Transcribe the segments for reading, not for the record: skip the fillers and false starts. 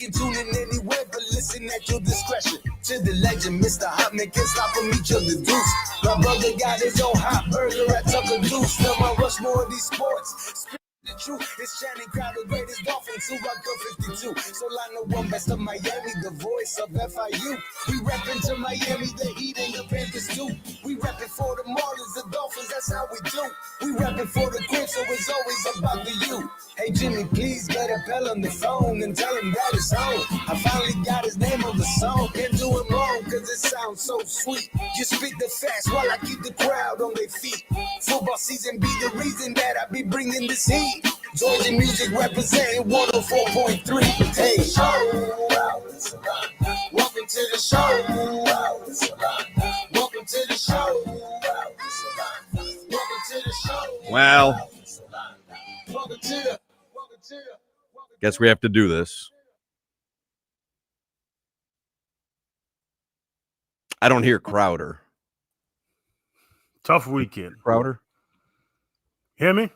You tune in anywhere, but listen at your discretion. To the legend, Mr. Hotman can't stop from each of the deuce. My brother got his own hot burger at Tucker Deuce. Tell my rush more of these sports. The truth is Channing Crowder, greatest Dolphins who rock up 52. Solana one best of Miami, the voice of FIU. We reppin' to Miami, the Heat and the Panthers too. We reppin' for the Marlins, the Dolphins, that's how we do. We reppin' for the Crips, so it's always about the you. Hey Jimmy, please get Appel on the phone and tell him that it's on. I finally got his name on the song, can't do it wrong cause it sounds so sweet. You speak the fast while I keep the crowd on their feet. Football season be the reason that I be bringing this heat. Georgia music representing 104.3. Hey, welcome to the show. Welcome to the show. Welcome to the show. Well, guess we have to do this. I don't hear Crowder. Tough weekend. Crowder? Hear me?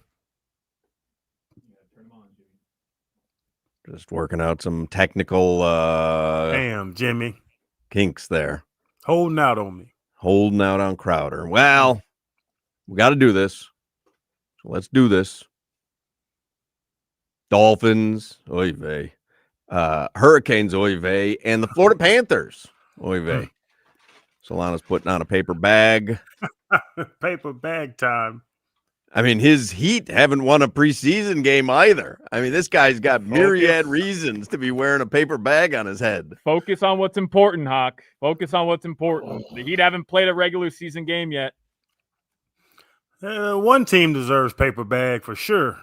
Just working out some technical Damn, Jimmy. kinks there. Holding out on me. Holding out on Crowder. Well, we got to do this. So let's do this. Dolphins, oy vey. Hurricanes, oy vey. And the Florida Panthers, oy vey. Solana's putting on a paper bag. Paper bag time. I mean, his Heat haven't won a preseason game either. I mean, this guy's got myriad reasons to be wearing a paper bag on his head. Focus on what's important, Hoch. Focus on what's important. The Heat haven't played a regular season game yet. One team deserves paper bag for sure.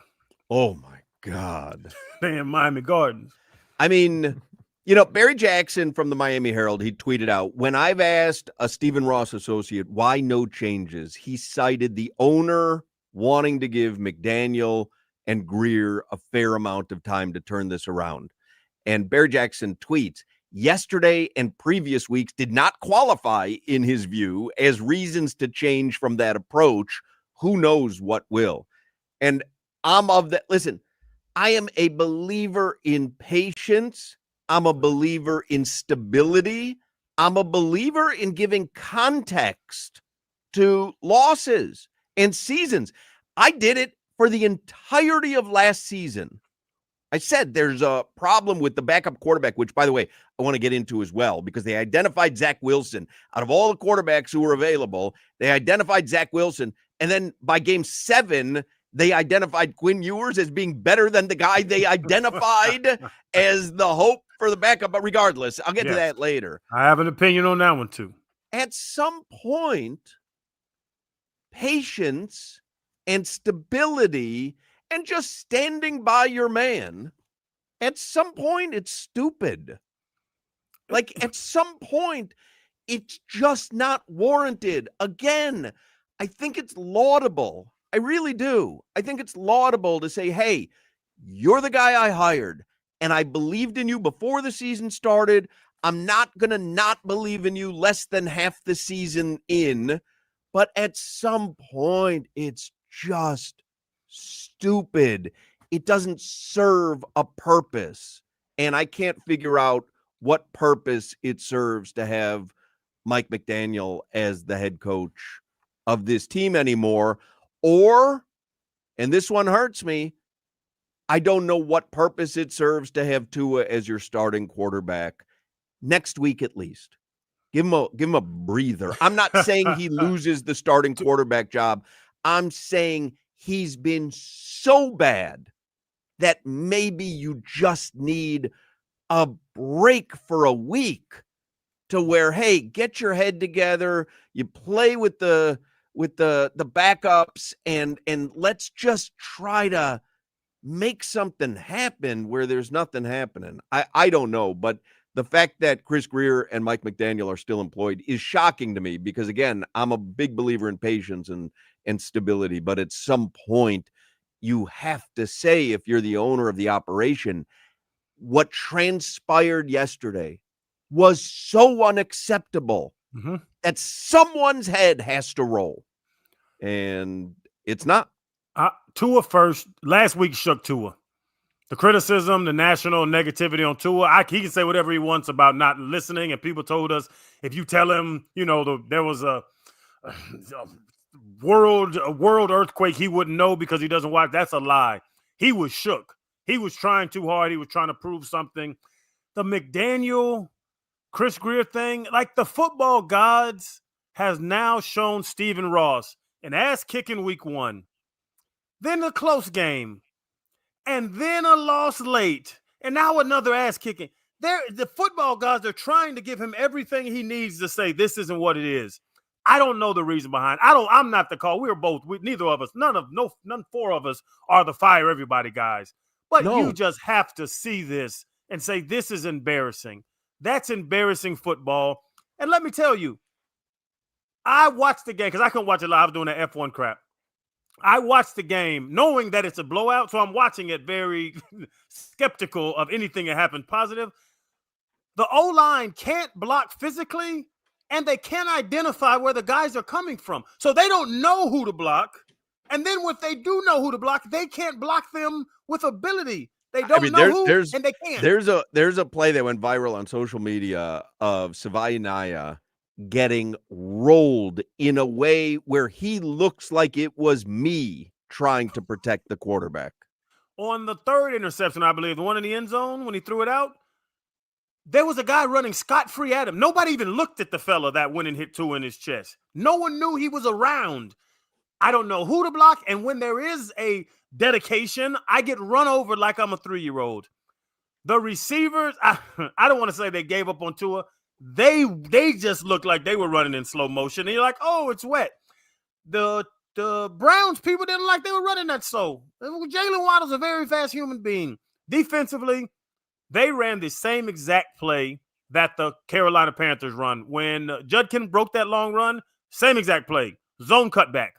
Oh, my God. Damn, Miami Gardens. I mean, you know, Barry Jackson from the Miami Herald, he tweeted out, when I've asked a Stephen Ross associate why no changes, he cited the owner wanting to give McDaniel and Greer a fair amount of time to turn this around. And Barry Jackson tweets, yesterday and previous weeks did not qualify, in his view, as reasons to change from that approach. Who knows what will? And I'm of that. Listen, I am a believer in patience. I'm a believer in stability. I'm a believer in giving context to losses and seasons. I did it for the entirety of last season. I said there's a problem with the backup quarterback, which, by the way, I want to get into as well, because they identified Zach Wilson. Out of all the quarterbacks who were available, they identified Zach Wilson. And then by game 7, they identified Quinn Ewers as being better than the guy they identified as the hope for the backup. But regardless, I'll get to that later. I have an opinion on that one, too. At some point, patience and stability and just standing by your man, at some point it's stupid. Like, at some point it's just not warranted. Again, I think it's laudable. I really do. I think it's laudable to say, hey, you're the guy I hired and I believed in you before the season started. I'm not going to not believe in you less than half the season in. But at some point, it's just stupid. It doesn't serve a purpose. And I can't figure out what purpose it serves to have Mike McDaniel as the head coach of this team anymore. Or, and this one hurts me, I don't know what purpose it serves to have Tua as your starting quarterback next week at least. Give him a breather. I'm not saying he loses the starting quarterback job. I'm saying he's been so bad that maybe you just need a break for a week to where, hey, get your head together. You play with the backups and let's just try to make something happen where there's nothing happening. I don't know, but the fact that Chris Greer and Mike McDaniel are still employed is shocking to me because, again, I'm a big believer in patience and stability. But at some point, you have to say, if you're the owner of the operation, what transpired yesterday was so unacceptable that someone's head has to roll. And it's not. Tua first. Last week shook Tua. The criticism, the national negativity on Tua, he can say whatever he wants about not listening. And people told us, if you tell him, there was a world earthquake, he wouldn't know because he doesn't watch. That's a lie. He was shook. He was trying too hard. He was trying to prove something. The McDaniel, Chris Greer thing, like the football gods has now shown Stephen Ross an ass kicking week 1, then a close game, and then a loss late, and now another ass kicking. The football guys are trying to give him everything he needs to say this isn't what it is. I don't know the reason behind. I'm not the call. Neither of us, none 4 of us are the fire everybody guys. But you just have to see this and say this is embarrassing. That's embarrassing football. And let me tell you, I watched the game because I couldn't watch it live. I was doing that F1 crap. I watched the game knowing that it's a blowout, so I'm watching it very skeptical of anything that happened positive. The O-line can't block physically, and they can't identify where the guys are coming from. So they don't know who to block. And then if they do know who to block, they can't block them with ability. They don't know who, and they can't. There's a play that went viral on social media of Savaianaya getting rolled in a way where he looks like it was me trying to protect the quarterback. On the 3rd interception, I believe, the one in the end zone when he threw it out, there was a guy running scot-free at him. Nobody even looked at the fella that went and hit Tua in his chest. No one knew he was around. I don't know who to block, and when there is a dedication, I get run over like I'm a 3-year-old. The receivers, I don't want to say they gave up on Tua. They just looked like they were running in slow motion. And you're like, oh, it's wet. The Browns people didn't like they were running that slow. Jalen Waddle's a very fast human being. Defensively, they ran the same exact play that the Carolina Panthers run. When Judkin broke that long run, same exact play, zone cutback.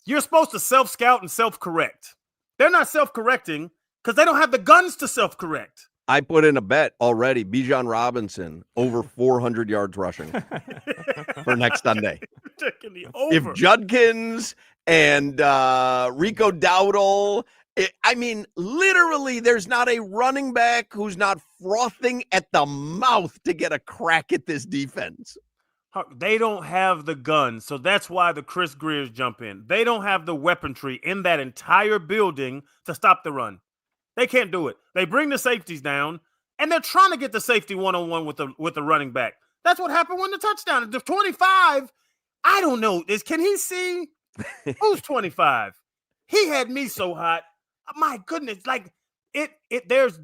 You're supposed to self-scout and self-correct. They're not self-correcting because they don't have the guns to self-correct. I put in a bet already. Bijan Robinson over 400 yards rushing for next Sunday. If Judkins and Rico Dowdle, literally, there's not a running back who's not frothing at the mouth to get a crack at this defense. They don't have the guns, so that's why the Chris Greers jump in. They don't have the weaponry in that entire building to stop the run. They can't do it. They bring the safeties down, and they're trying to get the safety one-on-one with the running back. That's what happened when the touchdown. The 25, I don't know. Can he see? Who's 25? He had me so hot. My goodness,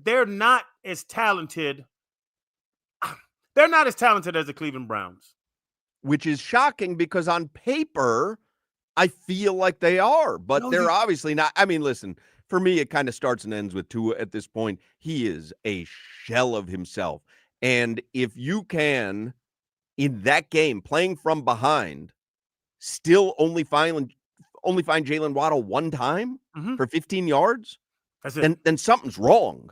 they're not as talented. They're not as talented as the Cleveland Browns. Which is shocking because on paper, I feel like they are, but they're obviously not. Listen, for me, it kind of starts and ends with Tua at this point. He is a shell of himself. And if you can, in that game, playing from behind, still only find Jalen Waddle one time for 15 yards, that's it. Then something's wrong.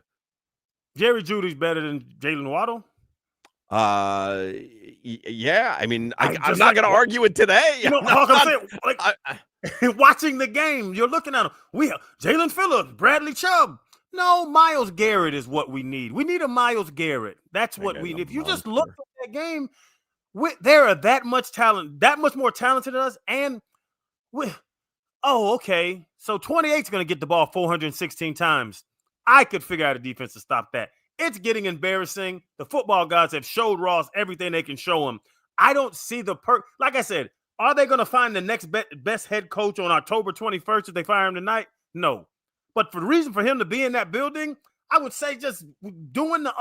Jerry Jeudy's better than Jalen Waddle? Yeah. I'm not going to argue it today. Watching the game, you're looking at him. We have Jalen Phillips, Bradley Chubb. No, Myles Garrett is what we need. We need a Myles Garrett. That's what we need. If you just look at that game, there are that much talent, that much more talented than us. And okay. So 28 is going to get the ball 416 times. I could figure out a defense to stop that. It's getting embarrassing. The football guys have showed Ross everything they can show him. I don't see the like I said, are they going to find the next best head coach on October 21st if they fire him tonight? No. But for the reason for him to be in that building, I would say just doing the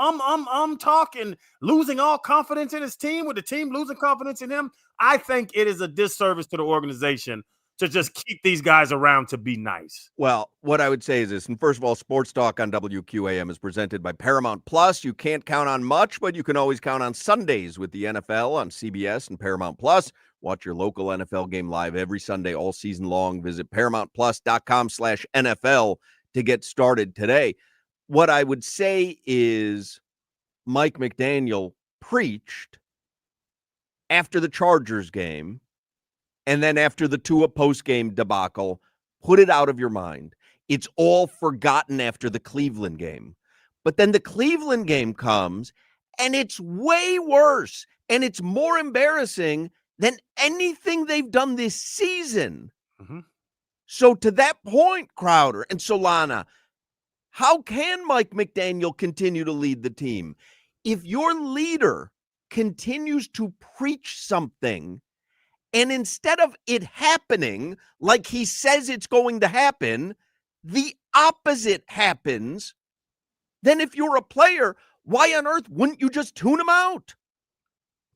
talk and losing all confidence in his team with the team losing confidence in him, I think it is a disservice to the organization to just keep these guys around to be nice. Well, what I would say is this, and first of all, Sports Talk on WQAM is presented by Paramount Plus. You can't count on much, but you can always count on Sundays with the NFL on CBS and Paramount Plus. Watch your local NFL game live every Sunday all season long. Visit ParamountPlus.com/NFL to get started today. What I would say is Mike McDaniel preached after the Chargers game and then after the Tua post-game debacle, put it out of your mind. it's all forgotten after the Cleveland game. But then the Cleveland game comes, and it's way worse, and it's more embarrassing than anything they've done this season. Mm-hmm. So to that point, Crowder and Solana, how can Mike McDaniel continue to lead the team? If your leader continues to preach something, and instead of it happening like he says it's going to happen, the opposite happens, then if you're a player, why on earth wouldn't you just tune him out?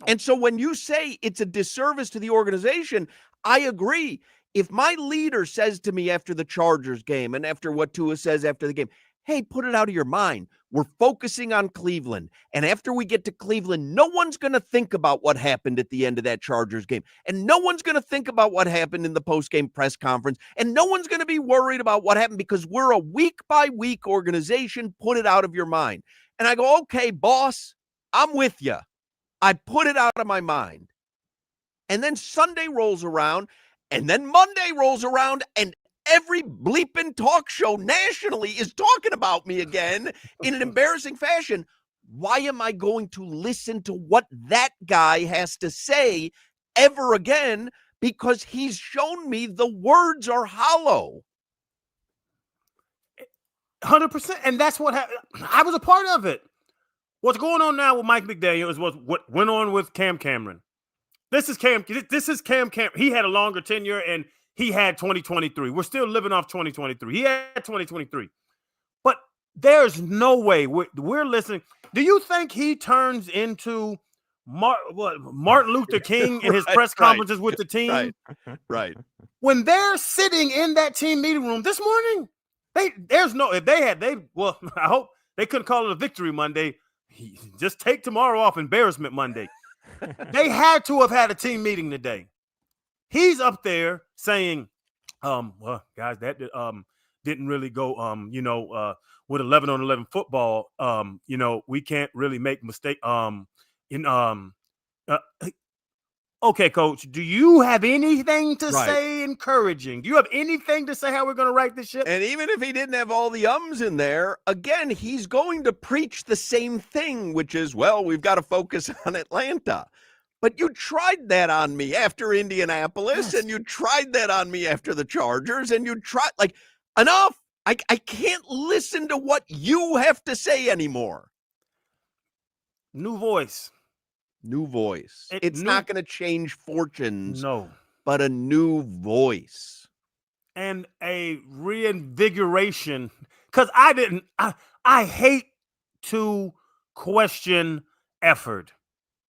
And so when you say it's a disservice to the organization, I agree. If my leader says to me after the Chargers game and after what Tua says after the game, hey, put it out of your mind. We're focusing on Cleveland. And after we get to Cleveland, no one's going to think about what happened at the end of that Chargers game. And no one's going to think about what happened in the post-game press conference. And no one's going to be worried about what happened because we're a week-by-week organization. Put it out of your mind. And I go, okay, boss, I'm with you. I put it out of my mind. And then Sunday rolls around, and then Monday rolls around, and every bleeping talk show nationally is talking about me again in an embarrassing fashion. Why am I going to listen to what that guy has to say ever again? Because he's shown me the words are hollow. 100%. And that's what happened. I was a part of it. What's going on now with Mike McDaniel is what went on with Cam Cameron. This is Cam. He had a longer tenure, and he had 2023. We're still living off 2023. He had 2023. But there's no way we're listening. Do you think he turns into Martin Luther King in his press conferences with the team? Right. When they're sitting in that team meeting room this morning, I hope they couldn't call it a victory Monday. Just take tomorrow off, embarrassment Monday. They had to have had a team meeting today. He's up there saying, well, guys, that didn't really go, with 11 on 11 football, we can't really make mistake. Okay, coach, do you have anything to say encouraging? Do you have anything to say how we're going to right this ship? And even if he didn't have all the ums in there, again, he's going to preach the same thing, which is, well, we've got to focus on Atlanta. But you tried that on me after Indianapolis, and you tried that on me after the Chargers, and you tried, enough. I can't listen to what you have to say anymore. New voice. It's not going to change fortunes. No. But a new voice. And a reinvigoration. Because I hate to question effort.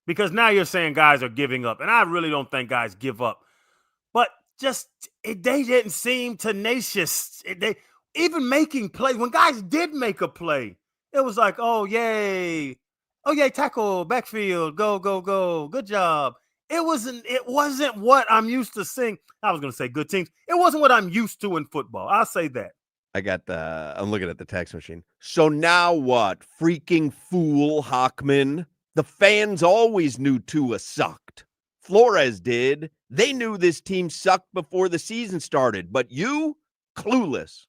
Because now you're saying guys are giving up. And I really don't think guys give up. But they didn't seem tenacious. They even making plays. When guys did make a play, it was like, oh, yay. Oh, yeah, tackle, backfield, go, go, go. Good job. It wasn't what I'm used to seeing. I was going to say good teams. It wasn't what I'm used to in football. I'll say that. I'm looking at the text machine. So now what? Freaking fool, Hochman. The fans always knew Tua sucked. Flores did. They knew this team sucked before the season started. But you, clueless.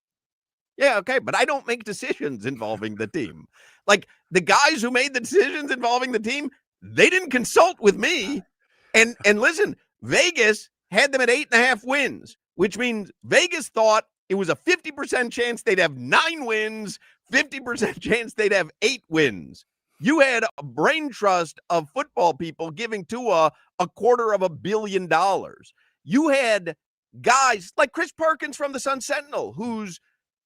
Yeah, okay, but I don't make decisions involving the team. Like, the guys who made the decisions involving the team, they didn't consult with me. And listen, Vegas had them at 8.5 wins, which means Vegas thought it was a 50% chance they'd have 9 wins, 50% chance they'd have 8 wins. You had a brain trust of football people giving Tua $250 million. You had guys like Chris Perkins from the Sun Sentinel, who's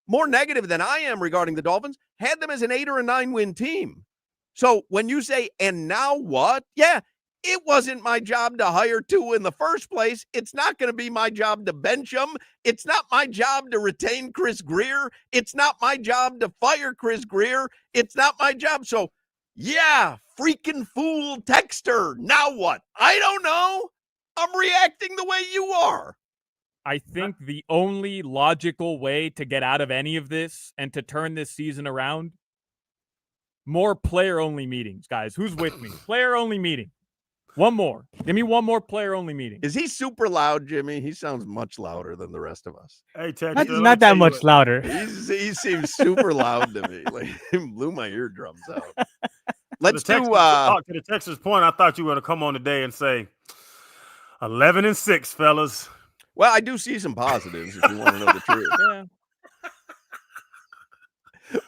more negative than I am regarding the Dolphins, had them as an 8 or a 9 win team. So when you say, and now what? Yeah, it wasn't my job to hire Tua in the first place. It's not going to be my job to bench him. It's not my job to retain Chris Grier. It's not my job to fire Chris Grier. It's not my job. So yeah, freaking fool texter. Now what? I don't know. I'm reacting the way you are. I think the only logical way to get out of any of this and to turn this season around, more player-only meetings, guys. Who's with me? Player-only meeting. One more. Give me one more player-only meeting. Is he super loud, Jimmy? He sounds much louder than the rest of us. Hey, Texter, That's let me not tell that you much what. louder. He seems super loud to me. Like he blew my eardrums out. Let's to do the Texas point. I thought you were going to come on today and say 11-6, fellas. well, I do see some positives if you want to know the truth. Yeah.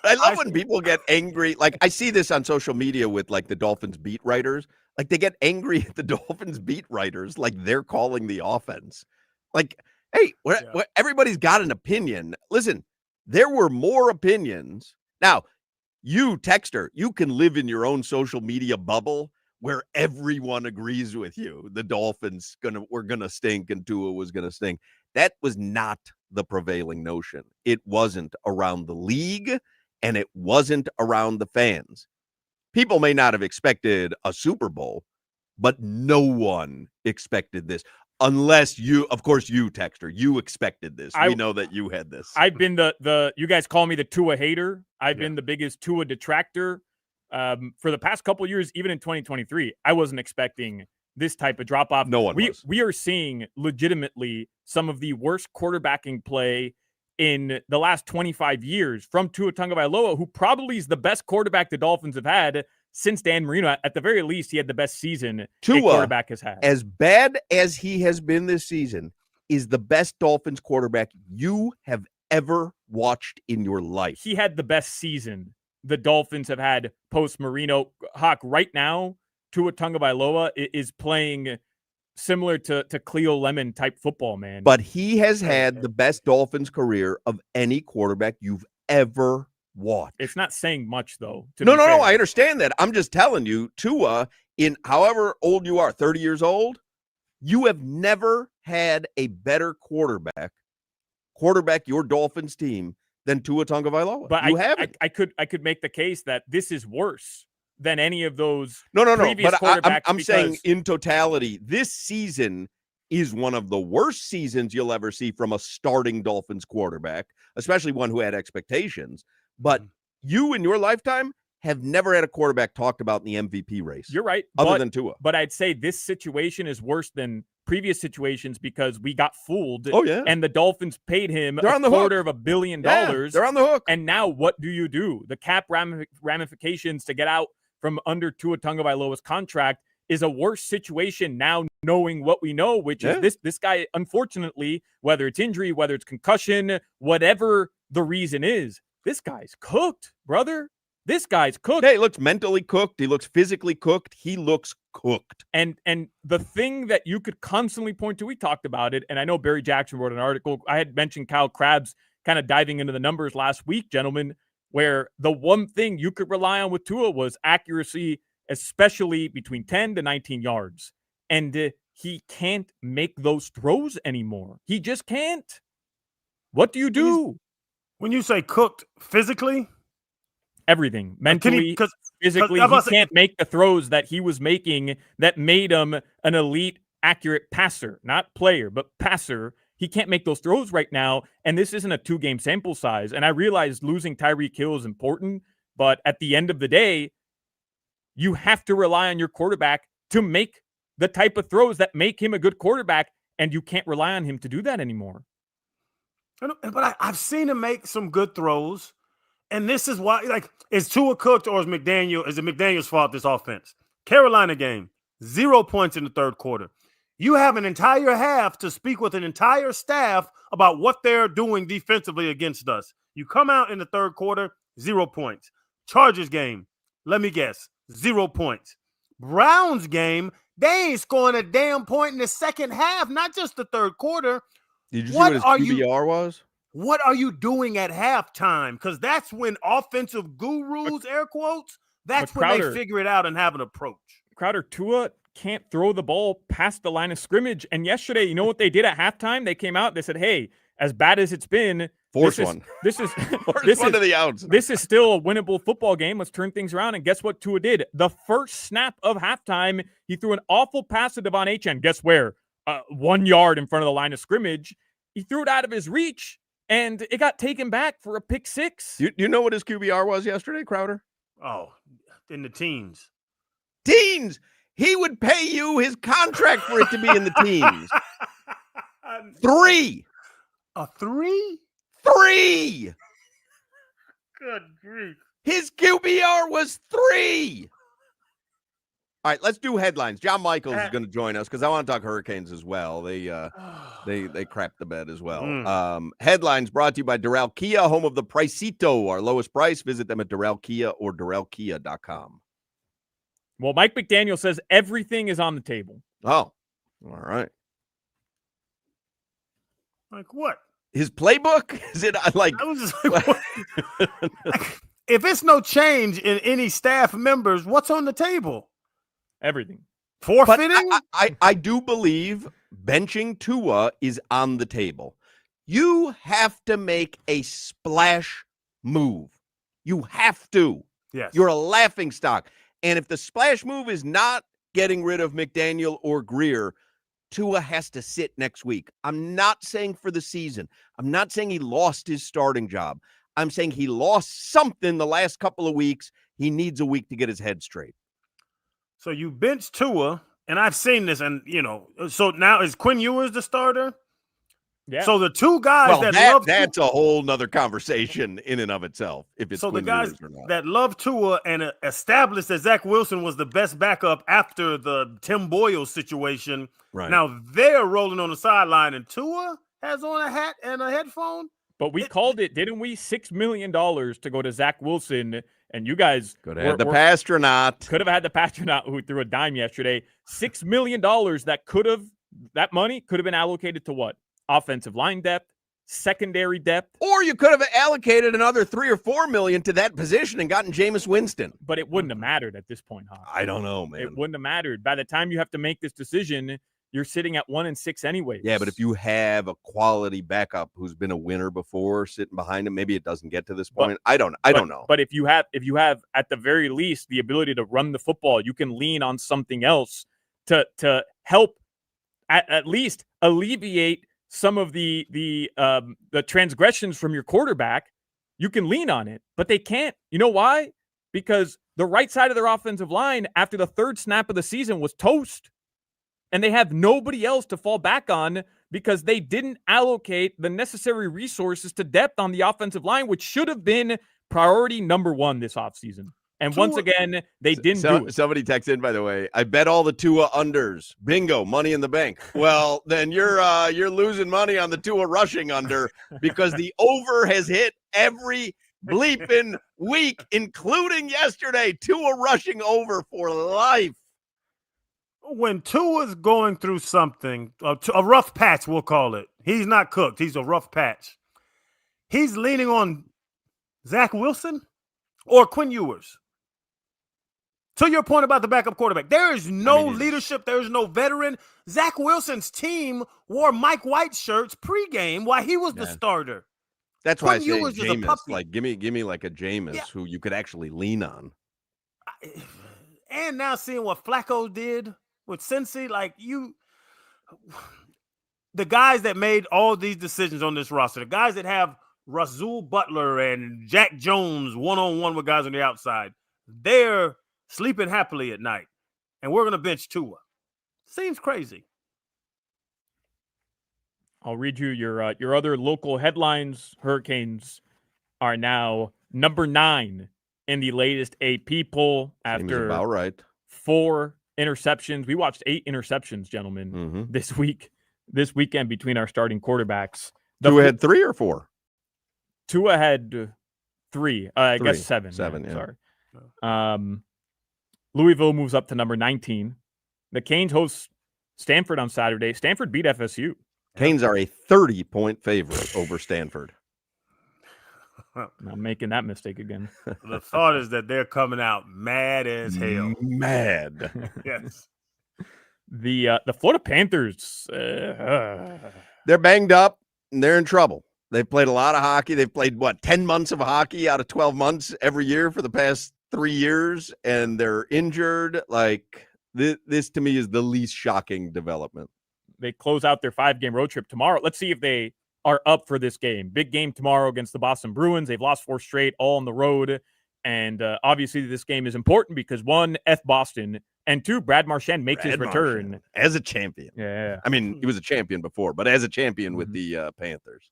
I love when people get angry. Like I see this on social media with like the Dolphins beat writers. Like they get angry at the Dolphins beat writers like they're calling the offense. Like, hey, everybody's got an opinion. Listen, there were more opinions. Now, you, Texter, you can live in your own social media bubble where everyone agrees with you. The Dolphins were gonna stink and Tua was gonna stink. That was not the prevailing notion. It wasn't around the league and it wasn't around the fans. People may not have expected a Super Bowl, but no one expected this. Unless you, of course, you, Texter, you expected this. We know that you had this. I've been you guys call me the Tua hater. I've been the biggest Tua detractor for the past couple of years, even in 2023. I wasn't expecting this type of drop off. No one was. We are seeing legitimately some of the worst quarterbacking play in the last 25 years from Tua Tagovailoa, who probably is the best quarterback the Dolphins have had since Dan Marino. At the very least, he had the best season a quarterback has had. As bad as he has been this season, is the best Dolphins quarterback you have ever watched in your life. He had the best season the Dolphins have had post Marino. Hoch, right now, Tua Tagovailoa is playing similar to Cleo Lemon type football, man. But he has had the best Dolphins career of any quarterback you've ever watched. It's not saying much, though. No, I understand that. I'm just telling you, Tua, in however old you are, 30 years old, you have never had a better quarterback your Dolphins team than Tua Tagovailoa. But you haven't. I could make the case that this is worse than any of those. No. Previous But quarterbacks I'm saying in totality, this season is one of the worst seasons you'll ever see from a starting Dolphins quarterback, especially one who had expectations. But you in your lifetime have never had a quarterback talked about in the MVP race. You're right. Other than Tua. But I'd say this situation is worse than previous situations because we got fooled. Oh, yeah. And the Dolphins paid him They're on the $250 hook. million. They're on the hook. And now what do you do? The cap ramifications to get out from under Tua Tagovailoa's contract is a worse situation now, knowing what we know, which is this guy, unfortunately, whether it's injury, whether it's concussion, whatever the reason is, this guy's cooked, brother. This guy's cooked. Yeah, he looks mentally cooked. He looks physically cooked. He looks cooked. And the thing that you could constantly point to, we talked about it, and I know Barry Jackson wrote an article. I had mentioned Kyle Krabs kind of diving into the numbers last week, gentlemen, where the one thing you could rely on with Tua was accuracy, especially between 10 to 19 yards. And he can't make those throws anymore. He just can't. What do you do? When you say cooked physically? Everything. Mentally, physically, he can't make the throws that he was making that made him an elite, accurate passer. Not player, but passer. He can't make those throws right now, and this isn't a 2-game sample size. And I realize losing Tyreek Hill is important, but at the end of the day, you have to rely on your quarterback to make the type of throws that make him a good quarterback, and you can't rely on him to do that anymore. But I've seen him make some good throws, and this is why, like, is Tua cooked or is it McDaniel's fault, this offense? Carolina game, 0 points in the third quarter. You have an entire half to speak with an entire staff about what they're doing defensively against us. You come out in the third quarter, 0 points. Chargers game, let me guess, 0 points. Browns game, they ain't scoring a damn point in the second half, not just the third quarter. Did you see what his QBR was? What are you doing at halftime? Because that's when offensive gurus, air quotes, that's when they figure it out and have an approach. Crowder, Tua can't throw the ball past the line of scrimmage. And yesterday, you know what they did at halftime? They came out, they said, hey, as bad as it's been, This is one of the outs. This is still a winnable football game. Let's turn things around. And guess what Tua did? The first snap of halftime, he threw an awful pass to Devon Achane. Guess where? 1 yard in front of the line of scrimmage. He threw it out of his reach, and it got taken back for a pick six. You know what his QBR was yesterday, Crowder? Oh, in the teens. Teens! He would pay you his contract for it to be in the teens. 3. A 3? 3. Good grief. His QBR was 3. All right, let's do headlines. John Michaels is going to join us because I want to talk Hurricanes as well. They crapped the bed as well. Headlines brought to you by Doral Kia, home of the Pricito, our lowest price. Visit them at Doral Kia or DoralKia.com. Well, Mike McDaniel says everything is on the table. Oh, all right. Like what? His playbook? Is it like? I was just like, if it's no change in any staff members, what's on the table? Everything. Forfeiting? I do believe benching Tua is on the table. You have to make a splash move. You have to. Yes. You're a laughingstock. And if the splash move is not getting rid of McDaniel or Greer, Tua has to sit next week. I'm not saying for the season. I'm not saying he lost his starting job. I'm saying he lost something the last couple of weeks. He needs a week to get his head straight. So you bench Tua, and I've seen this, and so now is Quinn Ewers the starter? Yeah. So the two guys that's a whole nother conversation in and of itself. If it's so Quinn the guys Ewers or not. that love Tua and established that Zach Wilson was the best backup after the Tim Boyle situation. Right. Now they're rolling on the sideline, and Tua has on a hat and a headphone. But we called it, didn't we? $6 million to go to Zach Wilson, and you guys could have had the Pastronaut. Could have had the Pastronaut who threw a dime yesterday. $6 million that money could have been allocated to what? Offensive line depth, secondary depth. Or you could have allocated another $3 or $4 million to that position and gotten Jameis Winston. But it wouldn't have mattered at this point, huh? I don't know, man. It wouldn't have mattered. By the time you have to make this decision, you're sitting at 1-6 anyways. Yeah, but if you have a quality backup who's been a winner before sitting behind him, maybe it doesn't get to this point. I don't know. But if you have at the very least the ability to run the football, you can lean on something else to help at least alleviate some of the transgressions from your quarterback. You can lean on it, but they can't. You know why? Because the right side of their offensive line after the third snap of the season was toast. And they have nobody else to fall back on because they didn't allocate the necessary resources to depth on the offensive line, which should have been priority number 1 this offseason. And once again, they didn't do it. Somebody texted in, by the way, I bet all the Tua unders. Bingo, money in the bank. Well, then you're losing money on the Tua rushing under because the over has hit every bleeping week, including yesterday. Tua rushing over for life. When Tua's going through something, a rough patch, we'll call it. He's not cooked. He's a rough patch. He's leaning on Zach Wilson or Quinn Ewers. To your point about the backup quarterback, there is no leadership. There is no veteran. Zach Wilson's team wore Mike White shirts pregame while he was the starter. That's why I say Jameis. Like, give me like a Jameis who you could actually lean on. And now seeing what Flacco did with Cincy, the guys that made all these decisions on this roster, the guys that have Rasul Butler and Jack Jones one-on-one with guys on the outside, they're sleeping happily at night. And we're going to bench Tua. Seems crazy. I'll read you your other local headlines. Hurricanes are now number 9 in the latest AP poll after about right. 4 interceptions. We watched 8 interceptions, gentlemen, this weekend between our starting quarterbacks. Tua had 3 or 4? Tua had 3. I guess 7. 7, yeah. Sorry. Louisville moves up to number 19. The Canes host Stanford on Saturday. Stanford beat FSU. Canes are a 30-point favorite over Stanford. I'm making that mistake again. The thought is that they're coming out mad as hell. Mad. Yes. The Florida Panthers. They're banged up and they're in trouble. They've played a lot of hockey. They've played, 10 months of hockey out of 12 months every year for the past 3 years, and they're injured. Like, this to me is the least shocking development. They close out their 5-game road trip tomorrow. Let's see if they are up for this game. Big game tomorrow against the Boston Bruins. They've lost 4 straight, all on the road. And obviously this game is important because 1, F Boston, And 2, Brad Marchand makes his return as a champion. Yeah. I mean, he was a champion before, but as a champion with the Panthers.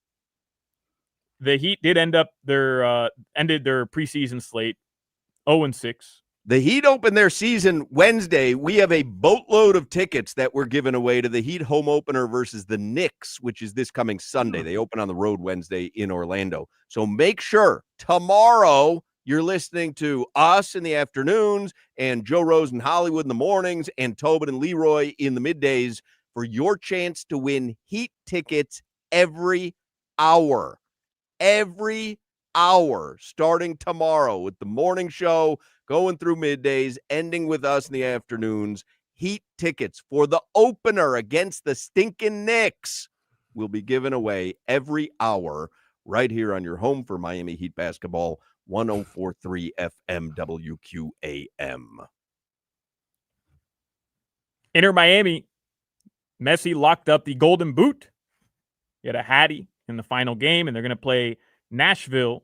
The Heat did ended their preseason slate 0-6. The Heat opened their season Wednesday. We have a boatload of tickets that we're giving away to the Heat home opener versus the Knicks, which is this coming Sunday. They open on the road Wednesday in Orlando. So make sure tomorrow you're listening to us in the afternoons and Joe Rose in Hollywood in the mornings and Tobin and Leroy in the middays for your chance to win Heat tickets every hour. Every hour starting tomorrow with the morning show going through middays, ending with us in the afternoons. Heat tickets for the opener against the stinking Knicks will be given away every hour right here on your home for Miami Heat basketball, 104.3 FM WQAM. Inter Miami, Messi locked up the Golden Boot. He had a Hattie in the final game, and they're going to play Nashville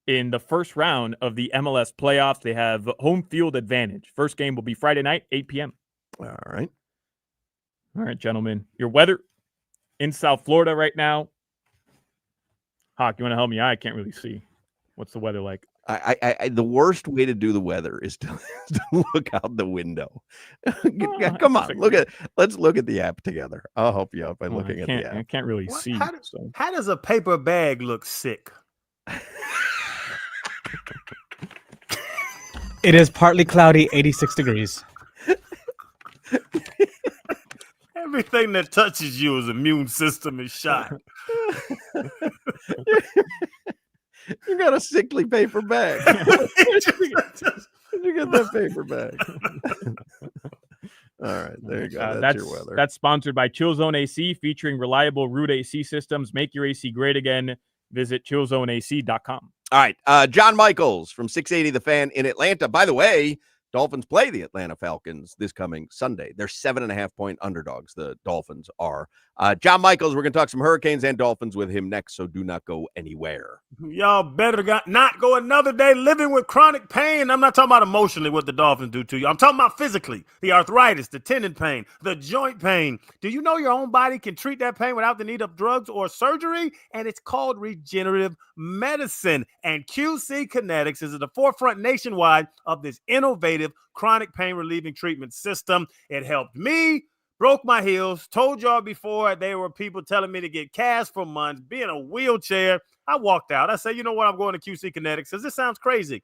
in the first round of the MLS playoffs. They have home field advantage. First game will be Friday night, 8 p.m. All right, gentlemen. Your weather in South Florida right now. Hoch, you want to help me? I can't really see. What's the weather like? I the worst way to do the weather is to look out the window. Come on, let's look at the app together. I'll help you out by looking at the app. I can't really see. How does a paper bag look sick? It is partly cloudy, 86 degrees. Everything that touches your immune system is shot. You got a sickly paper bag. Where'd you get that paper bag? All right, there you go. That's your weather. That's sponsored by Chill Zone AC, featuring reliable Root AC systems. Make your AC great again. Visit chillzoneac.com. All right, John Michaels from 680 The Fan in Atlanta. By the way, Dolphins play the Atlanta Falcons this coming Sunday. They're 7.5-point underdogs, the Dolphins are. John Michaels, we're going to talk some Hurricanes and Dolphins with him next, so do not go anywhere. Y'all better not go another day living with chronic pain. I'm not talking about emotionally what the Dolphins do to you. I'm talking about physically, the arthritis, the tendon pain, the joint pain. Do you know your own body can treat that pain without the need of drugs or surgery? And it's called regenerative medicine. And QC Kinetics is at the forefront nationwide of this innovative chronic pain relieving treatment system. It helped me. Broke my heels. Told y'all before there were people telling me to get cash for months, be in a wheelchair. I walked out. I said, you know what? I'm going to QC Kinetics because this sounds crazy.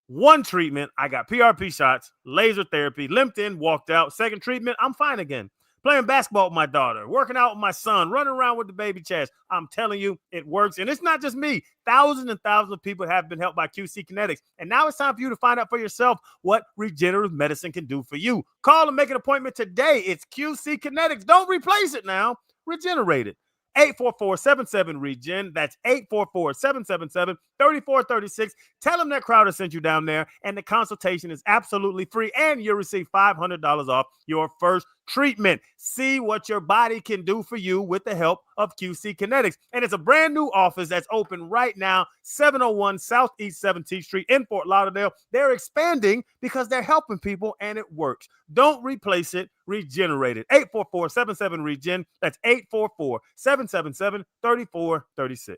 One treatment, I got PRP shots, laser therapy, limped in, walked out. Second treatment, I'm fine again. Playing basketball with my daughter, working out with my son, running around with the baby chest. I'm telling you, it works. And it's not just me. Thousands and thousands of people have been helped by QC Kinetics. And now it's time for you to find out for yourself what regenerative medicine can do for you. Call and make an appointment today. It's QC Kinetics. Don't replace it now. Regenerate it. 844-77-REGEN. That's 844-777-3436. Tell them that Crowder sent you down there, and the consultation is absolutely free, and you'll receive $500 off your first treatment. See what your body can do for you with the help of QC Kinetics. And it's a brand new office that's open right now, 701 Southeast 17th Street in Fort Lauderdale. They're expanding because they're helping people, and it works. Don't replace it. Regenerate it. 844-77-REGEN. That's 844-777-3436.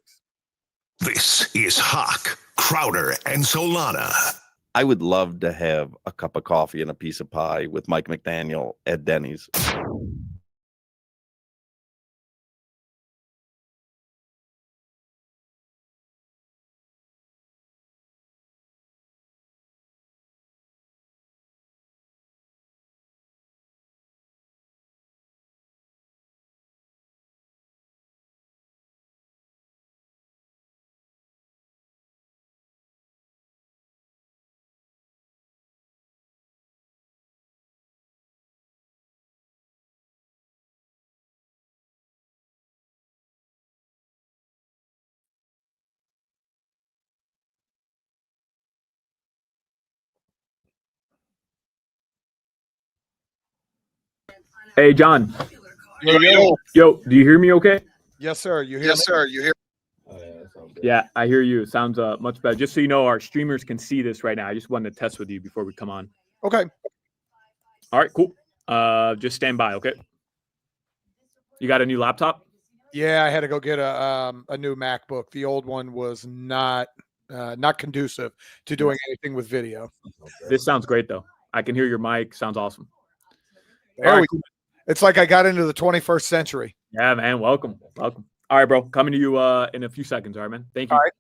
This is Hoch, Crowder, and Solana. I would love to have a cup of coffee and a piece of pie with Mike McDaniel at Denny's. Hey, John. Yo. Yo, do you hear me okay? Yes, sir. You hear me? Sir. You hear Yeah, I hear you. It sounds much better. Just so you know, our streamers can see this right now. I just wanted to test with you before we come on. Okay. All right, cool. Just stand by, okay? You got a new laptop? Yeah, I had to go get a new MacBook. The old one was not conducive to doing anything with video. This sounds great though. I can hear your mic. Sounds awesome. It's like I got into the 21st century. Yeah, man. Welcome. All right, bro. Coming to you in a few seconds. All right, man. Thank you. All right.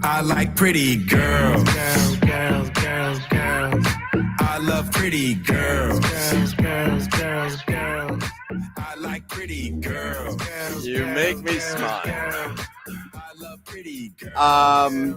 I like pretty girls. Girls. I love pretty girls. Girls. I like pretty girls. You make me smile.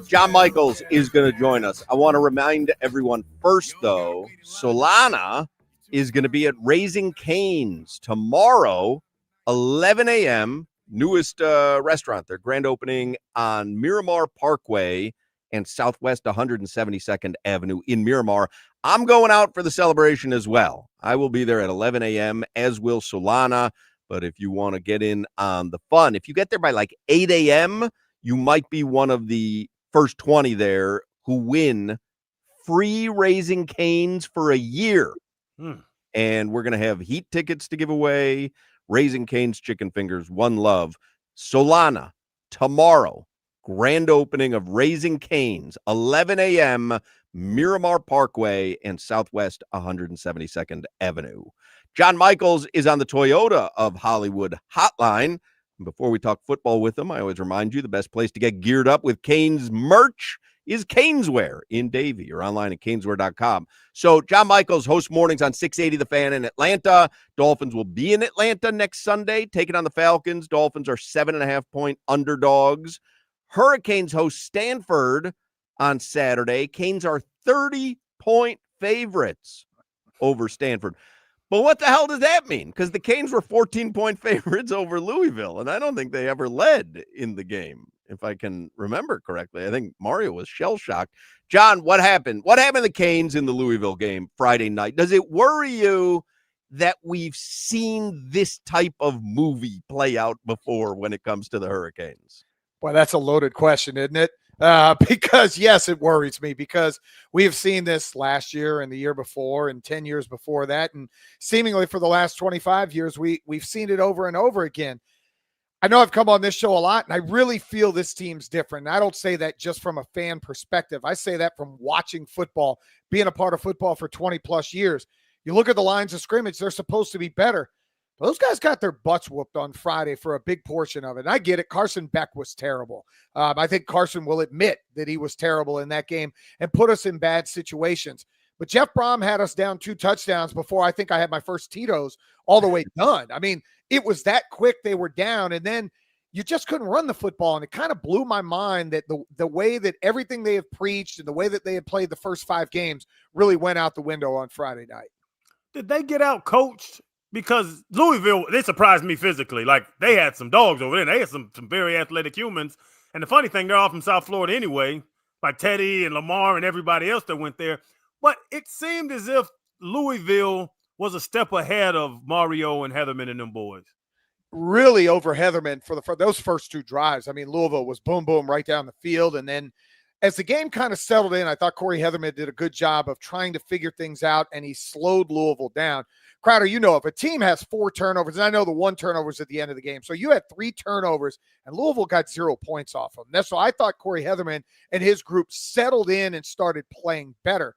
John Michaels is going to join us. I want to remind everyone first, though, Solana is going to be at Raising Cane's tomorrow, 11 a.m., newest restaurant. Their grand opening on Miramar Parkway and Southwest 172nd Avenue in Miramar. I'm going out for the celebration as well. I will be there at 11 a.m., as will Solana. But if you want to get in on the fun, if you get there by like 8 a.m., you might be one of the first 20 there who win free Raising Cane's for a year. And we're going to have heat tickets to give away, Raising Cane's chicken fingers, one love. Solana, tomorrow, grand opening of Raising Cane's, 11 a.m., Miramar Parkway and Southwest 172nd Avenue. John Michaels is on the Toyota of Hollywood hotline. And before we talk football with him, I always remind you the best place to get geared up with Canes merch is Caneswear in Davie or online at caneswear.com. So John Michaels hosts mornings on 680 The Fan in Atlanta. Dolphins will be in Atlanta next Sunday, taking on the Falcons. Dolphins are 7.5-point underdogs. Hurricanes host Stanford on Saturday. Canes are 30-point favorites over Stanford. But what the hell does that mean? Because the Canes were 14-point favorites over Louisville, and I don't think they ever led in the game, if I can remember correctly. I think Mario was shell-shocked. John, what happened? What happened to the Canes in the Louisville game Friday night? Does it worry you that we've seen this type of movie play out before when it comes to the Hurricanes? Well, that's a loaded question, isn't it? Because, yes, it worries me because we have seen this last year and the year before and 10 years before that. And seemingly for the last 25 years, we've seen it over and over again. I know I've come on this show a lot, and I really feel this team's different. And I don't say that just from a fan perspective. I say that from watching football, being a part of football for 20-plus years. You look at the lines of scrimmage, they're supposed to be better. Those guys got their butts whooped on Friday for a big portion of it. And I get it. Carson Beck was terrible. I think Carson will admit that he was terrible in that game and put us in bad situations. But Jeff Brom had us down 2 touchdowns before I think I had my first Tito's all the way done. I mean, it was that quick they were down, and then you just couldn't run the football. And it kind of blew my mind that the way that everything they have preached and the way that they had played the first 5 games really went out the window on Friday night. Did they get out coached? Because Louisville, they surprised me physically. Like, they had some dogs over there. They had some very athletic humans. And the funny thing, they're all from South Florida anyway, like Teddy and Lamar and everybody else that went there. But it seemed as if Louisville was a step ahead of Mario and Heatherman and them boys. Really over Heatherman for those first 2 drives. I mean, Louisville was boom, boom, right down the field. And then as the game kind of settled in, I thought Corey Heatherman did a good job of trying to figure things out, and he slowed Louisville down. Crowder, you know, if a team has 4 turnovers, and I know the 1 turnover was at the end of the game, so you had 3 turnovers, and Louisville got 0 points off them. That's why I thought Corey Heatherman and his group settled in and started playing better.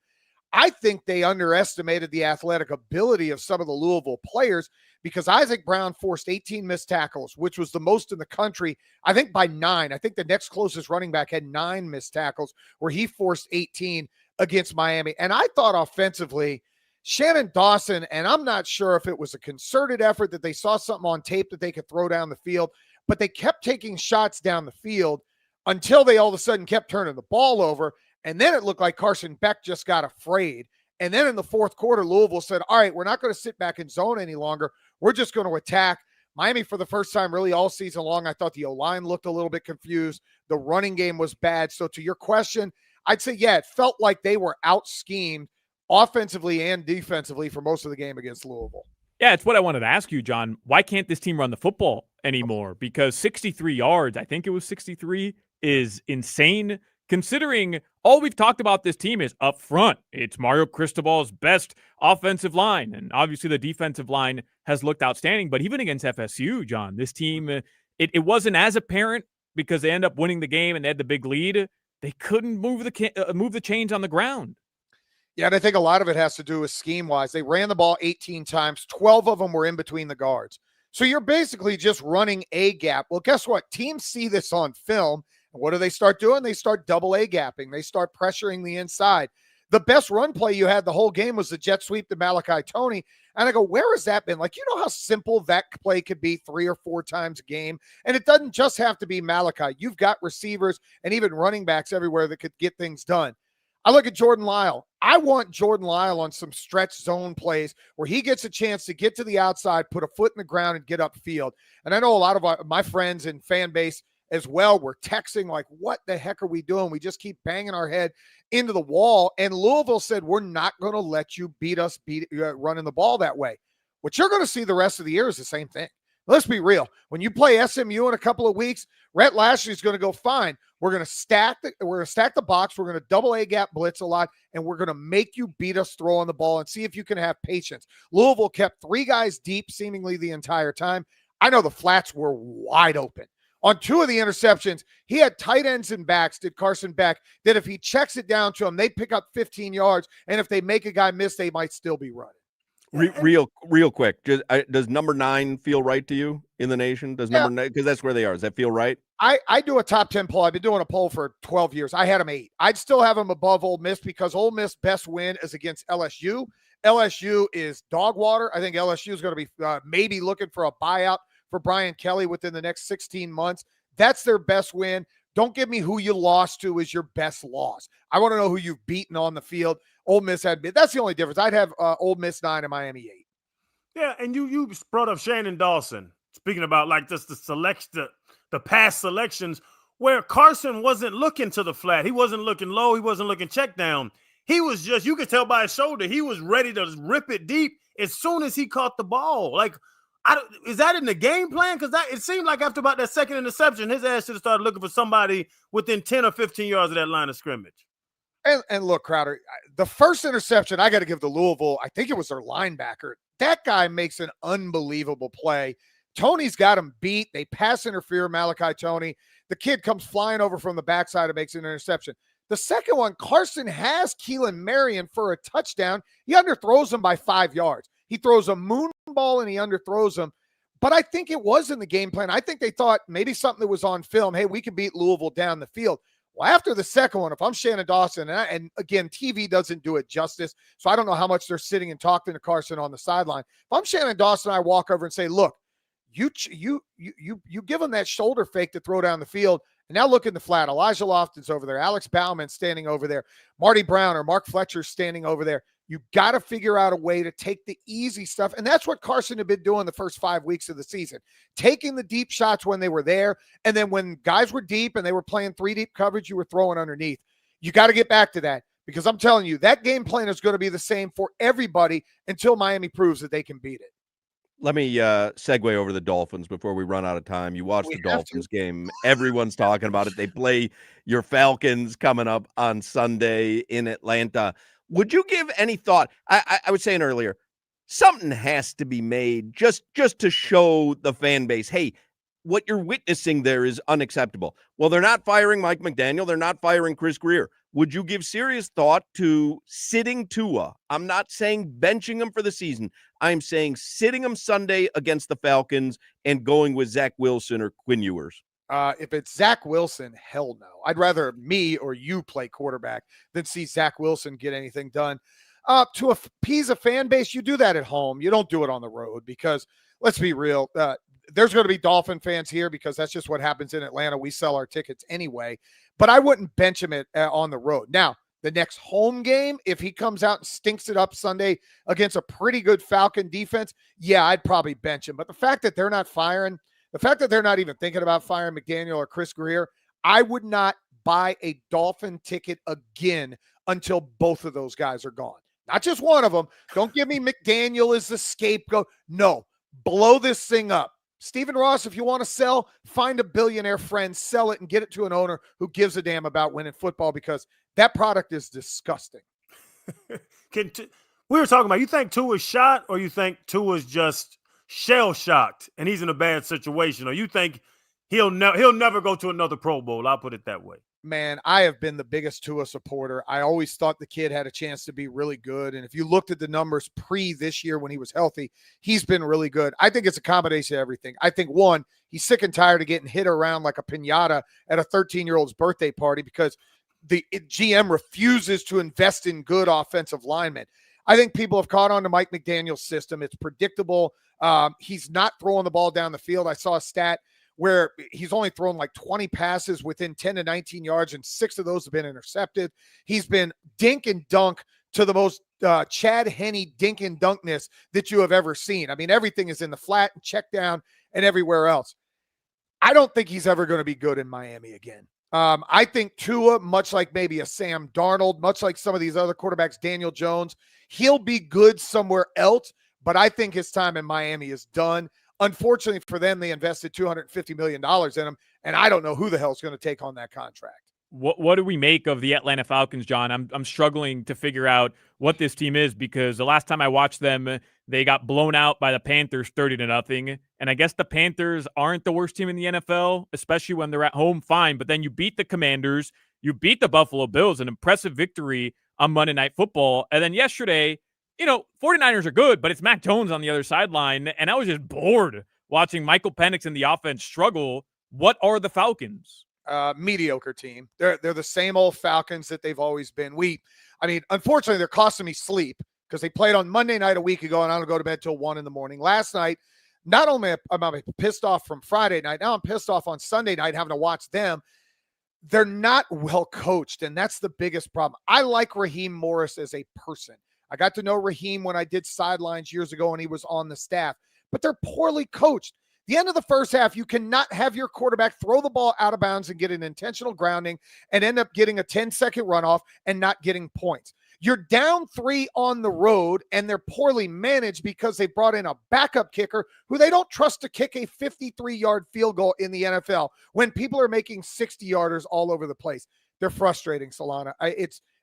I think they underestimated the athletic ability of some of the Louisville players because Isaac Brown forced 18 missed tackles, which was the most in the country, I think by 9. I think the next closest running back had 9 missed tackles where he forced 18 against Miami. And I thought offensively, Shannon Dawson, and I'm not sure if it was a concerted effort that they saw something on tape that they could throw down the field, but they kept taking shots down the field until they all of a sudden kept turning the ball over. And then it looked like Carson Beck just got afraid. And then in the fourth quarter, Louisville said, all right, we're not going to sit back in zone any longer. We're just going to attack. Miami, for the first time really all season long, I thought the O-line looked a little bit confused. The running game was bad. So to your question, I'd say, yeah, it felt like they were out-schemed offensively and defensively for most of the game against Louisville. Yeah, it's what I wanted to ask you, John. Why can't this team run the football anymore? Because 63 yards, I think it was 63, is insane considering all we've talked about this team is up front. It's Mario Cristobal's best offensive line, and obviously the defensive line has looked outstanding. But even against FSU, John, this team, it wasn't as apparent because they end up winning the game and they had the big lead. They couldn't move the chains on the ground. Yeah, and I think a lot of it has to do with scheme-wise. They ran the ball 18 times. 12 of them were in between the guards. So you're basically just running a gap. Well, guess what? Teams see this on film. And what do they start doing? They start double A gapping. They start pressuring the inside. The best run play you had the whole game was the jet sweep to Malachi Toney. And I go, where has that been? Like, you know how simple that play could be 3 or 4 times a game? And it doesn't just have to be Malachi. You've got receivers and even running backs everywhere that could get things done. I look at Jordan Lyle. I want Jordan Lyle on some stretch zone plays where he gets a chance to get to the outside, put a foot in the ground, and get upfield. And I know a lot of my friends and fan base as well were texting like, what the heck are we doing? We just keep banging our head into the wall. And Louisville said, we're not going to let you running the ball that way. What you're going to see the rest of the year is the same thing. Let's be real. When you play SMU in a couple of weeks, Rhett Lashley's going to go, fine. We're going to stack the box. We're going to double A gap blitz a lot, and we're going to make you beat us throwing the ball and see if you can have patience. Louisville kept 3 guys deep seemingly the entire time. I know the flats were wide open. On 2 of the interceptions, he had tight ends and backs, did Carson Beck, that if he checks it down to them, they pick up 15 yards, and if they make a guy miss, they might still be running. Real quick, does number 9 feel right to you in the nation? Does number 9, because that's where they are. Does that feel right? I do a top 10 poll. I've been doing a poll for 12 years. I had them 8. I'd still have them above Ole Miss because Ole Miss' best win is against LSU. LSU is dog water. I think LSU is going to be maybe looking for a buyout for Brian Kelly within the next 16 months. That's their best win. Don't give me who you lost to as your best loss. I want to know who you've beaten on the field. Ole Miss had been. That's the only difference. I'd have Ole Miss 9 and Miami 8. Yeah, and you brought up Shannon Dawson. Speaking about like just the past selections where Carson wasn't looking to the flat. He wasn't looking low. He wasn't looking check down. He was just, you could tell by his shoulder, he was ready to rip it deep as soon as he caught the ball. Like, is that in the game plan? Because it seemed like after about that second interception, his ass should have started looking for somebody within 10 or 15 yards of that line of scrimmage. And look, Crowder, the first interception I got to give to Louisville, I think it was their linebacker. That guy makes an unbelievable play. Tony's got him beat. They pass interfere Malachi Toney. The kid comes flying over from the backside and makes an interception. The second one, Carson has Keelan Marion for a touchdown. He underthrows him by 5 yards. He throws a moon ball and he underthrows him. But I think it was in the game plan. I think they thought maybe something that was on film, hey, we can beat Louisville down the field. Well, after the second one, if I'm Shannon Dawson, and again, TV doesn't do it justice, so I don't know how much they're sitting and talking to Carson on the sideline. If I'm Shannon Dawson, I walk over and say, look, you give him that shoulder fake to throw down the field, and now look in the flat. Elijah Lofton's over there. Alex Bauman's standing over there. Marty Brown or Mark Fletcher's standing over there. You got to figure out a way to take the easy stuff. And that's what Carson had been doing the first 5 weeks of the season, taking the deep shots when they were there. And then when guys were deep and they were playing 3 deep coverage, you were throwing underneath. You got to get back to that because I'm telling you, that game plan is going to be the same for everybody until Miami proves that they can beat it. Let me segue over the Dolphins before we run out of time. You watched the Dolphins game. Everyone's talking about it. They play your Falcons coming up on Sunday in Atlanta. Would you give any thought? I was saying earlier, something has to be made just to show the fan base, hey, what you're witnessing there is unacceptable. Well, they're not firing Mike McDaniel. They're not firing Chris Greer. Would you give serious thought to sitting Tua? I'm not saying benching him for the season. I'm saying sitting him Sunday against the Falcons and going with Zach Wilson or Quinn Ewers. If it's Zach Wilson, hell no. I'd rather me or you play quarterback than see Zach Wilson get anything done. To appease a fan base, you do that at home. You don't do it on the road because, let's be real, there's going to be Dolphin fans here because that's just what happens in Atlanta. We sell our tickets anyway. But I wouldn't bench him on the road. Now, the next home game, if he comes out and stinks it up Sunday against a pretty good Falcon defense, yeah, I'd probably bench him. But the fact that they're not firing – the fact that they're not even thinking about firing McDaniel or Chris Greer, I would not buy a Dolphin ticket again until both of those guys are gone. Not just one of them. Don't give me McDaniel as the scapegoat. No, blow this thing up. Stephen Ross, if you want to sell, find a billionaire friend, sell it, and get it to an owner who gives a damn about winning football, because that product is disgusting. We were talking about, you think Tua's shot, or you think Tua's just shell-shocked and he's in a bad situation, or you think he'll never go to another Pro Bowl? I'll put it that way. Man, I have been the biggest Tua supporter. I always thought the kid had a chance to be really good. And if you looked at the numbers this year when he was healthy, he's been really good. I think it's a combination of everything. I think, one, he's sick and tired of getting hit around like a piñata at a 13-year-old's birthday party because the GM refuses to invest in good offensive linemen. I think people have caught on to Mike McDaniel's system. It's predictable. He's not throwing the ball down the field. I saw a stat where he's only thrown like 20 passes within 10 to 19 yards, and 6 of those have been intercepted. He's been dink and dunk to the most Chad Henne dink and dunkness that you have ever seen. I mean, everything is in the flat and check down and everywhere else. I don't think he's ever going to be good in Miami again. I think Tua, much like maybe a Sam Darnold, much like some of these other quarterbacks, Daniel Jones, he'll be good somewhere else, but I think his time in Miami is done. Unfortunately for them, they invested $250 million in him, and I don't know who the hell is going to take on that contract. What do we make of the Atlanta Falcons, John? I'm struggling to figure out what this team is, because the last time I watched them, they got blown out by the Panthers 30-0. And I guess the Panthers aren't the worst team in the NFL, especially when they're at home, fine. But then you beat the Commanders, you beat the Buffalo Bills, an impressive victory on Monday Night Football. And then yesterday, 49ers are good, but it's Mac Jones on the other sideline. And I was just bored watching Michael Penix and the offense struggle. What are the Falcons? Mediocre team. They're the same old Falcons that they've always been. Unfortunately, they're costing me sleep because they played on Monday night a week ago, and I don't go to bed till 1 a.m. Last night, not only am I pissed off from Friday night, now I'm pissed off on Sunday night having to watch them. They're not well coached, and that's the biggest problem. I like Raheem Morris as a person. I got to know Raheem when I did sidelines years ago and he was on the staff, but they're poorly coached. The end of the first half, you cannot have your quarterback throw the ball out of bounds and get an intentional grounding and end up getting a 10-second runoff and not getting points. You're down 3 on the road, and they're poorly managed because they brought in a backup kicker who they don't trust to kick a 53-yard field goal in the NFL when people are making 60-yarders all over the place. They're frustrating, Solana.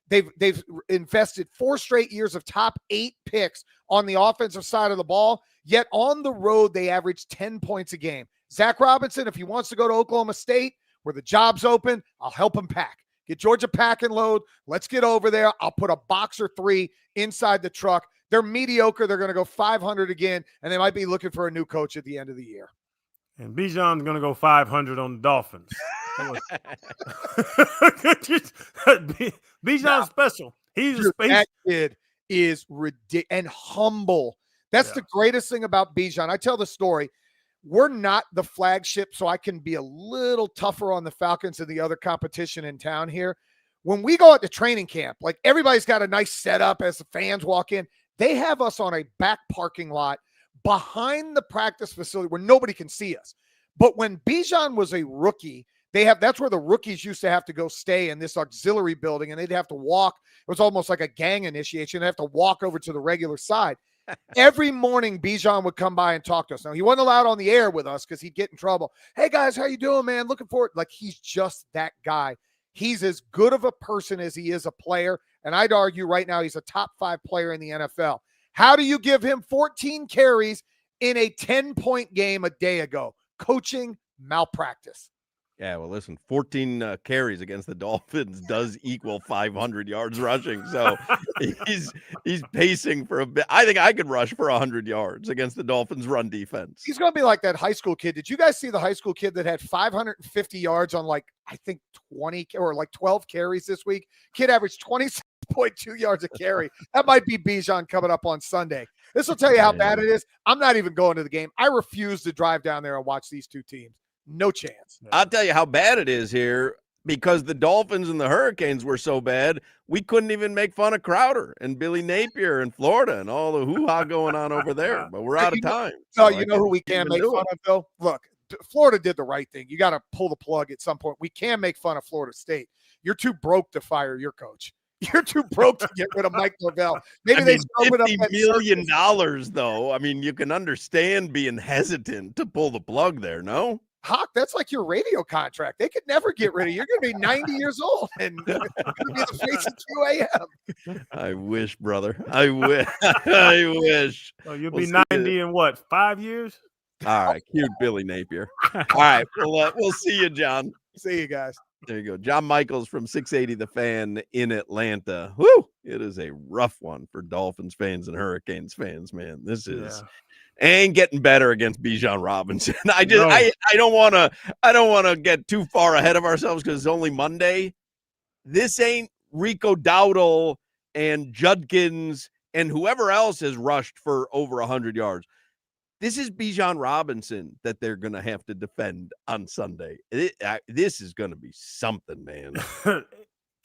They've invested 4 straight years of top 8 picks on the offensive side of the ball, yet on the road they average 10 points a game. Zach Robinson, if he wants to go to Oklahoma State where the job's open, I'll help him pack. Get Georgia pack and load. Let's get over there. I'll put a box or 3 inside the truck. They're mediocre. They're going to go 500 again, and they might be looking for a new coach at the end of the year. And Bijan's going to go 500 on the Dolphins. Bijan's special. That kid is ridiculous and humble. That's the greatest thing about Bijan. I tell the story. We're not the flagship, so I can be a little tougher on the Falcons and the other competition in town here. When we go out to training camp, like everybody's got a nice setup as the fans walk in. They have us on a back parking lot behind the practice facility where nobody can see us. But when Bijan was a rookie, that's where the rookies used to have to go stay in this auxiliary building, and they'd have to walk. It was almost like a gang initiation. They'd have to walk over to the regular side. Every morning, Bijan would come by and talk to us. Now, he wasn't allowed on the air with us because he'd get in trouble. Hey, guys, how you doing, man? Looking forward. Like, he's just that guy. He's as good of a person as he is a player, and I'd argue right now he's a top 5 player in the NFL. How do you give him 14 carries in a 10-point game a day ago? Coaching malpractice. Yeah, well, listen, 14 carries against the Dolphins does equal 500 yards rushing. So he's pacing for a bit. I think I could rush for 100 yards against the Dolphins' run defense. He's going to be like that high school kid. Did you guys see the high school kid that had 550 yards on I think 20 or 12 carries this week? Kid averaged 26.2 yards a carry. That might be Bijan coming up on Sunday. This will tell you how bad it is. I'm not even going to the game. I refuse to drive down there and watch these two teams. No chance. I'll tell you how bad it is here, because the Dolphins and the Hurricanes were so bad, we couldn't even make fun of Crowder and Billy Napier in Florida and all the hoo-ha going on over there. But we're out of time. No, you know who we can make fun of, though? Look, Florida did the right thing. You got to pull the plug at some point. We can make fun of Florida State. You're too broke to fire your coach. You're too broke to get rid of Mike Norvell. Maybe they open up $50 million, though. I mean, you can understand being hesitant to pull the plug there, no? Hoch, that's like your radio contract. They could never get rid of you. You're going to be 90 years old and you're going to be the face of 2 a.m. I wish, brother. I wish. I wish. Oh, you'll be 90 in what, 5 years? All right. Cute Billy Napier. All right. We'll see you, John. See you guys. There you go. John Michaels from 680 The Fan in Atlanta. Whoo! It is a rough one for Dolphins fans and Hurricanes fans, man. This is ain't getting better against Bijan Robinson. I don't want to get too far ahead of ourselves because it's only Monday. This ain't Rico Dowdle and Judkins and whoever else has rushed for over 100 yards. This is Bijan Robinson that they're going to have to defend on Sunday. This is going to be something, man.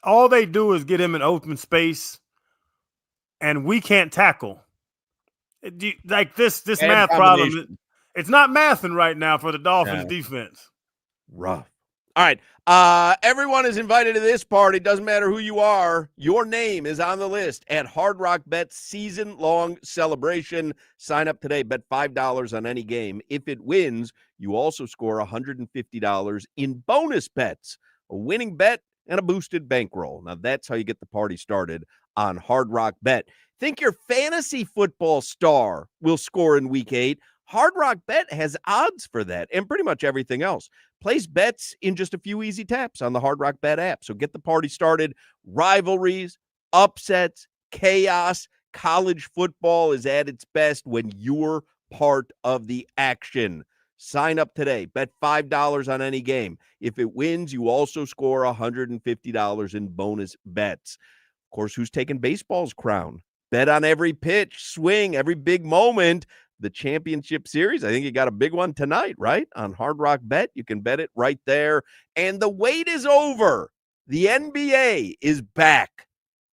All they do is get him in open space, and we can't tackle. Like this math problem, it's not mathing right now for the Dolphins defense. Rough. All right. Everyone is invited to this party. Doesn't matter who you are. Your name is on the list at Hard Rock Bet's season-long celebration. Sign up today. Bet $5 on any game. If it wins, you also score $150 in bonus bets, a winning bet, and a boosted bankroll. Now, that's how you get the party started on Hard Rock Bet. Think your fantasy football star will score in Week 8? Hard Rock Bet has odds for that and pretty much everything else. Place bets in just a few easy taps on the Hard Rock Bet app. So get the party started. Rivalries, upsets, chaos. College football is at its best when you're part of the action. Sign up today. Bet $5 on any game. If it wins, you also score $150 in bonus bets. Of course, who's taking baseball's crown? Bet on every pitch, swing, every big moment. The championship series, I think you got a big one tonight, right? On Hard Rock Bet, you can bet it right there. And the wait is over. The NBA is back.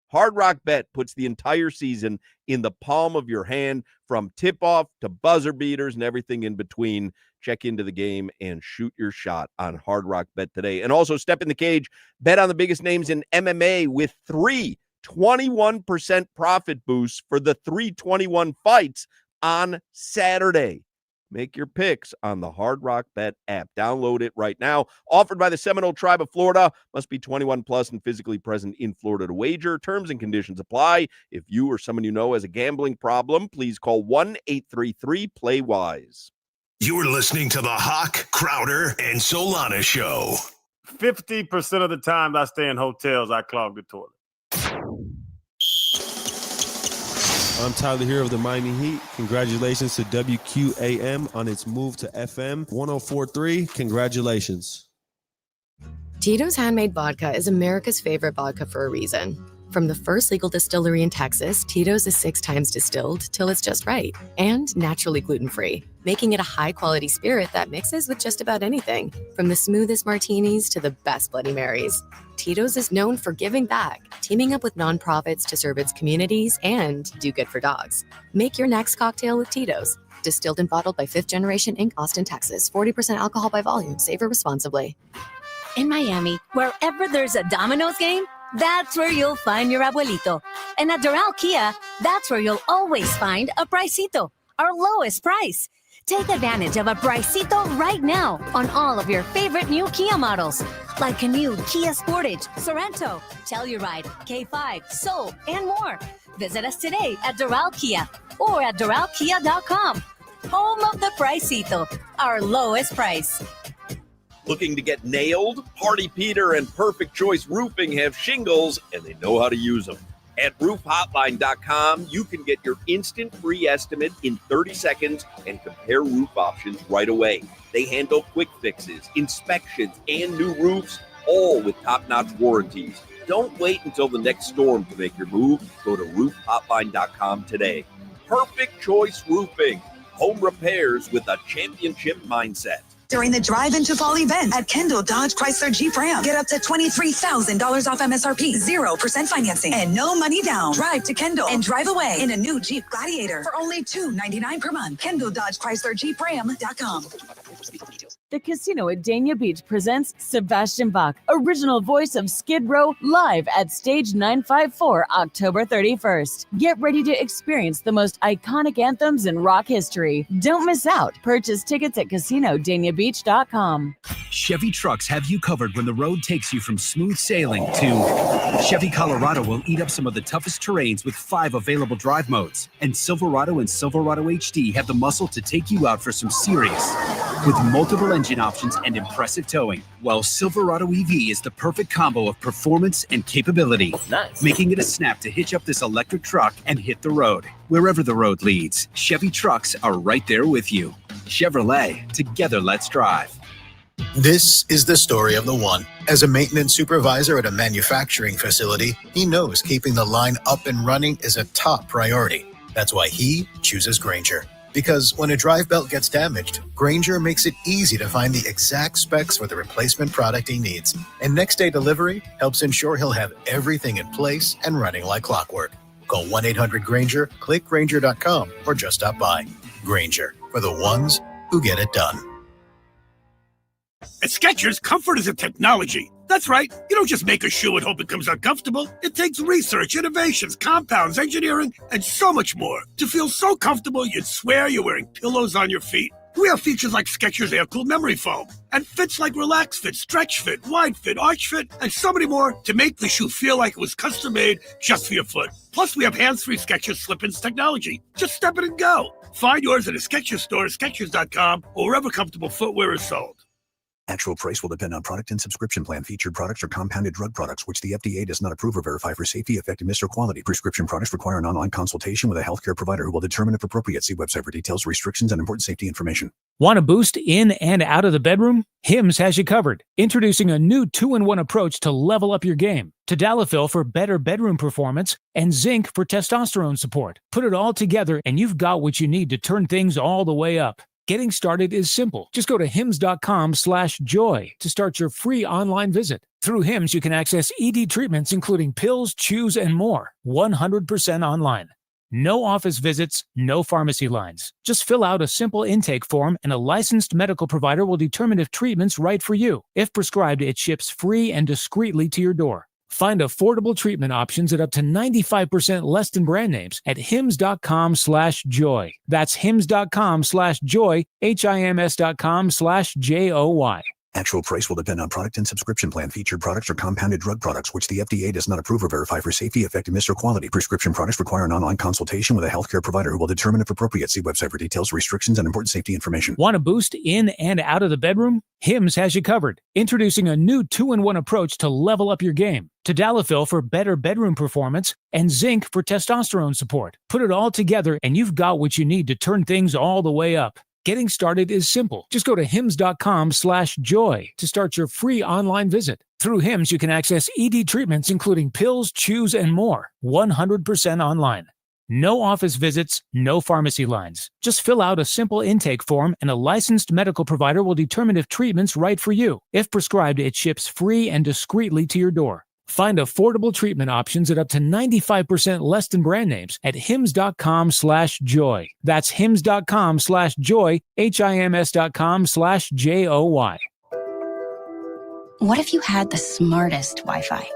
Hard Rock Bet puts the entire season in the palm of your hand, from tip-off to buzzer beaters and everything in between. Check into the game and shoot your shot on Hard Rock Bet today. And also step in the cage, bet on the biggest names in MMA with 21% profit boosts for the 321 fights on Saturday. Make your picks on the Hard Rock Bet app. Download it right now. Offered by the Seminole Tribe of Florida. Must be 21 plus and physically present in Florida to wager. Terms and conditions apply. If you or someone you know has a gambling problem, please call 1-833-PLAY-WISE. You're listening to the Hoch, Crowder, and Solana Show. 50% of the time I stay in hotels, I clog the toilet. I'm Tyler here of the Miami Heat. Congratulations to WQAM on its move to FM 104.3. Congratulations. Tito's Handmade Vodka is America's favorite vodka for a reason. From the first legal distillery in Texas, Tito's is 6 times distilled till it's just right and naturally gluten-free, making it a high-quality spirit that mixes with just about anything, from the smoothest martinis to the best Bloody Marys. Tito's is known for giving back, teaming up with nonprofits to serve its communities and do good for dogs. Make your next cocktail with Tito's. Distilled and bottled by 5th Generation Inc., Austin, Texas. 40% alcohol by volume. Savor responsibly. In Miami, wherever there's a Domino's game, that's where you'll find your abuelito. And at Doral Kia, that's where you'll always find a Pricito, our lowest price. Take advantage of a Pricito right now on all of your favorite new Kia models, like a new Kia Sportage, Sorento, Telluride, K5, Soul, and more. Visit us today at Doral Kia or at DoralKia.com. Home of the Pricito, our lowest price. Looking to get nailed? Hardy Peter and Perfect Choice Roofing have shingles, and they know how to use them. At roofhotline.com, you can get your instant free estimate in 30 seconds and compare roof options right away. They handle quick fixes, inspections, and new roofs, all with top-notch warranties. Don't wait until the next storm to make your move. Go to roofhotline.com today. Perfect Choice Roofing. Home repairs with a championship mindset. During the Drive Into Fall event at Kendall Dodge Chrysler Jeep Ram, get up to $23,000 off MSRP, 0% financing, and no money down. Drive to Kendall and drive away in a new Jeep Gladiator for only $299 per month. Kendall Dodge Chrysler Jeep Ram.com. the Casino at Dania Beach presents Sebastian Bach, original voice of Skid Row, live at Stage 954, October 31st. Get ready to experience the most iconic anthems in rock history. Don't miss out. Purchase tickets at CasinoDaniaBeach.com. Chevy trucks have you covered when the road takes you from smooth sailing to Chevy Colorado will eat up some of the toughest terrains with 5 available drive modes. And Silverado and Silverado HD have the muscle to take you out for some serious with multiple engine options and impressive towing. While Silverado EV is the perfect combo of performance and capability, making it a snap to hitch up this electric truck and hit the road. Wherever the road leads, Chevy trucks are right there with you. Chevrolet, together let's drive. This is the story of the one. As a maintenance supervisor at a manufacturing facility, he knows keeping the line up and running is a top priority. That's why he chooses Grainger. Because when a drive belt gets damaged, Grainger makes it easy to find the exact specs for the replacement product he needs. And next day delivery helps ensure he'll have everything in place and running like clockwork. Call 1-800-GRAINGER, click Grainger.com, or just stop by. Grainger, for the ones who get it done. At Skechers, comfort is a technology. That's right. You don't just make a shoe and hope it comes out comfortable. It takes research, innovations, compounds, engineering, and so much more to feel so comfortable you'd swear you're wearing pillows on your feet. We have features like Skechers Air-Cooled Memory Foam and fits like Relax Fit, Stretch Fit, Wide Fit, Arch Fit, and so many more to make the shoe feel like it was custom-made just for your foot. Plus, we have hands-free Skechers Slip-ins technology. Just step in and go. Find yours at a Skechers store, Skechers.com, or wherever comfortable footwear is sold. Actual price will depend on product and subscription plan. Featured products are compounded drug products, which the FDA does not approve or verify for safety, effectiveness, or quality. Prescription products require an online consultation with a healthcare provider who will determine if appropriate. See website for details, restrictions, and important safety information. Want a boost in and out of the bedroom? Hims has you covered. Introducing a new 2-in-1 approach to level up your game. Tadalafil for better bedroom performance and zinc for testosterone support. Put it all together and you've got what you need to turn things all the way up. Getting started is simple. Just go to hims.com/joy to start your free online visit. Through Hims, you can access ED treatments, including pills, chews, and more, 100% online. No office visits, no pharmacy lines. Just fill out a simple intake form and a licensed medical provider will determine if treatment's right for you. If prescribed, it ships free and discreetly to your door. Find affordable treatment options at up to 95% less than brand names at hims.com/joy. That's hims.com/joy, hims.com/joy. Actual price will depend on product and subscription plan. Featured products are compounded drug products, which the FDA does not approve or verify for safety, effectiveness, or quality. Prescription products require an online consultation with a healthcare provider who will determine if appropriate. See website for details, restrictions, and important safety information. Want a boost in and out of the bedroom? Hims has you covered. Introducing a new 2-in-1 approach to level up your game. Tadalafil for better bedroom performance and zinc for testosterone support. Put it all together and you've got what you need to turn things all the way up. Getting started is simple. Just go to hims.com/joy to start your free online visit. Through Hims, you can access ED treatments, including pills, chews, and more, 100% online. No office visits, no pharmacy lines. Just fill out a simple intake form and a licensed medical provider will determine if treatment's right for you. If prescribed, it ships free and discreetly to your door. Find affordable treatment options at up to 95% less than brand names at hims.com/joy. That's hims.com/joy, hims.com/joy. What if you had the smartest Wi-Fi?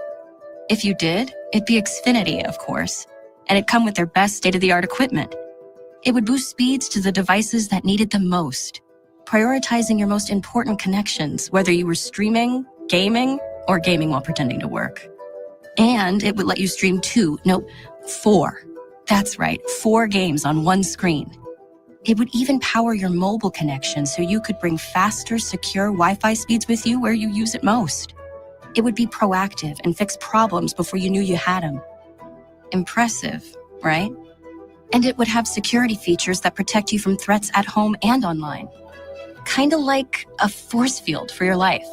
If you did, it'd be Xfinity, of course, and it'd come with their best state-of-the-art equipment. It would boost speeds to the devices that needed the most, prioritizing your most important connections, whether you were streaming, gaming, or gaming while pretending to work. And it would let you stream 4. That's right, 4 games on one screen. It would even power your mobile connection so you could bring faster, secure Wi-Fi speeds with you where you use it most. It would be proactive and fix problems before you knew you had them. Impressive, right? And it would have security features that protect you from threats at home and online. Kinda like a force field for your life.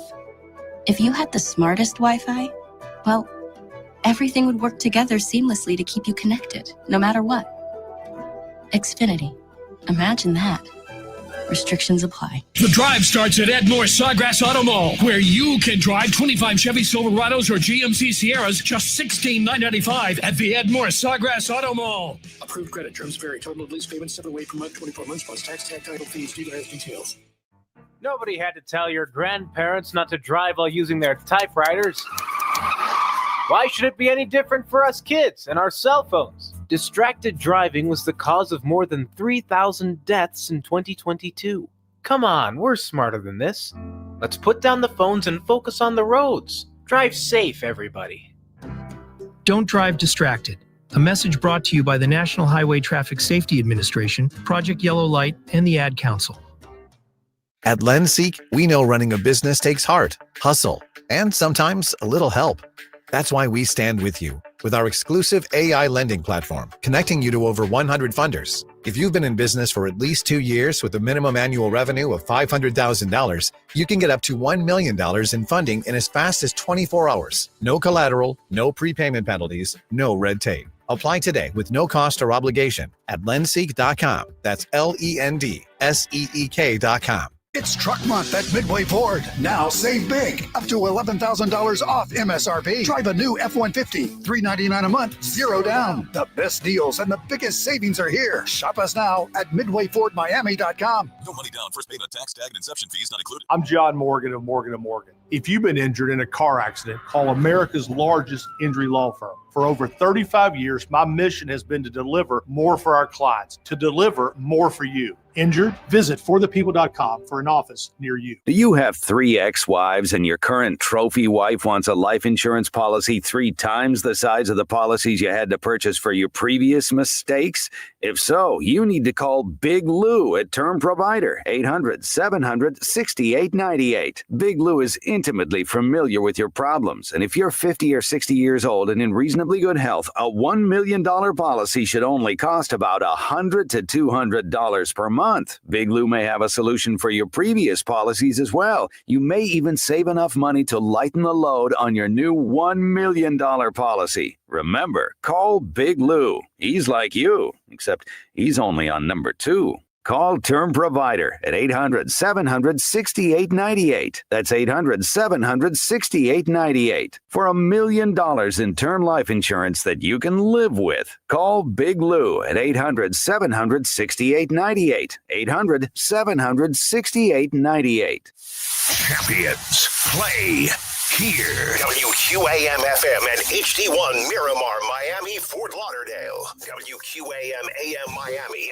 If you had the smartest Wi-Fi, well, everything would work together seamlessly to keep you connected, no matter what. Xfinity. Imagine that. Restrictions apply. The drive starts at Ed Moore Sawgrass Auto Mall, where you can drive 25 Chevy Silverados or GMC Sierras, just $16,995 at the Ed Moore Sawgrass Auto Mall. Approved credit terms vary. Total of lease payments 7 away per month, 24 months plus tax, tag, title fees. Dealer has details. Nobody had to tell your grandparents not to drive while using their typewriters. Why should it be any different for us kids and our cell phones? Distracted driving was the cause of more than 3,000 deaths in 2022. Come on, we're smarter than this. Let's put down the phones and focus on the roads. Drive safe, everybody. Don't drive distracted. A message brought to you by the National Highway Traffic Safety Administration, Project Yellow Light, and the Ad Council. At LendSeek, we know running a business takes heart, hustle, and sometimes a little help. That's why we stand with you with our exclusive AI lending platform, connecting you to over 100 funders. If you've been in business for at least 2 years with a minimum annual revenue of $500,000, you can get up to $1 million in funding in as fast as 24 hours. No collateral, no prepayment penalties, no red tape. Apply today with no cost or obligation at lendseek.com. That's LENDSEEK.com. It's Truck Month at Midway Ford. Now save big. Up to $11,000 off MSRP. Drive a new F-150. $399 a month. 0 down. The best deals and the biggest savings are here. Shop us now at MidwayFordMiami.com. No money down. First payment, tax tag, and inception fees not included. I'm John Morgan of Morgan & Morgan. If you've been injured in a car accident, call America's largest injury law firm. For over 35 years, my mission has been to deliver more for our clients, to deliver more for you. Injured? Visit forthepeople.com for an office near you. Do you have 3 ex-wives and your current trophy wife wants a life insurance policy 3 times the size of the policies you had to purchase for your previous mistakes? If so, you need to call Big Lou at Term Provider, 800-700-6898. Big Lou is intimately familiar with your problems, and if you're 50 or 60 years old and in reasonably good health, a $1 million policy should only cost about $100 to $200 per month. Big Lou may have a solution for your previous policies as well. You may even save enough money to lighten the load on your new $1 million policy. Remember, call Big Lou. He's like you, except he's only on number 2. Call Term Provider at 800-700-6898. That's 800-700-6898 for $1 million in term life insurance that you can live with. Call Big Lou at 800-700-6898. 800-700-6898. Champions play here. WQAM FM and HD1 Miramar, Miami, Fort Lauderdale. WQAM AM Miami.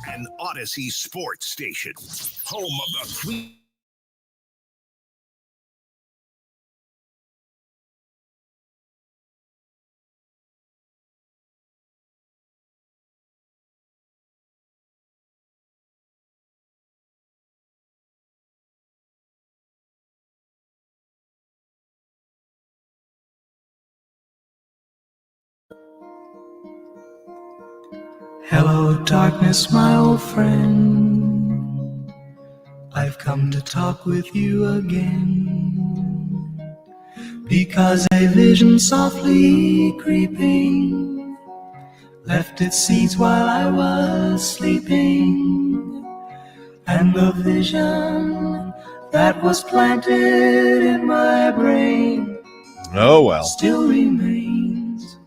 An Odyssey sports station. Home of the Queen. Hello, darkness, my old friend. I've come to talk with you again, because a vision softly creeping left its seeds while I was sleeping, and the vision that was planted in my brain still remains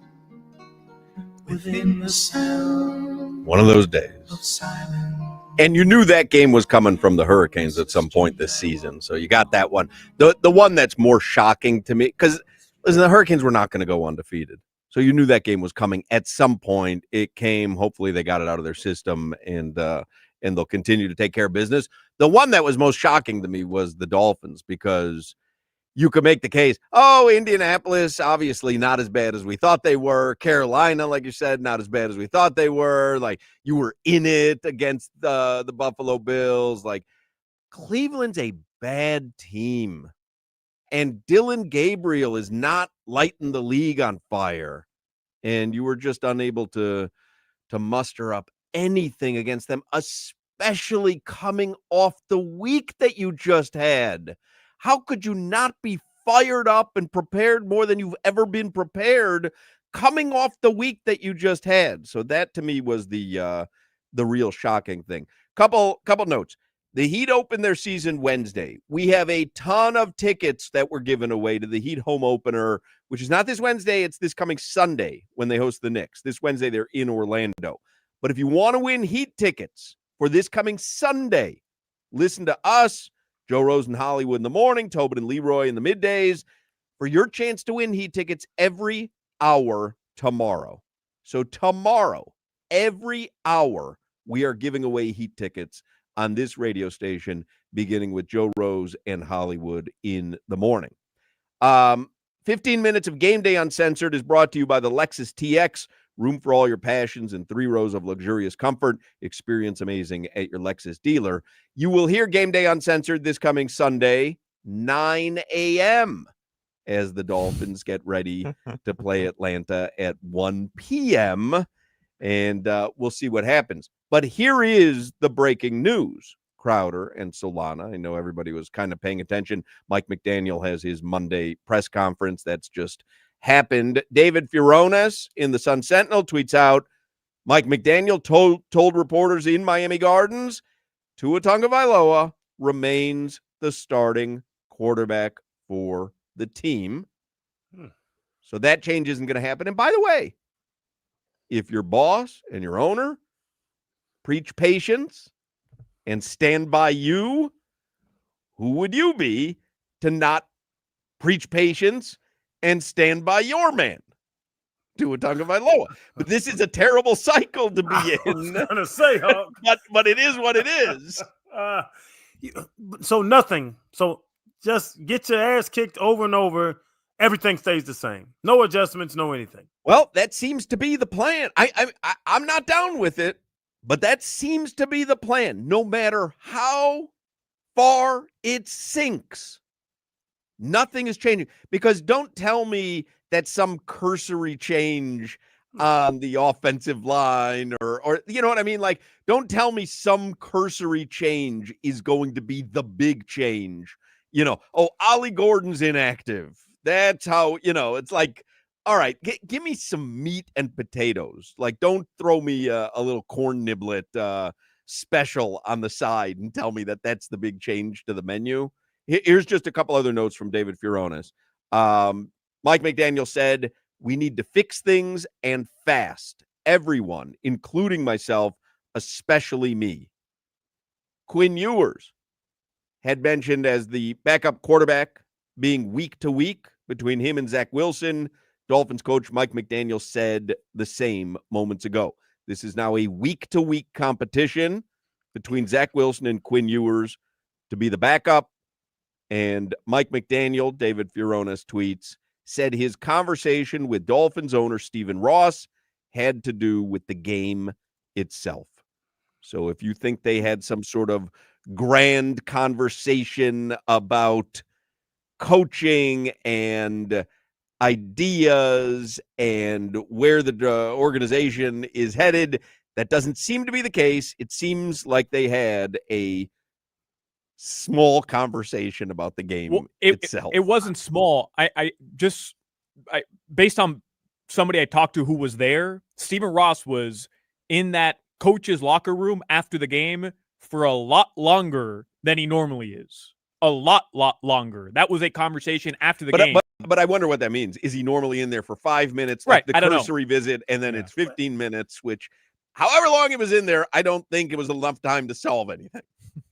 within the sound. One of those days. And you knew that game was coming from the Hurricanes at some point this season. So you got that one. The one that's more shocking to me, because listen, the Hurricanes were not going to go undefeated. So you knew that game was coming at some point. It came. Hopefully they got it out of their system and they'll continue to take care of business. The one that was most shocking to me was the Dolphins, because you could make the case, Indianapolis, obviously not as bad as we thought they were. Carolina, like you said, not as bad as we thought they were. Like, you were in it against the Buffalo Bills. Like, Cleveland's a bad team. And Dylan Gabriel is not lighting the league on fire. And you were just unable to muster up anything against them, especially coming off the week that you just had. How could you not be fired up and prepared more than you've ever been prepared coming off the week that you just had? So that to me was the real shocking thing. Couple notes. The Heat opened their season Wednesday. We have a ton of tickets that were given away to the Heat home opener, which is not this Wednesday. It's this coming Sunday when they host the Knicks. This Wednesday, they're in Orlando. But if you want to win Heat tickets for this coming Sunday, listen to us, Joe Rose and Hollywood in the morning, Tobin and Leroy in the middays, for your chance to win heat tickets every hour tomorrow. So tomorrow, every hour, we are giving away heat tickets on this radio station, beginning with Joe Rose and Hollywood in the morning. 15 minutes of Game Day Uncensored is brought to you by the Lexus TX. Room for all your passions and 3 rows of luxurious comfort. Experience amazing at your Lexus dealer. You will hear Game Day Uncensored this coming Sunday, 9 a.m., as the Dolphins get ready to play Atlanta at 1 p.m., and we'll see what happens. But here is the breaking news. Crowder and Solana. I know everybody was kind of paying attention. Mike McDaniel has his Monday press conference. That's just happened. David Furones in the Sun Sentinel tweets out, Mike McDaniel told reporters in Miami Gardens, Tua Tagovailoa remains the starting quarterback for the team. So that change isn't going to happen. And by the way, if your boss and your owner preach patience and stand by you, who would you be to not preach patience and stand by your man? Tua Tagovailoa. But this is a terrible cycle to be in. I was gonna say, Hoch. but it is what it is. So nothing. So just get your ass kicked over and over. Everything stays the same. No adjustments, no anything. Well, that seems to be the plan. I'm not down with it, but that seems to be the plan. No matter how far it sinks, nothing is changing. Because don't tell me that some cursory change on the offensive line or you know what I mean? Like, don't tell me some cursory change is going to be the big change. You know, Ollie Gordon's inactive. That's how, it's like, all right, give me some meat and potatoes. Like, don't throw me a little corn niblet special on the side and tell me that that's the big change to the menu. Here's just a couple other notes from David Furones. Mike McDaniel said, we need to fix things and fast. Everyone, including myself, especially me. Quinn Ewers had mentioned as the backup quarterback being week to week between him and Zach Wilson. Dolphins coach Mike McDaniel said the same moments ago. This is now a week-to-week competition between Zach Wilson and Quinn Ewers to be the backup. And Mike McDaniel, David Furones tweets, said his conversation with Dolphins owner Stephen Ross had to do with the game itself. So if you think they had some sort of grand conversation about coaching and ideas and where the organization is headed, that doesn't seem to be the case. It seems like they had a small conversation about the game itself. It wasn't small. I based on somebody I talked to who was there, Stephen Ross was in that coach's locker room after the game for a lot longer than he normally is. A lot longer. That was a conversation after the game. But I wonder what that means. Is he normally in there for 5 minutes, right? Like the cursory visit, and then it's 15 minutes, which however long it was in there, I don't think it was enough time to solve anything.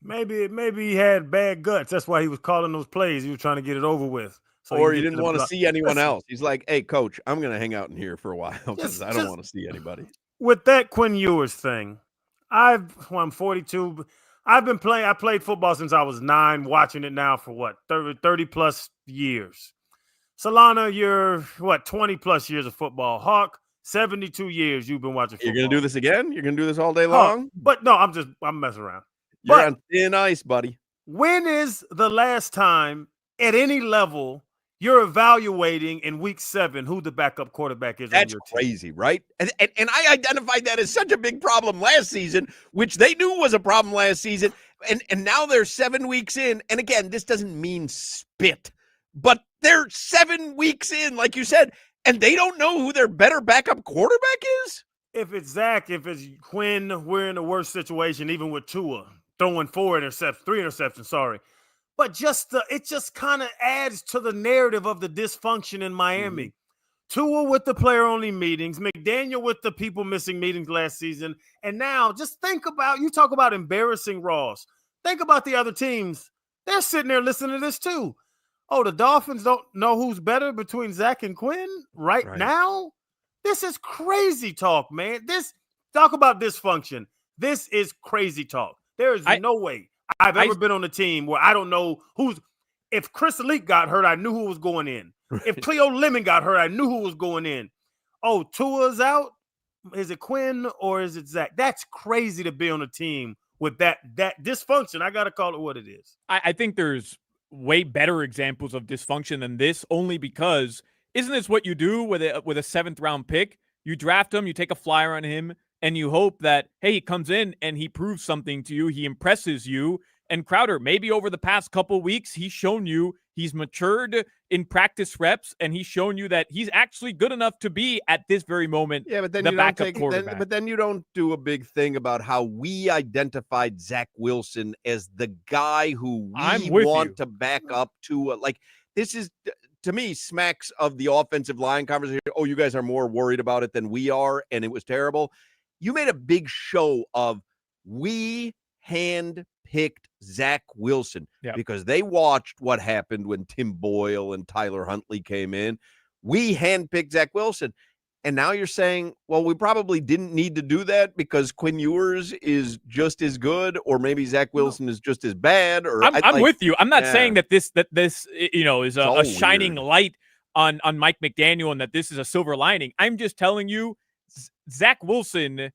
Maybe he had bad guts. That's why he was calling those plays. He was trying to get it over with. So or he didn't want to see anyone else. He's like, hey, coach, I'm going to hang out in here for a while because I don't want to see anybody. With that Quinn Ewers thing, I'm 42. I played football since I was 9, watching it now for 30 plus years. Solana, you're 20 plus years of football. Hoch, 72 years you've been watching football. You're going to do this again? You're going to do this all day long? But no, I'm messing around. You're on thin ice, buddy. When is the last time at any level you're evaluating in week 7 who the backup quarterback is? That's crazy, right? And I identified that as such a big problem last season, which they knew was a problem last season. And now they're 7 weeks in. And again, this doesn't mean spit, but they're 7 weeks in, like you said, and they don't know who their better backup quarterback is. If it's Zach, if it's Quinn, we're in a worse situation, even with Tua throwing 3 interceptions, sorry. But it just kind of adds to the narrative of the dysfunction in Miami. Mm-hmm. Tua with the player-only meetings, McDaniel with the people missing meetings last season. And now just think about, you talk about embarrassing Ross. Think about the other teams. they're sitting there listening to this too. Oh, the Dolphins don't know who's better between Zach and Quinn right now? This is crazy talk, man. Talk about dysfunction. This is crazy talk. There is no way I've ever been on a team where I don't know who's. If Chris Leak got hurt, I knew who was going in. If Cleo Lemon got hurt, I knew who was going in. Oh, Tua's out. Is it Quinn or is it Zach? That's crazy to be on a team with that dysfunction. I got to call it what it is. I think there's way better examples of dysfunction than this, only because isn't this what you do with a seventh round pick? You draft him, you take a flyer on him, and you hope that, hey, he comes in and he proves something to you. He impresses you. And Crowder, maybe over the past couple weeks, he's shown you he's matured in practice reps, and he's shown you that he's actually good enough to be at this very moment. Yeah, but then the you backup don't quarterback. but then you don't do a big thing about how we identified Zach Wilson as the guy who we want to back up to. Like, this is, to me, smacks of the offensive line conversation. Oh, you guys are more worried about it than we are, and it was terrible. You made a big show of we hand-picked Zach Wilson because they watched what happened when Tim Boyle and Tyler Huntley came in. We handpicked Zach Wilson. And now you're saying, well, we probably didn't need to do that because Quinn Ewers is just as good, or maybe Zach Wilson is just as bad. Or I'm with you. I'm not saying that this is a shining light on Mike McDaniel and that this is a silver lining. I'm just telling you, Zach Wilson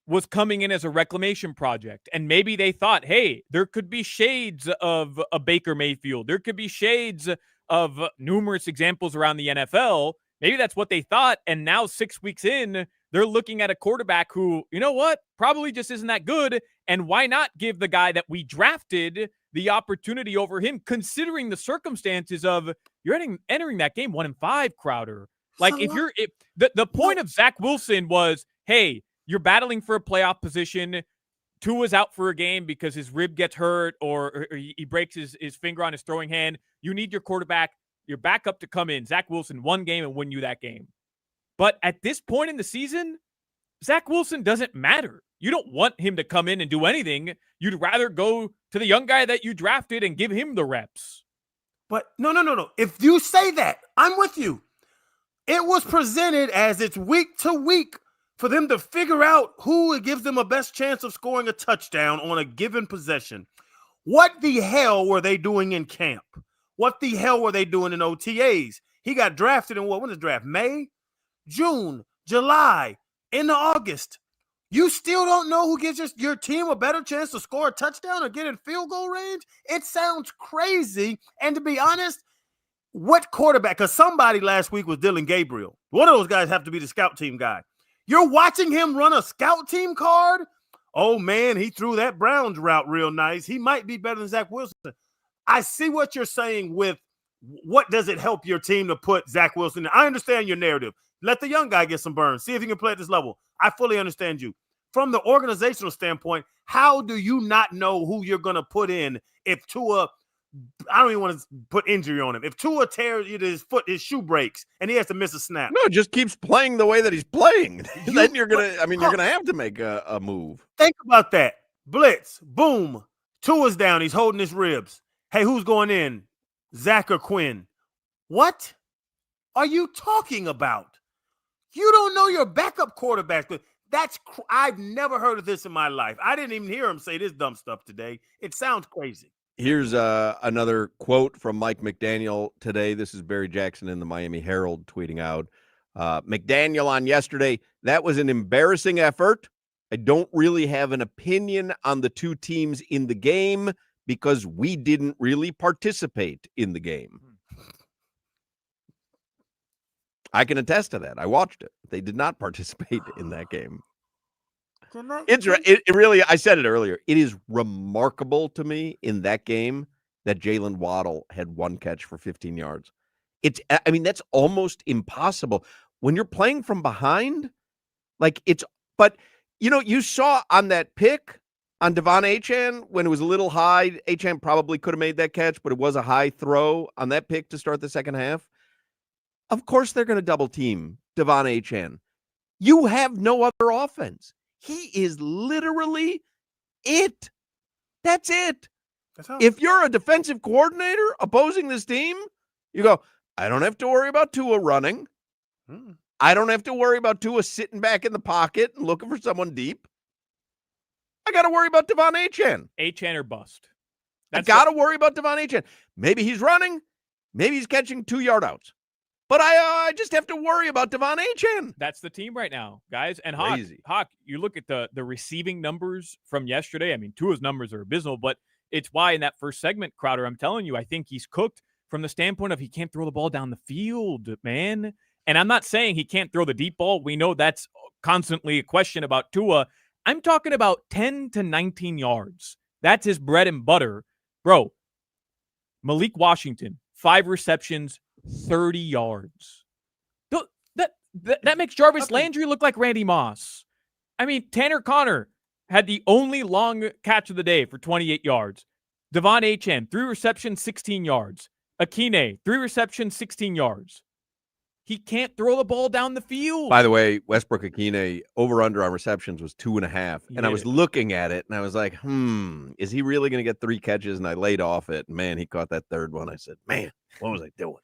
was coming in as a reclamation project, and maybe they thought, hey, there could be shades of a Baker Mayfield. There could be shades of numerous examples around the NFL. Maybe that's what they thought, and now 6 weeks in, they're looking at a quarterback who, you know what, probably just isn't that good, and why not give the guy that we drafted the opportunity over him, considering the circumstances of you're entering that game 1-5, Crowder. Like, the point of Zach Wilson was, hey, you're battling for a playoff position. Tua's out for a game because his rib gets hurt or he breaks his finger on his throwing hand. You need your quarterback, your backup to come in. Zach Wilson, one game and win you that game. But at this point in the season, Zach Wilson doesn't matter. You don't want him to come in and do anything. You'd rather go to the young guy that you drafted and give him the reps. But no. If you say that, I'm with you. It was presented as it's week to week for them to figure out who gives them a best chance of scoring a touchdown on a given possession. What the hell were they doing in camp? What the hell were they doing in OTAs? He got drafted in when was the draft? May, June, July, into August. You still don't know who gives your team a better chance to score a touchdown or get in field goal range? It sounds crazy. And to be honest, what quarterback? Because somebody last week was Dylan Gabriel. One of those guys have to be the scout team guy. You're watching him run a scout team card? Oh, man, he threw that Browns route real nice. He might be better than Zach Wilson. I see what you're saying with what does it help your team to put Zach Wilson in. I understand your narrative. Let the young guy get some burn. See if he can play at this level. I fully understand you. From the organizational standpoint, how do you not know who you're going to put in if Tua – I don't even want to put injury on him. If Tua tears his foot, his shoe breaks, and he has to miss a snap. No, just keeps playing the way that he's playing. Then you're going to have to make a move. Think about that. Blitz, boom. Tua's down. He's holding his ribs. Hey, who's going in? Zach or Quinn? What are you talking about? You don't know your backup quarterback. I've never heard of this in my life. I didn't even hear him say this dumb stuff today. It sounds crazy. Here's another quote from Mike McDaniel today. This is Barry Jackson in the Miami Herald tweeting out. McDaniel on yesterday, that was an embarrassing effort. I don't really have an opinion on the two teams in the game because we didn't really participate in the game. I can attest to that. I watched it. They did not participate in that game. It really, I said it earlier, it is remarkable to me in that game that Jalen Waddle had one catch for 15 yards. That's almost impossible. When you're playing from behind, but you saw on that pick on Devon Achane when it was a little high, Achane probably could have made that catch, but it was a high throw on that pick to start the second half. Of course they're going to double team Devon Achane. You have no other offense. He is literally it. That's it. If you're a defensive coordinator opposing this team, you go, I don't have to worry about Tua running. I don't have to worry about Tua sitting back in the pocket and looking for someone deep. I got to worry about Devon Achane. Achane or bust. I got to worry about Devon Achane. Maybe he's running. Maybe he's catching 2-yard outs. But I just have to worry about Devon Achane. That's the team right now, guys. And Crazy. Hoch, you look at the receiving numbers from yesterday. I mean, Tua's numbers are abysmal, but it's why in that first segment, Crowder, I'm telling you, I think he's cooked from the standpoint of he can't throw the ball down the field, man. And I'm not saying he can't throw the deep ball. We know that's constantly a question about Tua. I'm talking about 10 to 19 yards. That's his bread and butter. Bro, Malik Washington, 5 receptions, 30 yards. That makes Jarvis Landry look like Randy Moss. I mean, Tanner Connor had the only long catch of the day for 28 yards. Devon Achane, 3 receptions, 16 yards. Akine, 3 receptions, 16 yards. He can't throw the ball down the field. By the way, Westbrook Akine over-under on receptions was 2.5. And I was looking at it, and I was like, is he really going to get 3 catches? And I laid off it. Man, he caught that third one. I said, man, what was I doing?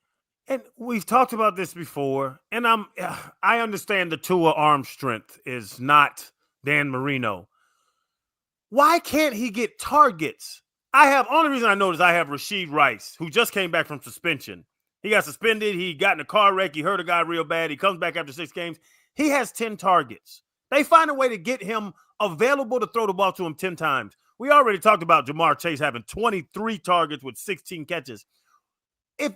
And we've talked about this before, and I understand the Tua arm strength is not Dan Marino. Why can't he get targets? Only reason I noticed I have Rashid Rice, who just came back from suspension. He got suspended. He got in a car wreck. He hurt a guy real bad. He comes back after 6 games. He has 10 targets. They find a way to get him available to throw the ball to him 10 times. We already talked about Jamar Chase having 23 targets with 16 catches. If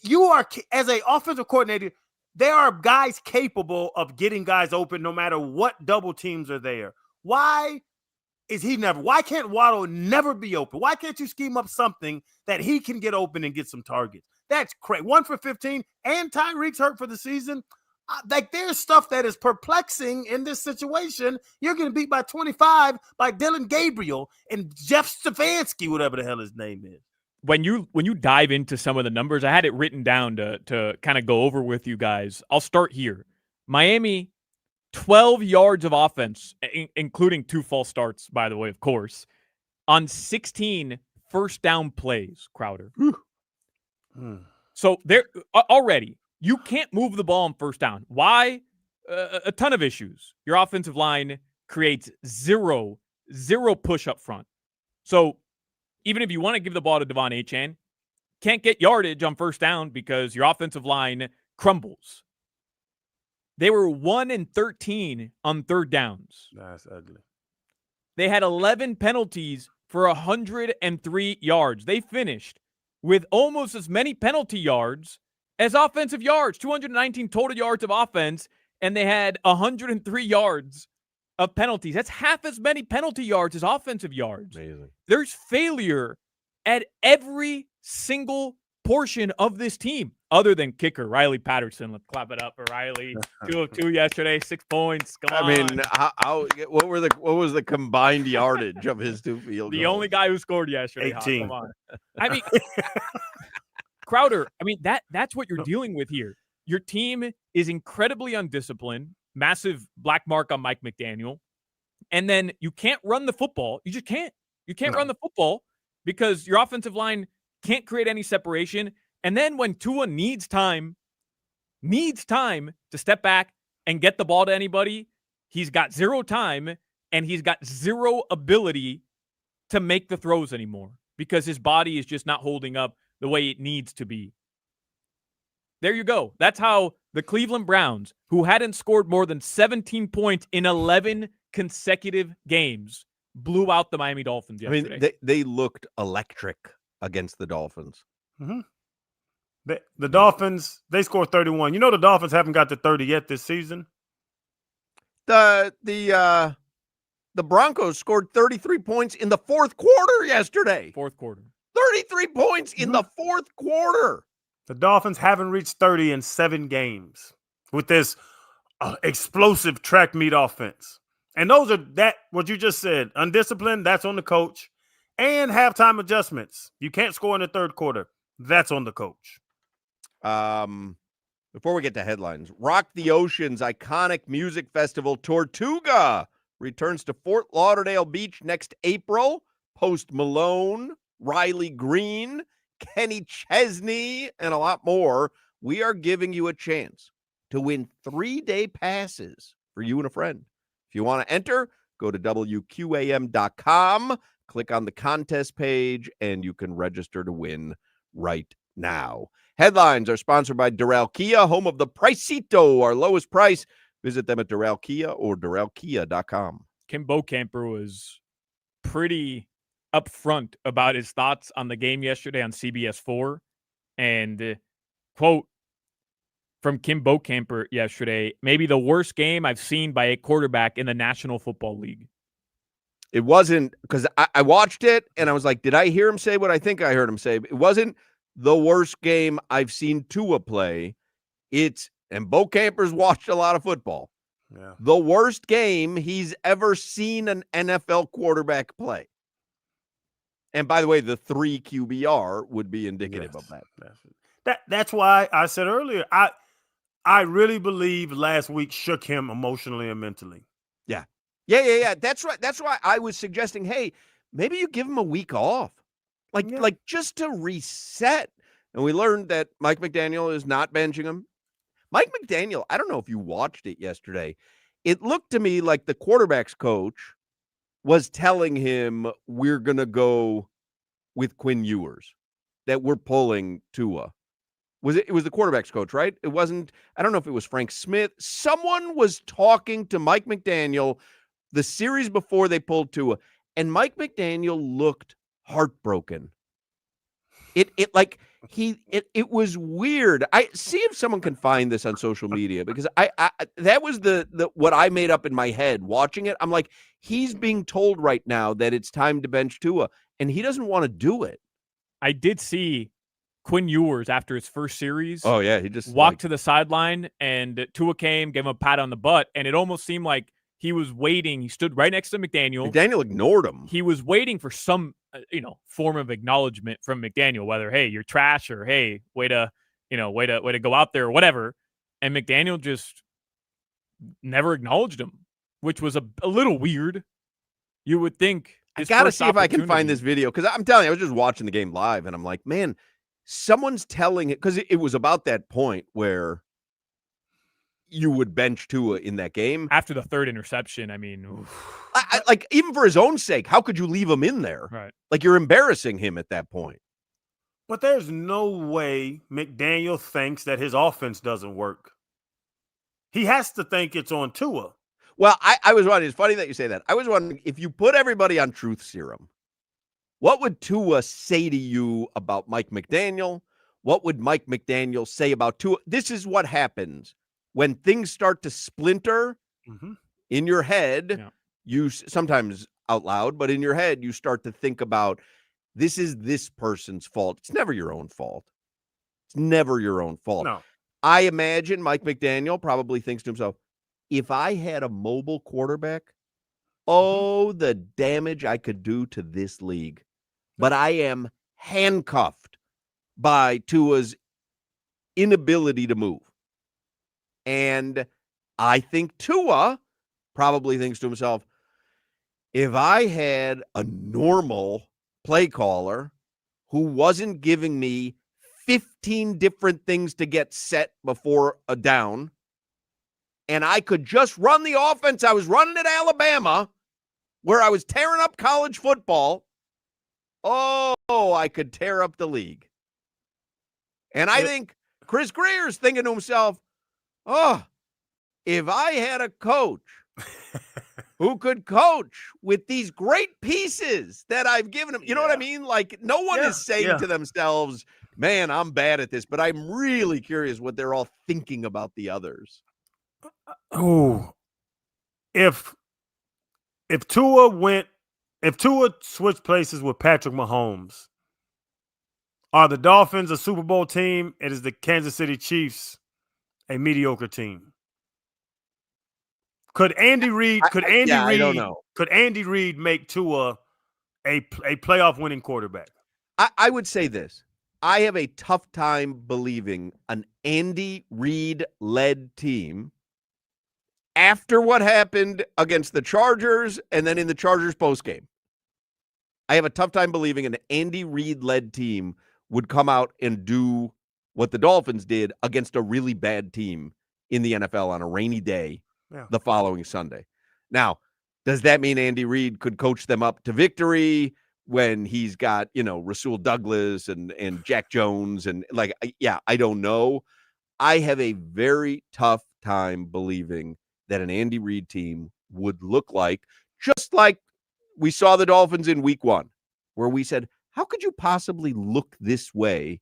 you are, as an offensive coordinator, there are guys capable of getting guys open no matter what double teams are there. Why can't Waddle never be open? Why can't you scheme up something that he can get open and get some targets? That's crazy. 1 for 15 and Tyreek's hurt for the season. There's stuff that is perplexing in this situation. You're getting beat by 25 by Dylan Gabriel and Jeff Stefanski, whatever the hell his name is. When you dive into some of the numbers, I had it written down to kind of go over with you guys. I'll start here. Miami, 12 yards of offense, including 2 false starts, by the way, of course, on 16 first down plays, Crowder. So there already, you can't move the ball on first down. Why? A ton of issues. Your offensive line creates zero push up front. So even if you want to give the ball to Devon Achane, can't get yardage on first down because your offensive line crumbles. They were 1-13 on third downs. That's ugly. They had 11 penalties for 103 yards. They finished with almost as many penalty yards as offensive yards, 219 total yards of offense, and they had 103 yards of penalties. That's half as many penalty yards as offensive yards. Amazing. There's failure at every single portion of this team, other than kicker Riley Patterson. Let's clap it up for Riley. 2 of 2 yesterday, 6 points. Come on. I mean, what was the combined yardage of his 2 field goals? The only guy who scored yesterday. 18. Come on. I mean, Crowder, I mean, that's what you're dealing with here. Your team is incredibly undisciplined, massive black mark on Mike McDaniel, and then you can't run the football. You just can't. You can't run the football because your offensive line can't create any separation. And then when Tua needs time to step back and get the ball to anybody, he's got 0 time and he's got 0 ability to make the throws anymore because his body is just not holding up the way it needs to be. There you go. That's how the Cleveland Browns, who hadn't scored more than 17 points in 11 consecutive games, blew out the Miami Dolphins yesterday. I mean, they looked electric against the Dolphins. Mm-hmm. The Dolphins, they scored 31. You know the Dolphins haven't got to 30 yet this season. The Broncos scored 33 points in the 4th quarter yesterday. 4th quarter. 33 points in the 4th quarter. The Dolphins haven't reached 30 in 7 games with this explosive track meet offense. And those are what you just said, undisciplined, that's on the coach. And halftime adjustments. You can't score in the 3rd quarter. That's on the coach. Before we get to headlines, Rock the Ocean's iconic music festival Tortuga returns to Fort Lauderdale Beach next April. Post Malone, Riley Green, Kenny Chesney, and a lot more, we are giving you a chance to win 3-day passes for you and a friend. If you want to enter, go to WQAM.com, click on the contest page, and you can register to win right now. Headlines are sponsored by Doral Kia, home of the Pricito, our lowest price. Visit them at Doral Kia or DoralKia.com. Kim Bokamper was pretty upfront about his thoughts on the game yesterday on CBS 4. And quote from Kim Bokamper yesterday, maybe the worst game I've seen by a quarterback in the National Football League. It wasn't, because I watched it and I was like, did I hear him say what I think I heard him say? It wasn't the worst game I've seen Tua play. And Bo Camper's watched a lot of football. Yeah. The worst game he's ever seen an NFL quarterback play. And by the way, the 3 QBR would be indicative of that. That's why I said earlier, I really believe last week shook him emotionally and mentally. Yeah. Yeah. That's right. That's why I was suggesting, hey, maybe you give him a week off. Like just to reset. And we learned that Mike McDaniel is not benching him. Mike McDaniel, I don't know if you watched it yesterday. It looked to me like the quarterback's coach was telling him we're going to go with Quinn Ewers, that we're pulling Tua. It was the quarterback's coach, right? It wasn't, I don't know if it was Frank Smith. Someone was talking to Mike McDaniel the series before they pulled Tua, and Mike McDaniel looked heartbroken. It was weird. I see if someone can find this on social media, because I that was the what I made up in my head watching it. I'm like, he's being told right now that it's time to bench Tua, and he doesn't want to do it. I did see Quinn Ewers after his first series. Oh yeah, he just walked to the sideline, and Tua came, gave him a pat on the butt, and it almost seemed like he was waiting. He stood right next to McDaniel. McDaniel ignored him. He was waiting for some, form of acknowledgement from McDaniel, whether, hey, you're trash, or hey, way to go out there, or whatever. And McDaniel just never acknowledged him, which was a little weird. You would think. I gotta see if I can find this video, because I'm telling you, I was just watching the game live, and I'm like, man, someone's telling it, because it was about that point where you would bench Tua in that game after the third interception. I mean, I like, even for his own sake, how could you leave him in there? Right. Like, you're embarrassing him at that point. But there's no way McDaniel thinks that his offense doesn't work. He has to think it's on Tua. Well, I was wondering, it's funny that you say that. I was wondering, if you put everybody on truth serum, what would Tua say to you about Mike McDaniel? What would Mike McDaniel say about Tua? This is what happens when things start to splinter in your head. Yeah. You sometimes out loud, but in your head, you start to think about, this is this person's fault. It's never your own fault. It's never your own fault. No. I imagine Mike McDaniel probably thinks to himself, if I had a mobile quarterback, the damage I could do to this league. But I am handcuffed by Tua's inability to move. And I think Tua probably thinks to himself, if I had a normal play caller who wasn't giving me 15 different things to get set before a down, and I could just run the offense I was running at Alabama, where I was tearing up college football, I could tear up the league. And I think Chris Greer's thinking to himself, if I had a coach who could coach with these great pieces that I've given him, you know what I mean? Like, no one is saying to themselves, man, I'm bad at this, but I'm really curious what they're all thinking about the others. If Tua switched places with Patrick Mahomes, are the Dolphins a Super Bowl team? It is the Kansas City Chiefs a mediocre team. Could Andy Reid? I don't know. Could Andy Reid make Tua a playoff winning quarterback? I would say this. I have a tough time believing an Andy Reid led team, after what happened against the Chargers and then in the Chargers postgame. I have a tough time believing an Andy Reid-led team would come out and do what the Dolphins did against a really bad team in the NFL on a rainy day the following Sunday. Now, does that mean Andy Reid could coach them up to victory when he's got, Rasul Douglas and Jack Jones and I don't know. I have a very tough time believing that an Andy Reid team would look like, just like we saw the Dolphins in week 1, where we said, how could you possibly look this way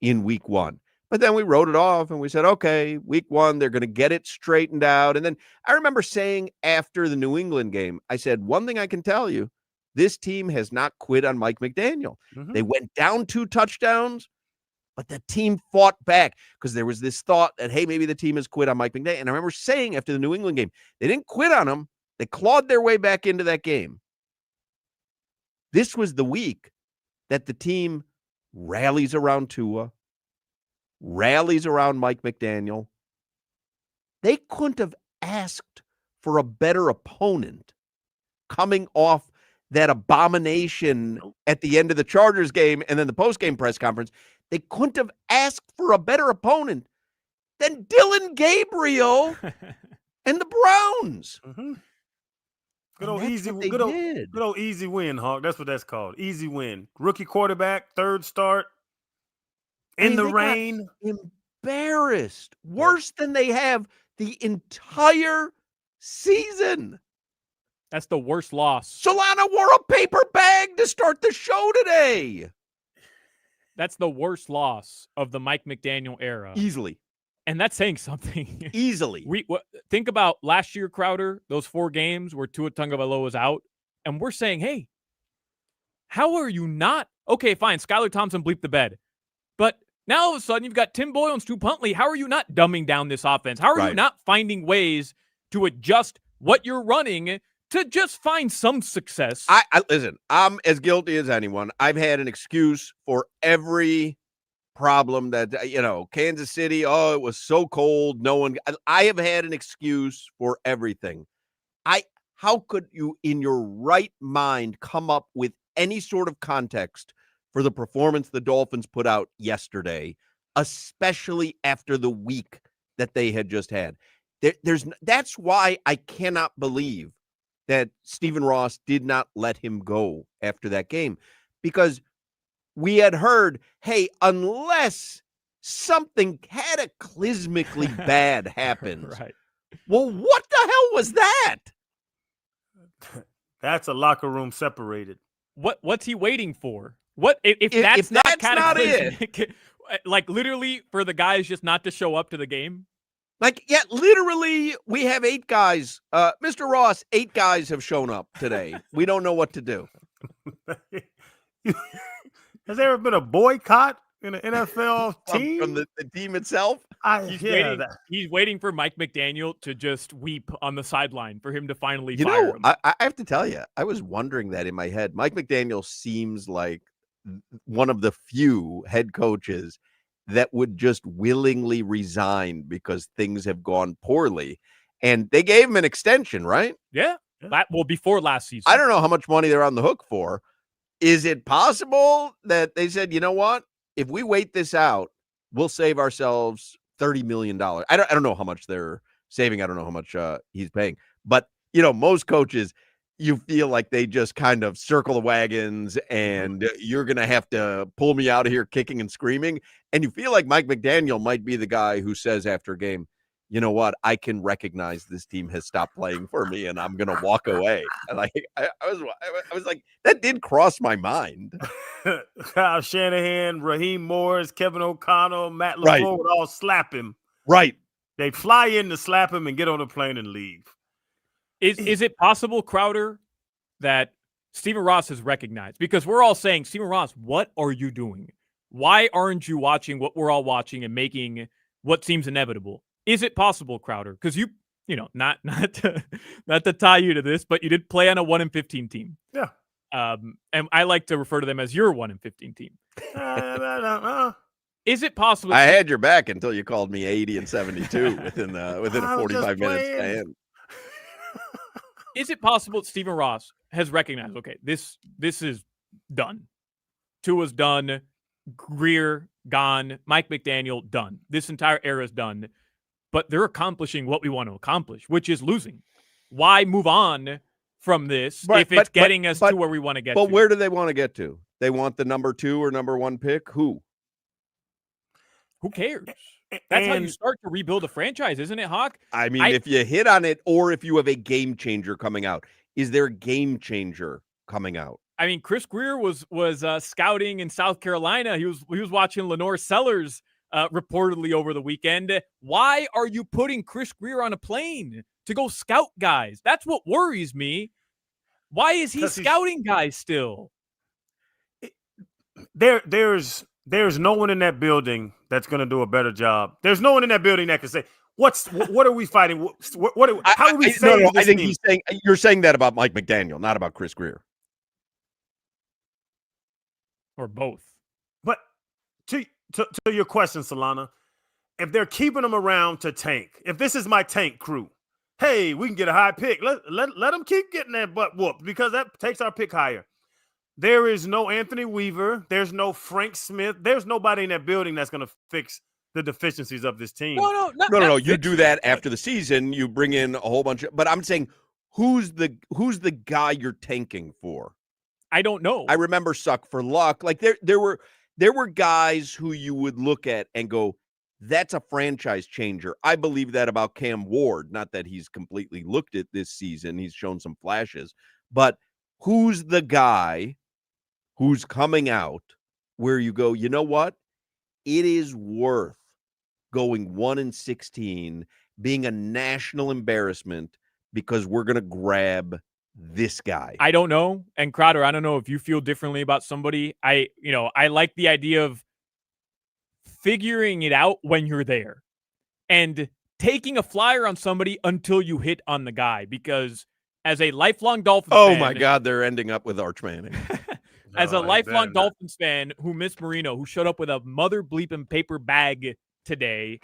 in week 1? But then we wrote it off and we said, okay, week 1, they're going to get it straightened out. And then I remember saying after the New England game, I said, one thing I can tell you, this team has not quit on Mike McDaniel. Mm-hmm. They went down 2 touchdowns, but the team fought back because there was this thought that, hey, maybe the team has quit on Mike McDaniel. And I remember saying after the New England game, they didn't quit on him. They clawed their way back into that game. This was the week that the team rallies around Tua, rallies around Mike McDaniel. They couldn't have asked for a better opponent coming off that abomination at the end of the Chargers game and then the post-game press conference. They couldn't have asked for a better opponent than Dylan Gabriel and the Browns. Mm-hmm. Good old easy win, Hawk. That's what that's called. Easy win. Rookie quarterback, third start in the rain. Embarrassed. Worse than they have the entire season. That's the worst loss. Solana wore a paper bag to start the show today. That's the worst loss of the Mike McDaniel era. Easily. And that's saying something. Easily. Think about last year, Crowder, those 4 games where Tua Tagovailoa was out, and we're saying, hey, how are you not? Okay, fine, Skylar Thompson bleeped the bed. But now all of a sudden you've got Tim Boyle and Stu Puntley. How are you not dumbing down this offense? How are you not finding ways to adjust what you're running to just find some success? Listen, I'm as guilty as anyone. I've had an excuse for every problem that, Kansas City, it was so cold. I have had an excuse for everything. How could you in your right mind come up with any sort of context for the performance the Dolphins put out yesterday, especially after the week that they had just had? That's why I cannot believe that Stephen Ross did not let him go after that game, because we had heard, hey, unless something cataclysmically bad happens. Right. Well, what the hell was that? That's a locker room separated. What's he waiting for? What if that's not it? Like literally for the guys just not to show up to the game? Literally, we have 8 guys. Mr. Ross, 8 guys have shown up today. We don't know what to do. Has there ever been a boycott in an NFL team? From the team itself? He's waiting for Mike McDaniel to just weep on the sideline for him to finally fire him. I have to tell you, I was wondering that in my head. Mike McDaniel seems like one of the few head coaches that would just willingly resign because things have gone poorly. And they gave him an extension, right? Yeah. Well, before last season. I don't know how much money they're on the hook for. Is it possible that they said, you know what? If we wait this out, we'll save ourselves $30 million. I don't know how much they're saving. I don't know how much he's paying. But, most coaches, you feel like they just kind of circle the wagons and you're going to have to pull me out of here kicking and screaming. And you feel like Mike McDaniel might be the guy who says after a game, you know what? I can recognize this team has stopped playing for me and I'm going to walk away. And I was like, that did cross my mind. Kyle Shanahan, Raheem Morris, Kevin O'Connell, Matt LaFleur would all slap him. Right. They fly in to slap him and get on the plane and leave. Is it possible, Crowder, that Stephen Ross has recognized? Because we're all saying, Stephen Ross, what are you doing? Why aren't you watching what we're all watching and making what seems inevitable? Is it possible, Crowder? Because not to tie you to this, but you did play on a 1-15 team. Yeah. And I like to refer to them as your 1-15 team. Is it possible? I had your back until you called me 80 and 72 within a 45 minute span. Is it possible that Stephen Ross has recognized, okay, this is done. Tua's done. Greer, gone. Mike McDaniel, done. This entire era is done. But they're accomplishing what we want to accomplish, which is losing. Why move on from this if it's getting us to where we want to get to? But where do they want to get to? They want the number 2 or number 1 pick? Who cares? That's how you start to rebuild a franchise, isn't it, Hawk? I mean, if you hit on it or if you have a game changer coming out. Is there a game changer coming out? I mean, Chris Greer was scouting in South Carolina. He was watching Lenore Sellers reportedly over the weekend. Why are you putting Chris Greer on a plane to go scout guys? That's what worries me. Why is he scouting guys still? There's no one in that building that's going to do a better job. There's no one in that building that can say, what are we fighting? How are we saying? I think you're saying that about Mike McDaniel, not about Chris Greer. Or both. But to your question, Solana, if they're keeping them around to tank, if this is my tank crew, hey, we can get a high pick. Let them keep getting that butt whooped because that takes our pick higher. There is no Anthony Weaver. There's no Frank Smith. There's nobody in that building that's going to fix the deficiencies of this team. No. You do that after the season. You bring in a whole bunch of. But I'm saying, who's the guy you're tanking for? I don't know. I remember Suck for Luck. Like there were guys who you would look at and go, that's a franchise changer. I believe that about Cam Ward. Not that he's completely looked at this season. He's shown some flashes. But who's the guy who's coming out where you go, you know what? It is worth going 1-16, being a national embarrassment because we're going to grab this guy. I don't know. And Crowder, I don't know if you feel differently about somebody. I like the idea of figuring it out when you're there and taking a flyer on somebody until you hit on the guy, because as a lifelong Dolphins fan, my God, they're ending up with Arch Manning. As a lifelong Dolphins fan who missed Marino, who showed up with a mother bleeping paper bag today,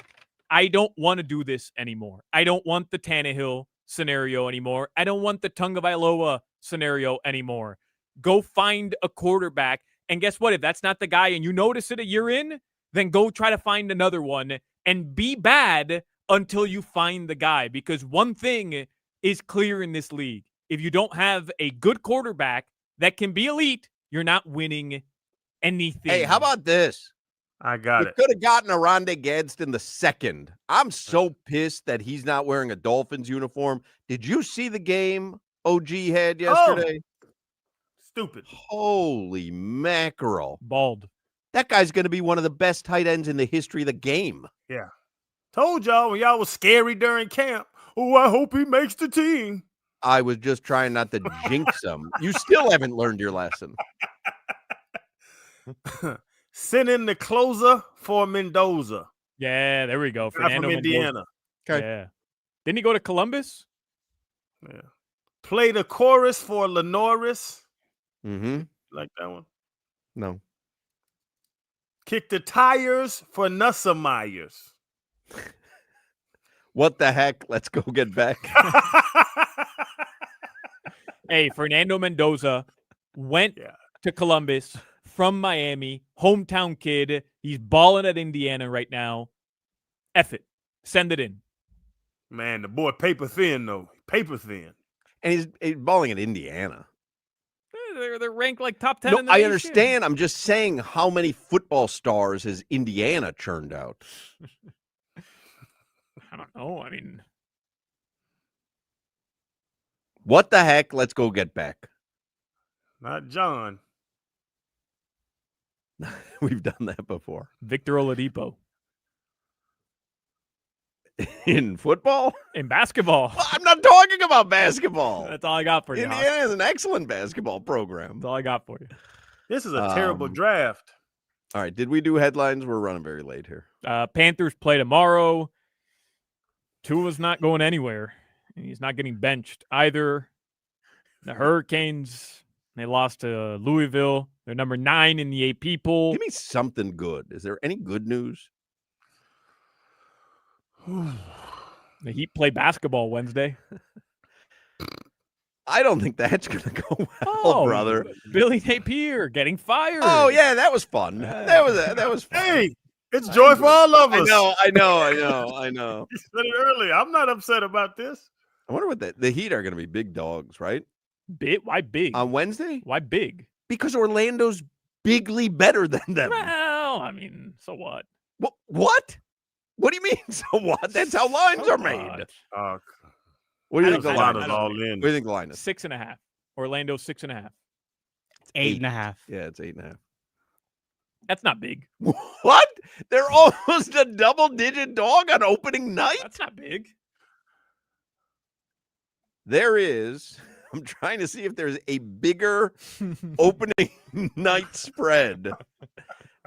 I don't want to do this anymore. I don't want the Tannehill scenario anymore. I don't want the Tagovailoa scenario anymore. Go find a quarterback. And guess what? If that's not the guy and you notice it a year in, then go try to find another one and be bad until you find the guy. Because one thing is clear in this league. If you don't have a good quarterback that can be elite, you're not winning anything. Hey, how about this? I got it. Could have gotten Arondé Gadsden the second. I'm so pissed that he's not wearing a Dolphins uniform. Did you see the game OG had yesterday? Stupid. Holy mackerel. Bald. That guy's going to be one of the best tight ends in the history of the game. Yeah. Told y'all when y'all was scary during camp. Oh, I hope he makes the team. I was just trying not to jinx him. You still haven't learned your lesson. Send in the closer for Mendoza. Yeah, there we go. From Indiana. Okay. Yeah. Didn't he go to Columbus? Yeah. Play the chorus for Lenoris. Mm-hmm. Like that one? No. Kick the tires for Nussa Myers. What the heck? Let's go get back. Hey, Fernando Mendoza went to Columbus from Miami, hometown kid. He's balling at Indiana right now. F it. Send it in. Man, the boy paper thin, though. Paper thin. And he's balling at Indiana. They're ranked like top 10 No, in the I nation. understand. I'm just saying, how many football stars has Indiana churned out? I don't know. I mean, what the heck? Let's go get back. Not John. We've done that before. Victor Oladipo. In football? In basketball. Well, I'm not talking about basketball. That's all I got for you. Indiana is an excellent basketball program. That's all I got for you. This is a terrible draft. All right. Did we do headlines? We're running very late here. Panthers play tomorrow. Tua's not going anywhere. He's not getting benched either. The Hurricanes, they lost to Louisville. They're number 9 in the AP poll. Give me something good. Is there any good news? The Heat play basketball Wednesday. I don't think that's going to go well, brother. Billy Napier getting fired. Oh yeah, that was fun. That was fun. Hey, it's joy for all of us. I know. You said it earlier. I'm not upset about this. I wonder what the Heat are going to be big dogs, right? Big? Why big? On Wednesday? Why big? Because Orlando's bigly better than them. Well, I mean, so what? What? What do you mean? So what? That's how lines are made. What do you think the line is? all in? What do you think the line is? 6.5. Orlando 6.5. It's 8.5. Yeah, it's 8.5. That's not big. What? They're almost a double-digit dog on opening night? That's not big. There is. I'm trying to see if there's a bigger opening night spread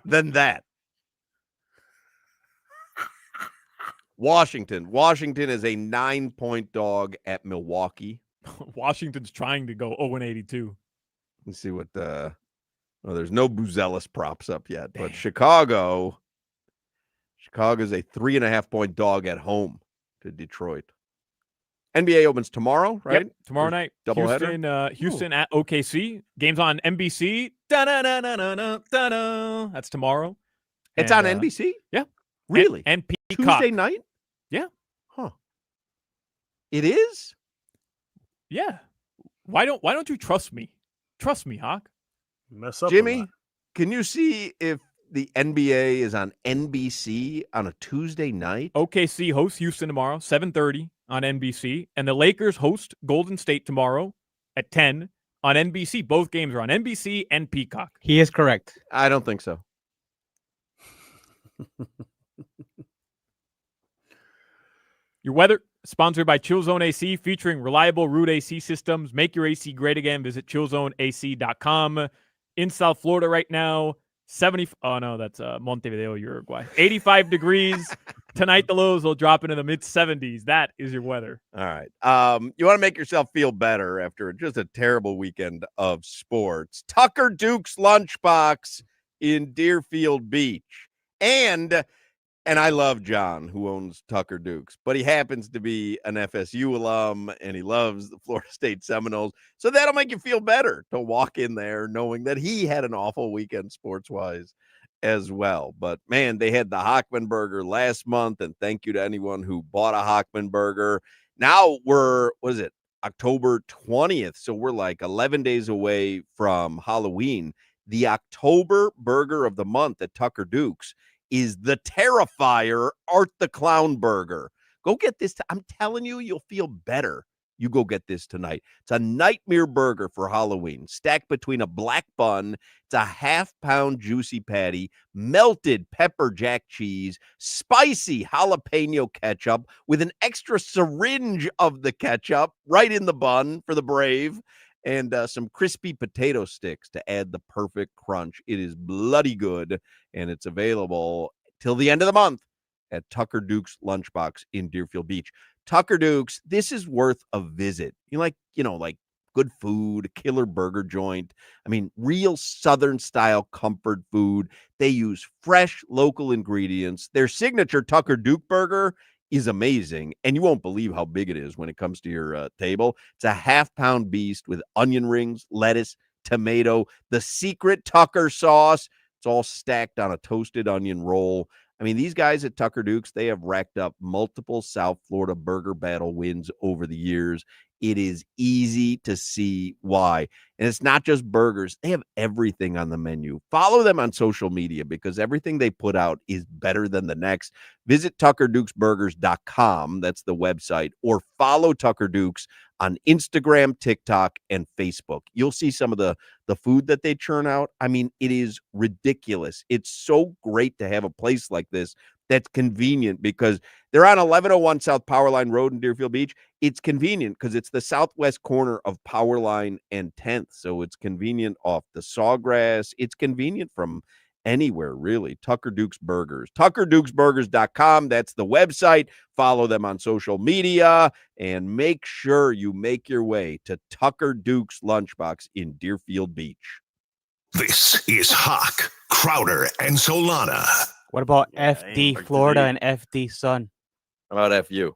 than that. Washington is a 9-point dog at Milwaukee. Washington's trying to go 0-82. Let's see what there's no Buzelis props up yet, but Chicago's a 3.5-point dog at home to Detroit. NBA opens tomorrow, right? Yep, tomorrow night. Doubleheader. Houston at OKC. Games on NBC. Da-da-da-da-da-da-da. That's tomorrow. It's on NBC? Yeah. Really? And Peacock. Tuesday night? Yeah. Huh. It is? Yeah. Why don't you trust me? Trust me, Hoch. Mess up, Jimmy, can you see if the NBA is on NBC on a Tuesday night? OKC hosts Houston tomorrow, 7:30 on NBC, and the Lakers host Golden State tomorrow at 10 on NBC. Both games are on NBC and Peacock. He is correct. I don't think so. Your weather sponsored by ChillZone AC, featuring reliable root AC systems. Make your AC great again. Visit chillzoneac.com. In South Florida right now, 70. Oh no, that's Montevideo, Uruguay. 85 degrees. Tonight the lows will drop into the mid 70s. That is your weather. All right. You want to make yourself feel better after just a terrible weekend of sports. Tucker Duke's Lunchbox in Deerfield Beach. And I love John, who owns Tucker Duke's, but he happens to be an FSU alum, and he loves the Florida State Seminoles. So that'll make you feel better to walk in there knowing that he had an awful weekend sports-wise as well. But, man, they had the Hochman Burger last month, and thank you to anyone who bought a Hochman Burger. Now we're, October 20th, so we're like 11 days away from Halloween. The October burger of the month at Tucker Duke's is the Terrifier Art the Clown Burger. Go get this. I'm telling you, you'll feel better. You go get this tonight. It's a nightmare burger for Halloween, stacked between a black bun. It's a half-pound juicy patty, melted pepper jack cheese, spicy jalapeno ketchup with an extra syringe of the ketchup right in the bun for the brave, and some crispy potato sticks to add the perfect crunch. It is bloody good, and it's available till the end of the month at Tucker Duke's Lunchbox in Deerfield Beach. Tucker Duke's, this is worth a visit. You like good food, killer burger joint. I mean, real Southern style comfort food. They use fresh local ingredients. Their signature Tucker Duke burger is amazing, and you won't believe how big it is when it comes to your table. It's a half-pound beast with onion rings, lettuce, tomato, the secret Tucker sauce. It's all stacked on a toasted onion roll. I mean, these guys at Tucker Duke's, they have racked up multiple South Florida burger battle wins over the years. It is easy to see why. And it's not just burgers. They have everything on the menu. Follow them on social media because everything they put out is better than the next. Visit TuckerDukesBurgers.com. That's the website. Or follow Tucker Dukes on Instagram, TikTok, and Facebook. You'll see some of the food that they churn out. I mean, it is ridiculous. It's so great to have a place like this that's convenient because they're on 1101 South Powerline Road in Deerfield Beach. It's convenient because it's the southwest corner of Powerline and 10th. So it's convenient off the Sawgrass. It's convenient from anywhere, really. Tucker Duke's Burgers. TuckerDukesBurgers.com. That's the website. Follow them on social media and make sure you make your way to Tucker Duke's Lunchbox in Deerfield Beach. This is Hoch, Crowder, and Solana. What about FD Florida and FD Sun? How about FU?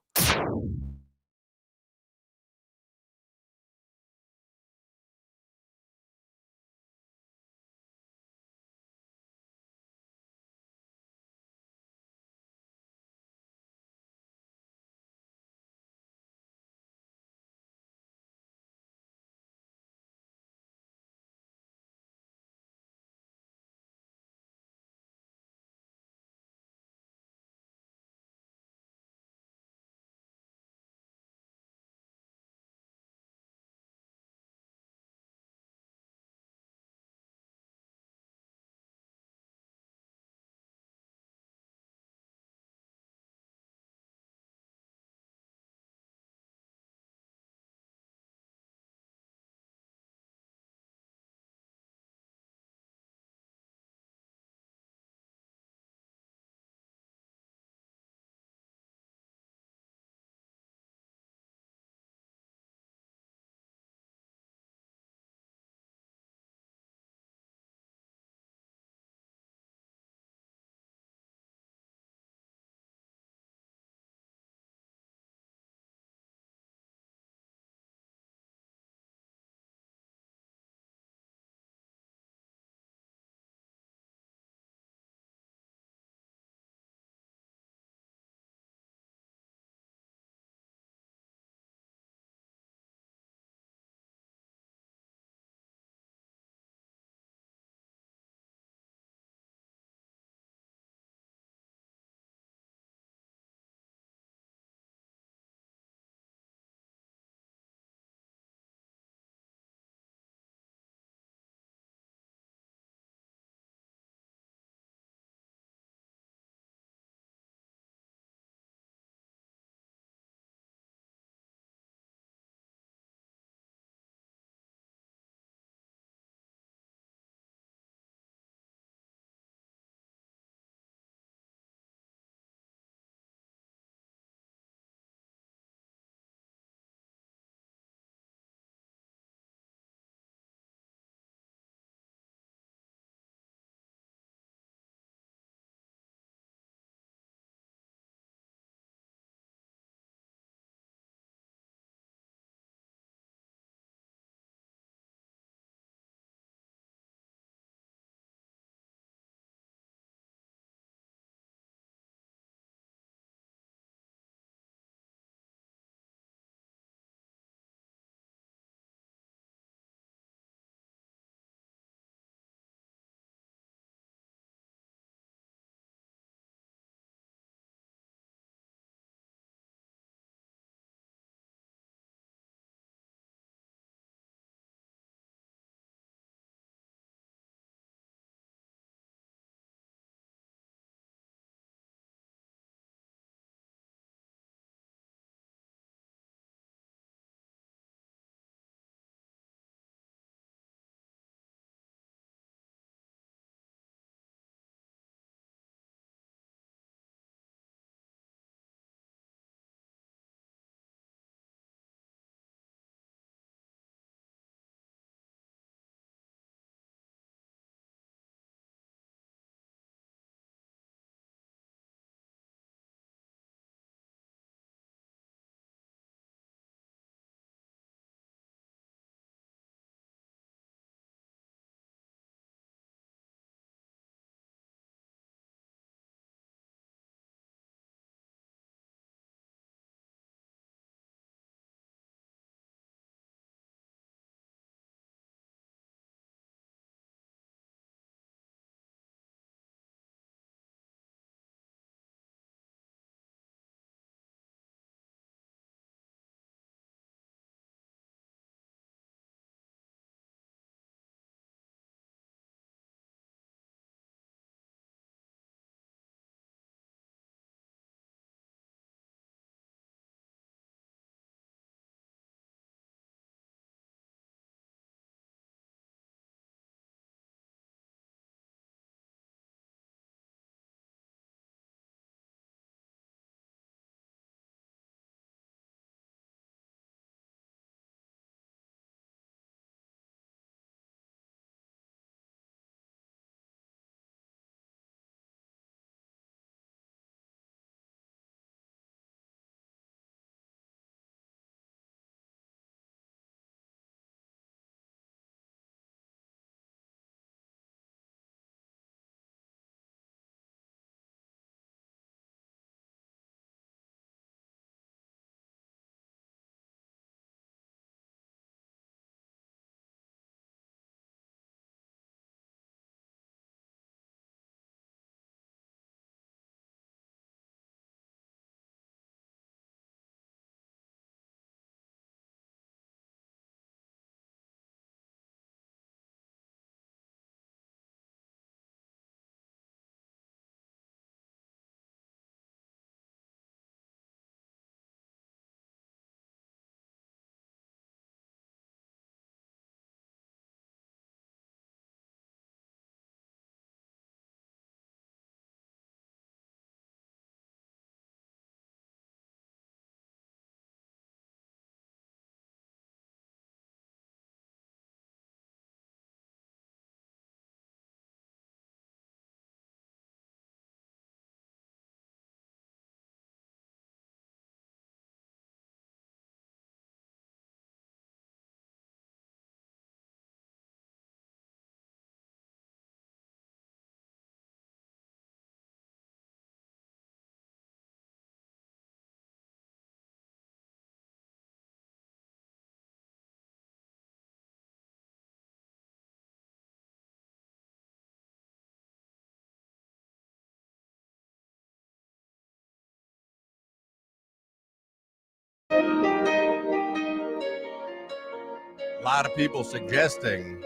lot of people suggesting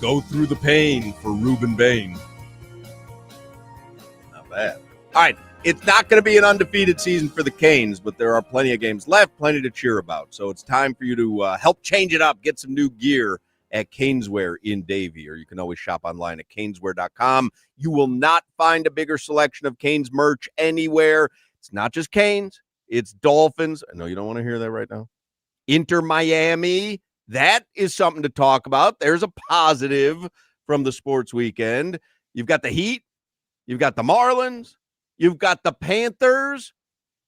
go through the pain for Ruben Bain. Not bad. All right. It's not going to be an undefeated season for the Canes, but there are plenty of games left, plenty to cheer about. So it's time for you to help change it up, get some new gear at Caneswear in Davie, or you can always shop online at caneswear.com. You will not find a bigger selection of Canes merch anywhere. It's not just Canes, it's Dolphins. I know you don't want to hear that right now. Inter Miami, that is something to talk about. There's a positive from the sports weekend. You've got the Heat, you've got the Marlins, you've got the Panthers,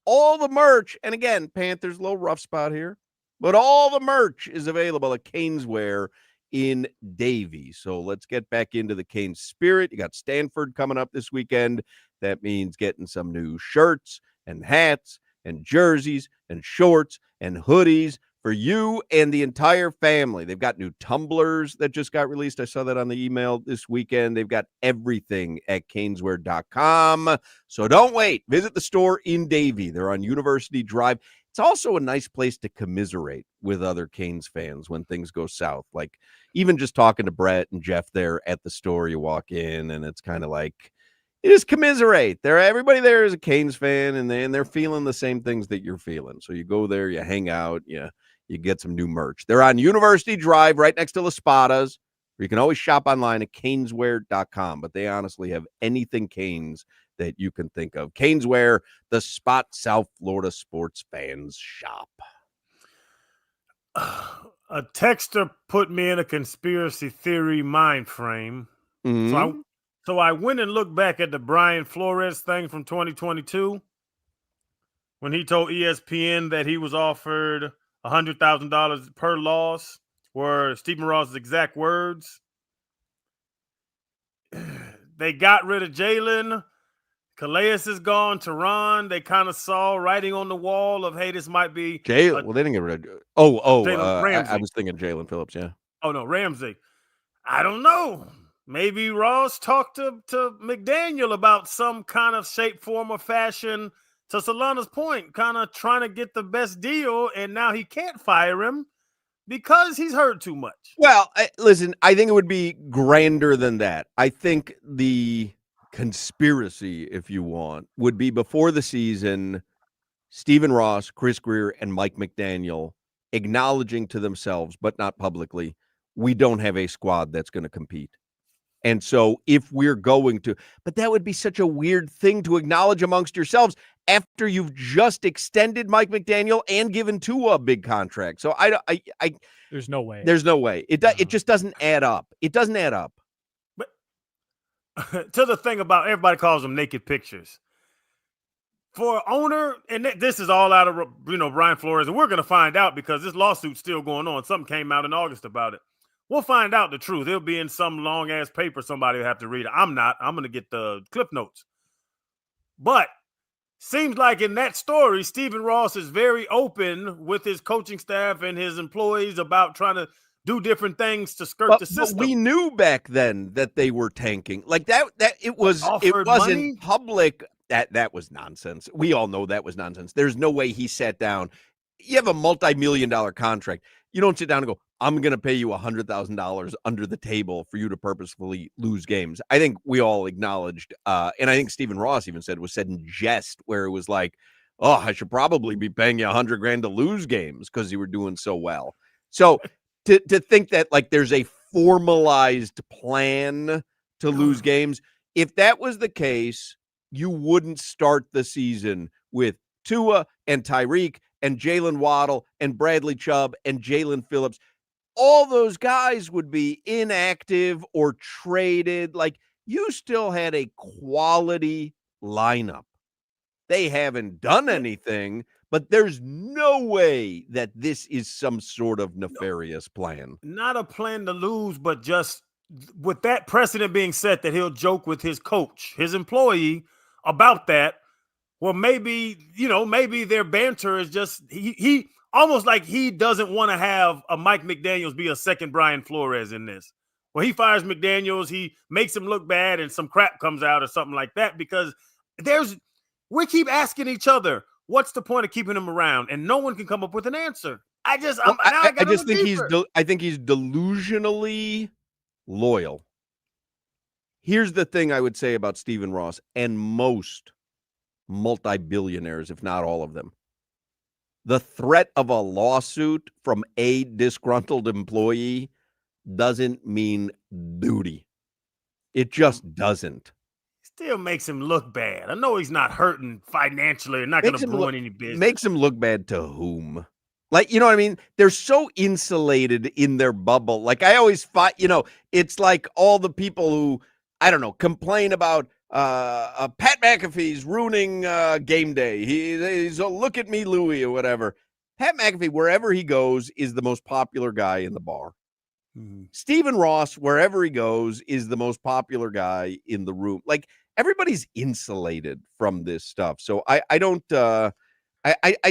all the merch. And again, Panthers, a little rough spot here, but all the merch is available at Caneswear in Davie. So let's get back into the Canes spirit. You got Stanford coming up this weekend. That means getting some new shirts and hats and jerseys and shorts and hoodies for you and the entire family. They've got new tumblers that just got released. I saw that on the email this weekend. They've got everything at caneswear.com. So don't wait. Visit the store in Davie. They're on University Drive. It's also a nice place to commiserate with other Canes fans when things go south. Like even just talking to Brett and Jeff there at the store, you walk in and it's kind of like, you just commiserate. Everybody there is a Canes fan, and they're feeling the same things that you're feeling. So you go there, you hang out, you get some new merch. They're on University Drive right next to Las Spadas. You can always shop online at caneswear.com, but they honestly have anything Canes that you can think of. Caneswear, the spot South Florida sports fans shop. A texter put me in a conspiracy theory mind frame. Mm-hmm. So I went and looked back at the Brian Flores thing from 2022 when he told ESPN that he was offered $100,000 per loss, were Stephen Ross's exact words. They got rid of Jalen. Calais is gone. Teron, they kind of saw writing on the wall of, hey, this might be Jalen. Well, they didn't get rid of. I was thinking Jalen Phillips. Yeah. Oh no, Ramsey. I don't know. Maybe Ross talked to McDaniel about some kind of shape, form, or fashion. To Solana's point, kind of trying to get the best deal, and now he can't fire him because he's heard too much. Well, listen, I think it would be grander than that. I think the conspiracy, if you want, would be before the season, Stephen Ross, Chris Greer, and Mike McDaniel acknowledging to themselves, but not publicly, we don't have a squad that's going to compete. And so if we're going to, but that would be such a weird thing to acknowledge amongst yourselves after you've just extended Mike McDaniel and given Tua a big contract. So I there's no way. There's no way. It just doesn't add up. It doesn't add up. But to the thing about, everybody calls them naked pictures. For an owner, and this is all out of, Brian Flores, and we're going to find out because this lawsuit's still going on. Something came out in August about it. We'll find out the truth. It'll be in some long-ass paper somebody will have to read it. I'm not. I'm going to get the clip notes. But seems like in that story, Stephen Ross is very open with his coaching staff and his employees about trying to do different things to skirt the system. But we knew back then that they were tanking. Like that it wasn't money? public. That was nonsense. We all know that was nonsense. There's no way he sat down. You have a multi-million-dollar contract. You don't sit down and go, I'm going to pay you $100,000 under the table for you to purposefully lose games. I think we all acknowledged, and I think Stephen Ross even said, it was said in jest, where it was like, oh, I should probably be paying you $100,000 to lose games because you were doing so well. So to think that like there's a formalized plan to lose games, if that was the case, you wouldn't start the season with Tua and Tyreek and Jalen Waddle and Bradley Chubb and Jalen Phillips. All those guys would be inactive or traded. Like, you still had a quality lineup. They haven't done anything, but there's no way that this is some sort of nefarious plan. Not a plan to lose, but just with that precedent being set that he'll joke with his coach, his employee about that. Well, maybe their banter is just he almost like he doesn't want to have a Mike McDaniels be a second Brian Flores in this. When he fires McDaniels, he makes him look bad and some crap comes out or something like that, because we keep asking each other, what's the point of keeping him around? And no one can come up with an answer. I just think I think he's delusionally loyal. Here's the thing I would say about Stephen Ross and most multi-billionaires, if not all of them. The threat of a lawsuit from a disgruntled employee doesn't mean duty. It just doesn't. Still makes him look bad. I know he's not hurting financially or not going to ruin any business. Makes him look bad to whom? Like, you know what I mean? They're so insulated in their bubble. Like, I always fight, it's like all the people who, I don't know, complain about Pat McAfee's ruining game day. He's a look at me, Louie, or whatever. Pat McAfee, wherever he goes, is the most popular guy in the bar. Mm-hmm. Stephen Ross, wherever he goes, is the most popular guy in the room. Like, everybody's insulated from this stuff. So I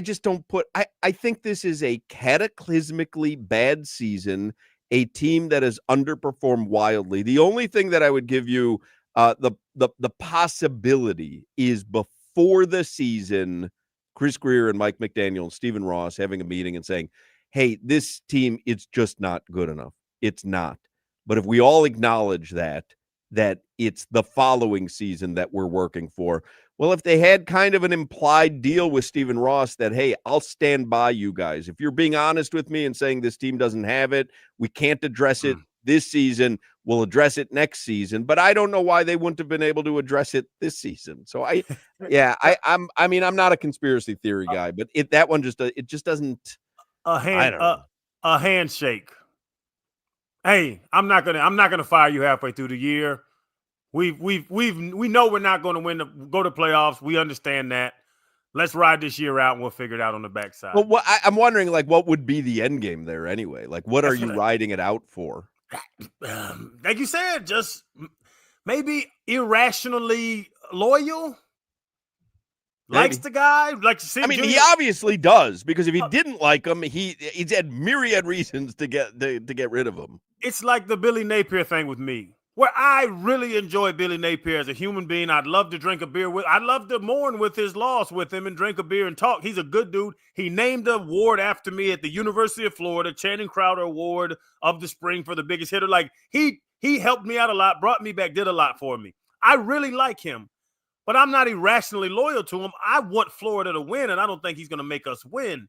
just don't put, I think this is a cataclysmically bad season, a team that has underperformed wildly. The only thing that I would give you the possibility is before the season, Chris Greer and Mike McDaniel and Stephen Ross having a meeting and saying, hey, this team, it's just not good enough. It's not. But if we all acknowledge that it's the following season that we're working for. Well, if they had kind of an implied deal with Stephen Ross that, hey, I'll stand by you guys. If you're being honest with me and saying this team doesn't have it, we can't address it this season, we'll address it next season. But I don't know why they wouldn't have been able to address it this season. So I'm not a conspiracy theory guy, but that one just doesn't. A handshake. Hey, I'm not gonna fire you halfway through the year. We know we're not going to go to playoffs. We understand that. Let's ride this year out and we'll figure it out on the backside. Well, I'm wondering, like, what would be the end game there anyway? Like, what are you riding it out for? Like you said, just maybe irrationally loyal. Maybe. Likes the guy. He obviously does, because if he didn't like him, he's had myriad reasons to get rid of him. It's like the Billy Napier thing with me, where I really enjoy Billy Napier as a human being. I'd love to drink a beer with. I'd love to mourn with his loss with him and drink a beer and talk. He's a good dude. He named an award after me at the University of Florida, Channing Crowder Award of the Spring for the biggest hitter. Like, he helped me out a lot, brought me back, did a lot for me. I really like him, but I'm not irrationally loyal to him. I want Florida to win, and I don't think he's going to make us win.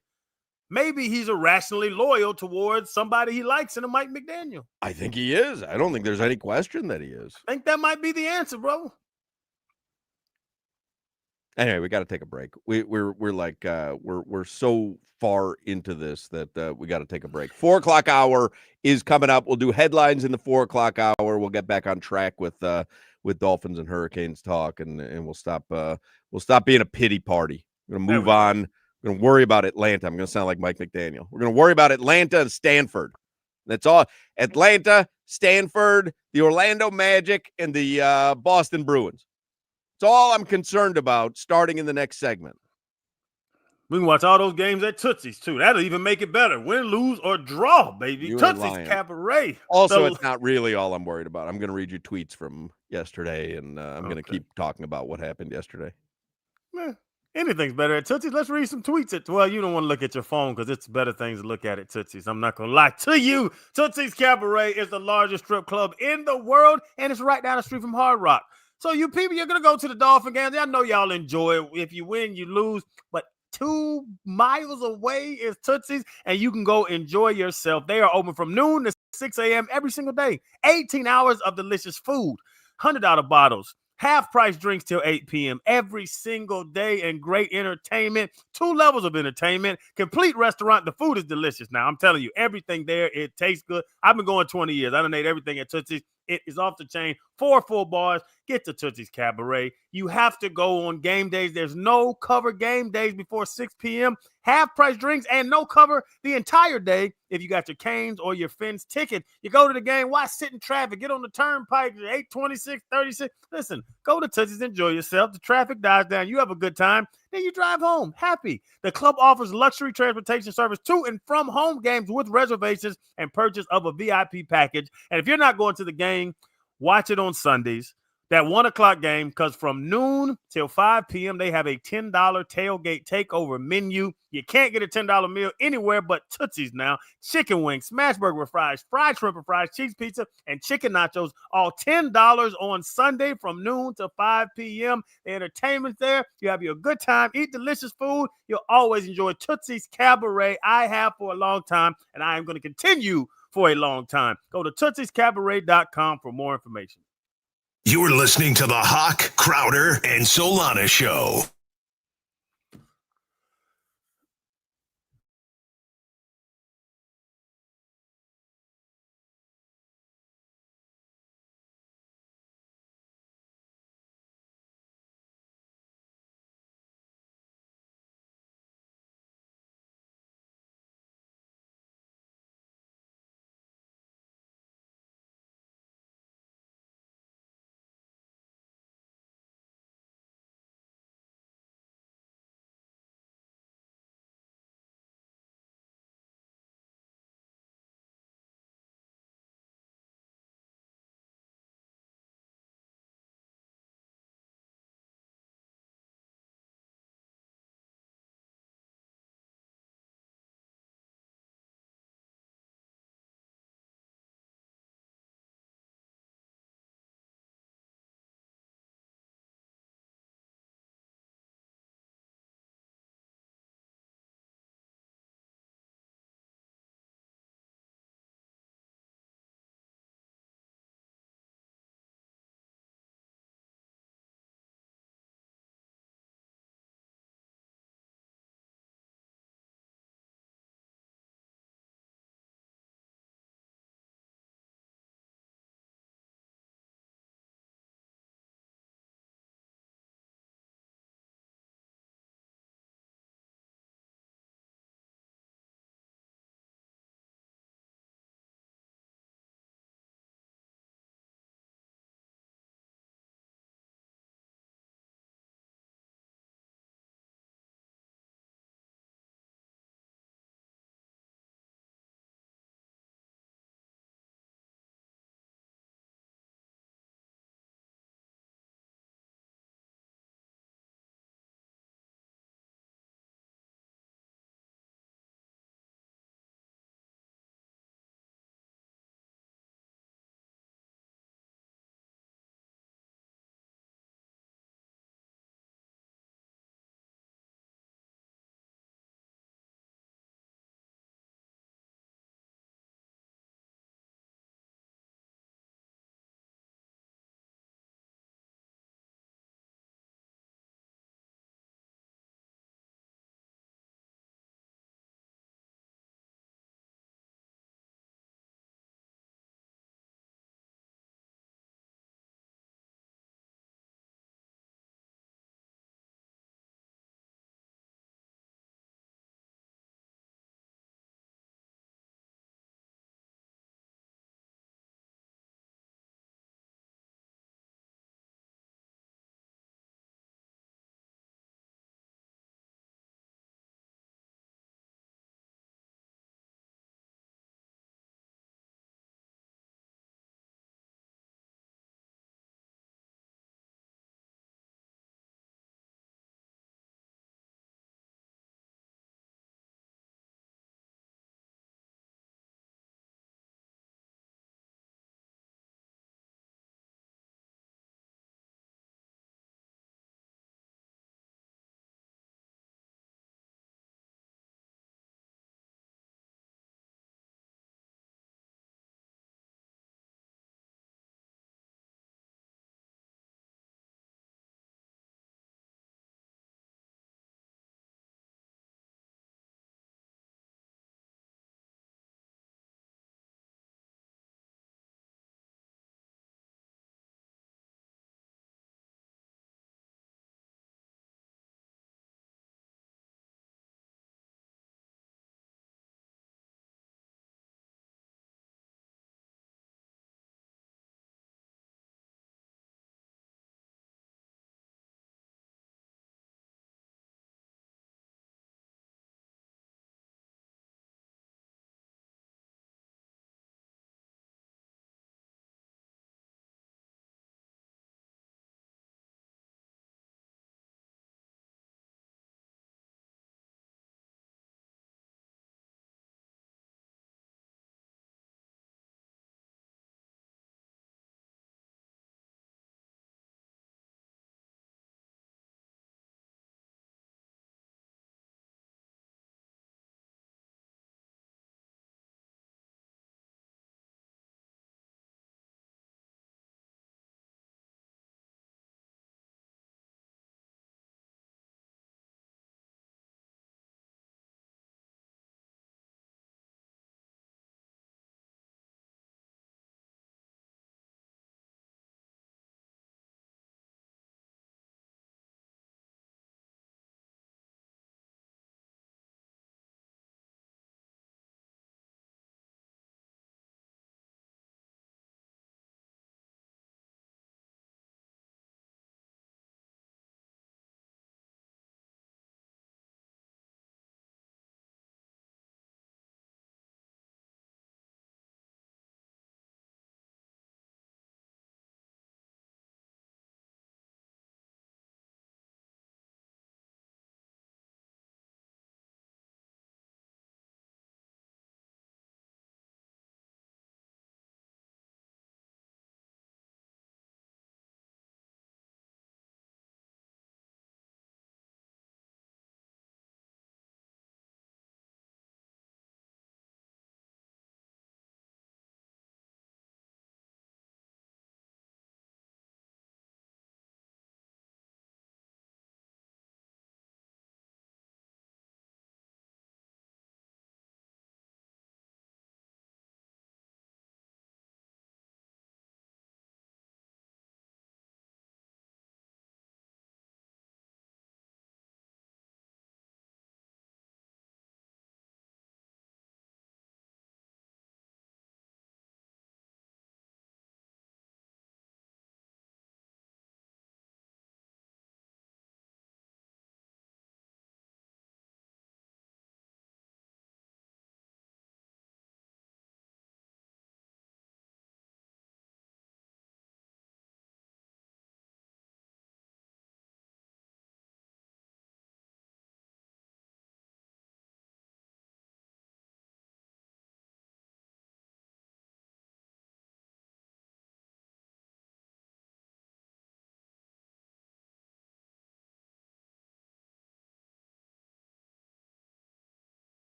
Maybe he's irrationally loyal towards somebody he likes in a Mike McDaniel. I think he is. I don't think there's any question that he is. I think that might be the answer, bro. Anyway, we got to take a break. We're so far into this that we got to take a break. 4:00 hour is coming up. We'll do headlines in the 4:00 hour. We'll get back on track with Dolphins and Hurricanes talk, and we'll stop being a pity party. We're gonna move on. We're going to worry about Atlanta. I'm going to sound like Mike McDaniel. We're going to worry about Atlanta and Stanford. That's all. Atlanta, Stanford, the Orlando Magic, and the Boston Bruins. It's all I'm concerned about starting in the next segment. We can watch all those games at Tootsie's, too. That'll even make it better. Win, lose, or draw, baby. Tootsie's Cabaret. Also, it's not really all I'm worried about. I'm going to read you tweets from yesterday, and I'm going to keep talking about what happened yesterday. Anything's better at Tootsie's. Let's read some tweets. You don't want to look at your phone because it's better things to look at Tootsie's. I'm not going to lie to you. Tootsie's Cabaret is the largest strip club in the world, and it's right down the street from Hard Rock. So you people, you're going to go to the Dolphin games. I know y'all enjoy it. If you win, you lose. But 2 miles away is Tootsie's, and you can go enjoy yourself. They are open from noon to 6 a.m. every single day. 18 hours of delicious food, $100 bottles, half-price drinks till 8 p.m. every single day, and great entertainment. 2 levels of entertainment. Complete restaurant. The food is delicious. Now, I'm telling you, everything there, it tastes good. I've been going 20 years. I done ate everything at Tootsie's. It is off the chain. 4 full bars. Get to Tootsie's Cabaret. You have to go on game days. There's no cover game days before 6 p.m. Half-price drinks and no cover the entire day. If you got your Canes or your Fins ticket, you go to the game. Why sit in traffic? Get on the turnpike, 826, 36. Listen, go to Tootsie's, enjoy yourself. The traffic dies down. You have a good time. Then you drive home happy. The club offers luxury transportation service to and from home games with reservations and purchase of a VIP package. And if you're not going to the game, watch it on Sundays. that 1 o'clock game, because from noon till 5 p.m., they have a $10 tailgate takeover menu. You can't get a $10 meal anywhere but Tootsie's now. Chicken wings, smash burger with fries, fried shrimp and fries, cheese pizza, and chicken nachos, all $10 on Sunday from noon to 5 p.m. The entertainment's there. You have your good time, eat delicious food. You'll always enjoy Tootsie's Cabaret. I have for a long time, and I am going to continue for a long time. Go to tootsiescabaret.com for more information. You're listening to the Hoch, Crowder, and Solana Show.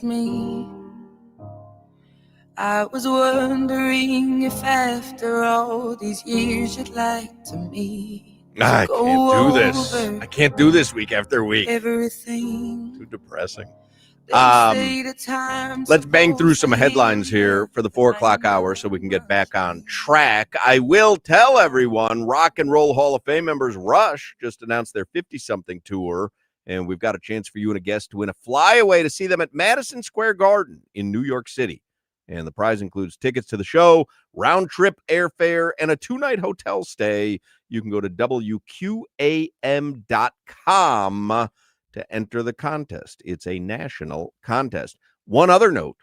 me. I was wondering if after all these years you'd like to meet. I Go can't do this. over I can't do this week after week. everything. Too depressing. They say the time's Let's bang through supposed some to headlines here for the 4 o'clock hour so we can get back on track. I will tell everyone Rock and Roll Hall of Fame members Rush just announced their 50-something tour, and we've got a chance for you and a guest to win a flyaway to see them at Madison Square Garden in New York City. And the prize includes tickets to the show, round-trip airfare, and a 2-night hotel stay. You can go to WQAM.com to enter the contest. It's a national contest. One other note,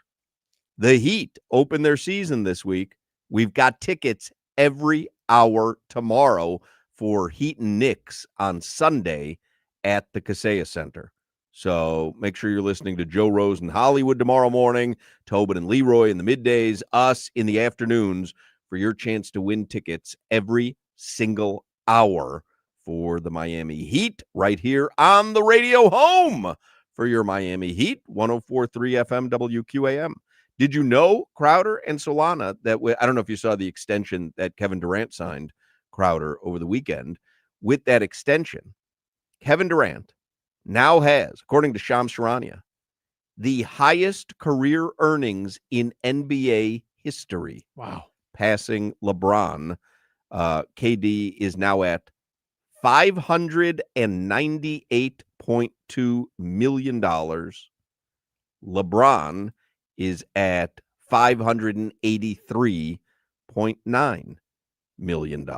the Heat open their season this week. We've got tickets every hour tomorrow for Heat and Knicks on Sunday at the Kaseya Center. So make sure you're listening to Joe Rose in Hollywood tomorrow morning, Tobin and Leroy in the middays, us in the afternoons for your chance to win tickets every single hour for the Miami Heat right here on the radio home for your Miami Heat, 104.3 FM WQAM. Did you know, Crowder and Solana, that I don't know if you saw the extension that Kevin Durant signed, Crowder, over the weekend. With that extension, Kevin Durant now has, according to Shams Charania, the highest career earnings in NBA history. Wow. Passing LeBron. KD is now at $598.2 million. LeBron is at $583.9 million.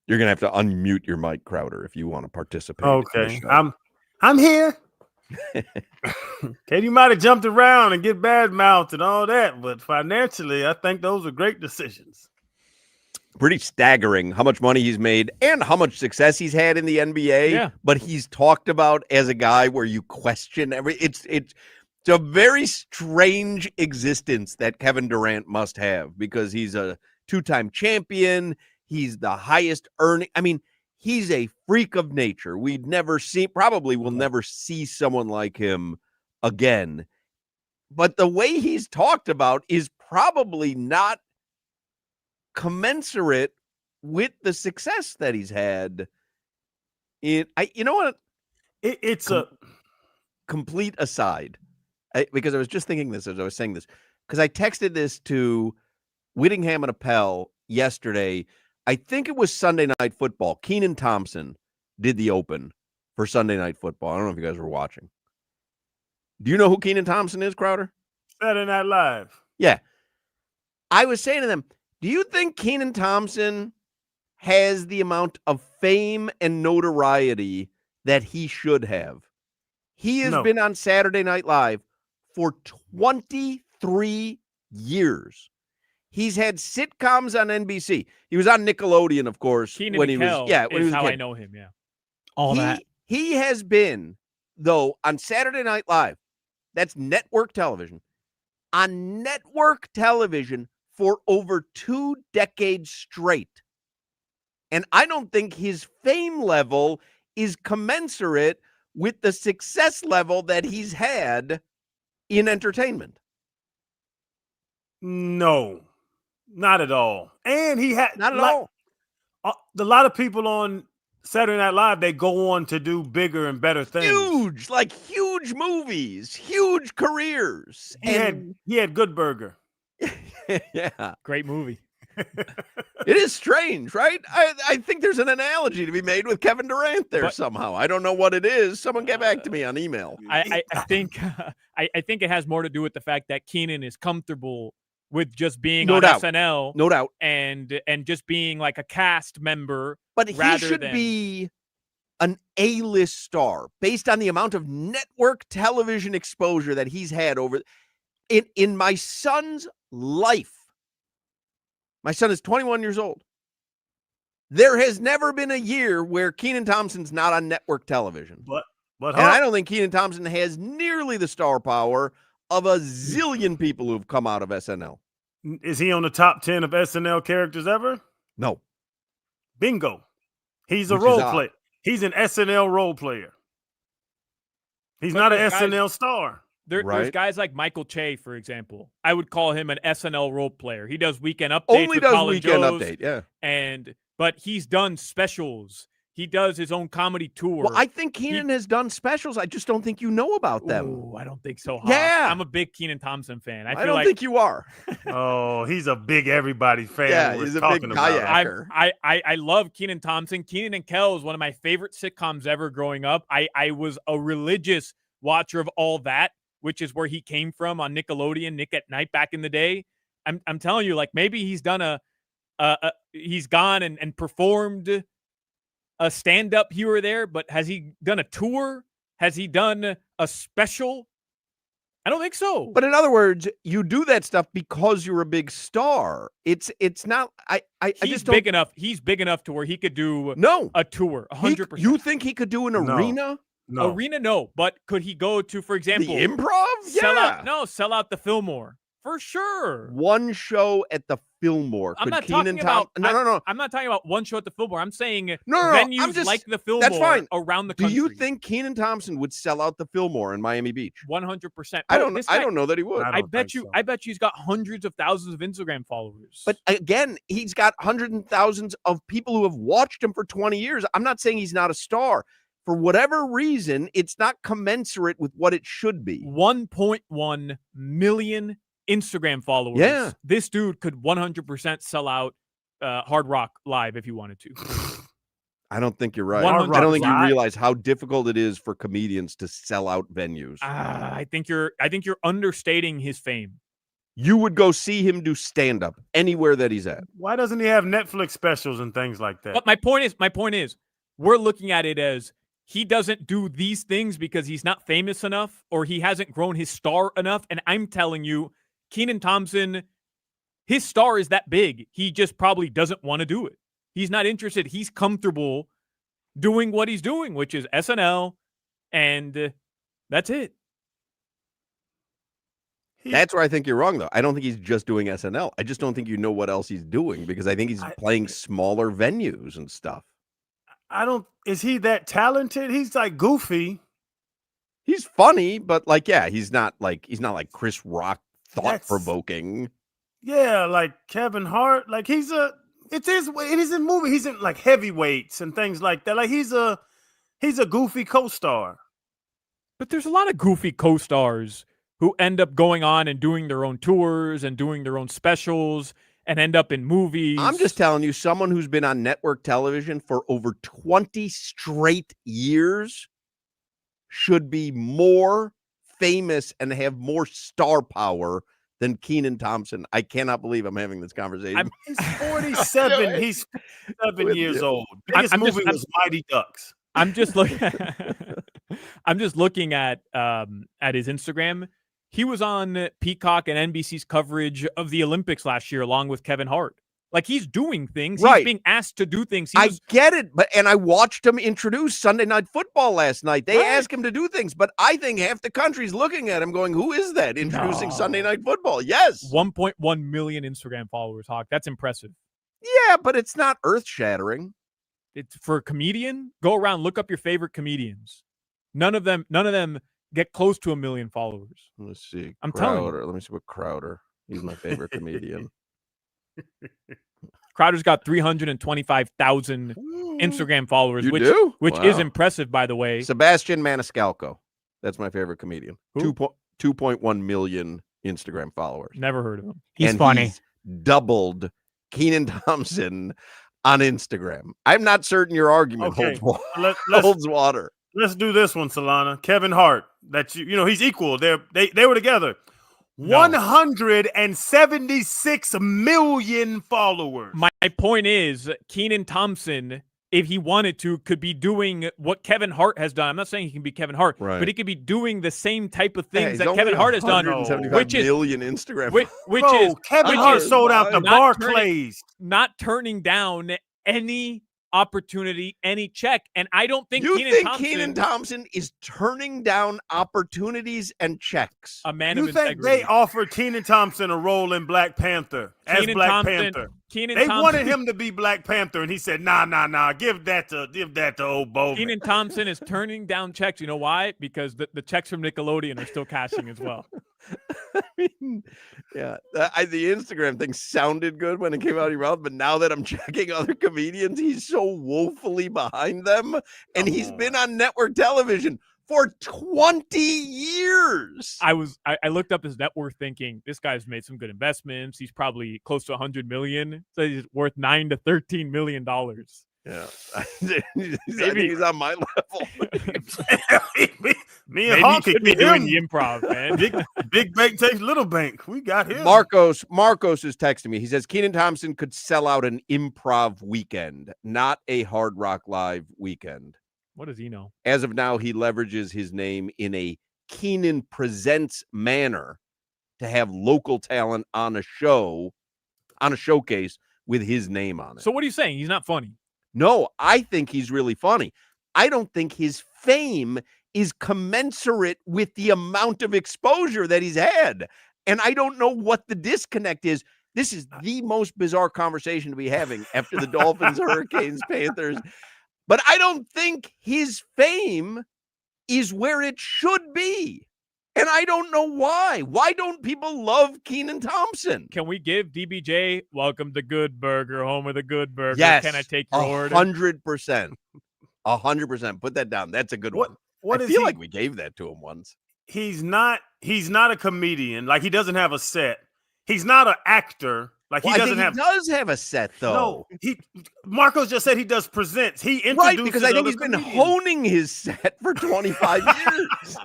You're going to have to unmute your mic, Crowder, if you want to participate. Okay. I'm here. Katie might have jumped around and get bad mouthed and all that, but financially, I think those are great decisions. Pretty staggering how much money he's made and how much success he's had in the NBA. Yeah. But he's talked about as a guy where you question it's a very strange existence that Kevin Durant must have, because he's a 2-time champion. He's the highest earning. I mean, he's a freak of nature. We'd never see, probably will never see someone like him again. But the way he's talked about is probably not commensurate with the success that he's had. You know what? It's a complete aside, because I was just thinking this as I was saying this, because I texted this to Whittingham and Appel yesterday. I think it was Sunday Night Football. Keenan Thompson did the open for Sunday Night Football. I don't know if you guys were watching. Do you know who Keenan Thompson is, Crowder? Saturday Night Live. Yeah. I was saying to them, do you think Keenan Thompson has the amount of fame and notoriety that he should have? He has been on Saturday Night Live for 23 years. He's had sitcoms on NBC. He was on Nickelodeon, of course, Keenan when and he Kel was when he is was a how kid. I know him. Yeah, All that. He has been, though, on Saturday Night Live. That's network television. On network television for over 2 decades straight. And I don't think his fame level is commensurate with the success level that he's had in entertainment. No, not at all. And he had not at all. A lot of people on Saturday Night Live, they go on to do bigger and better things. Huge movies, huge careers. He had Good Burger. Yeah. Great movie. It is strange, right? I think there's an analogy to be made with Kevin Durant there somehow. I don't know what it is. Someone get back to me on email. I think I think it has more to do with the fact that Keenan is comfortable with just being on SNL. No doubt. And just being like a cast member. But he should be an A-list star based on the amount of network television exposure that he's had over in my son's life. My son is 21 years old. There has never been a year where Keenan Thompson's not on network television. But I don't think Keenan Thompson has nearly the star power of a zillion people who've come out of SNL. Is he on the top 10 of SNL characters ever? No. Bingo. He's a role player. He's an SNL role player. He's But not an there's guys- SNL star. There's Right. guys like Michael Che, for example. I would call him an SNL role player. He does weekend updates. Only with does Colin weekend Jost, update, yeah. But he's done specials. He does his own comedy tour. Well, I think Keenan has done specials. I just don't think you know about them. Ooh, I don't think so. Hawk. Yeah. I'm a big Kenan Thompson fan. I feel don't like think you are. Oh, he's a big everybody fan. Yeah, we're he's a big talking about. kayaker. I love Kenan Thompson. Kenan and Kel is one of my favorite sitcoms ever growing up. I was a religious watcher of All That, which is where he came from on Nickelodeon, Nick at Night back in the day. I'm telling you, like maybe he's done he's gone and performed a stand-up here or there, but has he done a tour? Has he done a special? I don't think so. But in other words, you do that stuff because you're a big star. It's not. I He's just don't, big enough. He's big enough to where he could do a tour. 100%. You think he could do an arena? No. Arena, no. But could he go to, for example, The Improv? Sell out the Fillmore for sure. One show at the Fillmore. I'm Could not Kenan talking about. No. I'm not talking about one show at the Fillmore. I'm saying No, venues I'm just, like the Fillmore that's fine. around the Do country. you think Kenan Thompson would sell out the Fillmore in Miami Beach? 100%? I don't know that he would. I bet you he's got hundreds of thousands of Instagram followers. But again, he's got hundreds and thousands of people who have watched him for 20 years. I'm not saying he's not a star. For whatever reason, it's not commensurate with what it should be. 1.1 million Instagram followers. Yeah. This dude could 100% sell out Hard Rock Live if he wanted to. I don't think you're right. 100%. I don't think you realize how difficult it is for comedians to sell out venues. I think you're understating his fame. You would go see him do stand-up anywhere that he's at. Why doesn't he have Netflix specials and things like that? But my point is, we're looking at it as he doesn't do these things because he's not famous enough or he hasn't grown his star enough. And I'm telling you, Kenan Thompson, his star is that big. He just probably doesn't want to do it. He's not interested. He's comfortable doing what he's doing, which is SNL, and that's it. That's where I think you're wrong, though. I don't think he's just doing SNL. I just don't think you know what else he's doing because I think he's playing smaller venues and stuff. Is he that talented? He's like goofy. He's funny, but he's not like Chris Rock, thought-provoking. Yeah, like Kevin Hart. Like it is in movie. He's in like Heavyweights and things like that. Like he's a goofy co-star. But there's a lot of goofy co-stars who end up going on and doing their own tours and doing their own specials and end up in movies. I'm just telling you, someone who's been on network television for over 20 straight years should be more famous and have more star power than Kenan Thompson. I cannot believe I'm having this conversation. He's 47. He's 7 years old. Biggest movie was Mighty Ducks. I'm just looking at his Instagram. He was on Peacock and NBC's coverage of the Olympics last year, along with Kevin Hart. Like he's doing things. Right. He's being asked to do things. I get it, and I watched him introduce Sunday Night Football last night. They ask him to do things, but I think half the country's looking at him going, who is that introducing Sunday Night Football? Yes. 1.1 million Instagram followers, Hawk. That's impressive. Yeah, but it's not earth-shattering. It's for a comedian. Go around, look up your favorite comedians. None of them get close to 1 million followers. Let's see. I'm telling you. Let me see what Crowder. He's my favorite comedian. Crowder's got 325,000 Instagram followers, You which do? which Wow. is impressive, by the way. Sebastian Maniscalco. That's my favorite comedian. 2.1 million Instagram followers. Never heard of him. He's funny. He's doubled Kenan Thompson on Instagram. I'm not certain your argument Okay, holds water. Let's do this one, Solana. Kevin Hart. That you know he's equal. They were together. 176 million followers. My point is, Kenan Thompson, if he wanted to, could be doing what Kevin Hart has done. I'm not saying he can be Kevin Hart, but he could be doing the same type of things that Kevin Hart has done, which is million Instagram. which Bro, is Kevin Hart sold out the not Barclays. not turning down any opportunity, any check. And I don't think you Keenan think Thompson, Keenan Thompson is turning down opportunities and checks. a man You of think integrity. they offered Keenan Thompson a role in Black Panther as Black Panther? They wanted him to be Black Panther, and he said, "Nah. Give that to old Bowman." Keenan Thompson is turning down checks. You know why? Because the checks from Nickelodeon are still cashing as well. Yeah, the Instagram thing sounded good when it came out of your mouth, but now that I'm checking other comedians, he's so woefully behind them, and he's been on network television for 20 years. I looked up his net worth, thinking this guy's made some good investments. He's probably close to 100 million, so he's worth $9 to $13 million. Yeah, I think he's on my level. Me and Hoch should be doing the improv, man. Big bank takes little bank. We got him. Marcos is texting me. He says Keenan Thompson could sell out an improv weekend, not a Hard Rock Live weekend. What does he know? As of now, he leverages his name in a Keenan Presents manner to have local talent on a showcase with his name on it. So what are you saying? He's not funny? No, I think he's really funny. I don't think his fame is commensurate with the amount of exposure that he's had. And I don't know what the disconnect is. This is the most bizarre conversation to be having after the Dolphins, Hurricanes, Panthers. But I don't think his fame is where it should be. And I don't know why. Why don't people love Keenan Thompson? Can we give DBJ, welcome to Good Burger, home of the Good Burger? Yes. Can I take your order? 100%. 100%. Put that down. That's a good one. I feel like we gave that to him once. He's not a comedian. Like, he doesn't have a set. He's not an actor. Like, Well, he I doesn't think have. he does have a set, though. No, Marcos just said he does presents. He introduces Right, because I think other he's been comedians. honing his set for 25 years.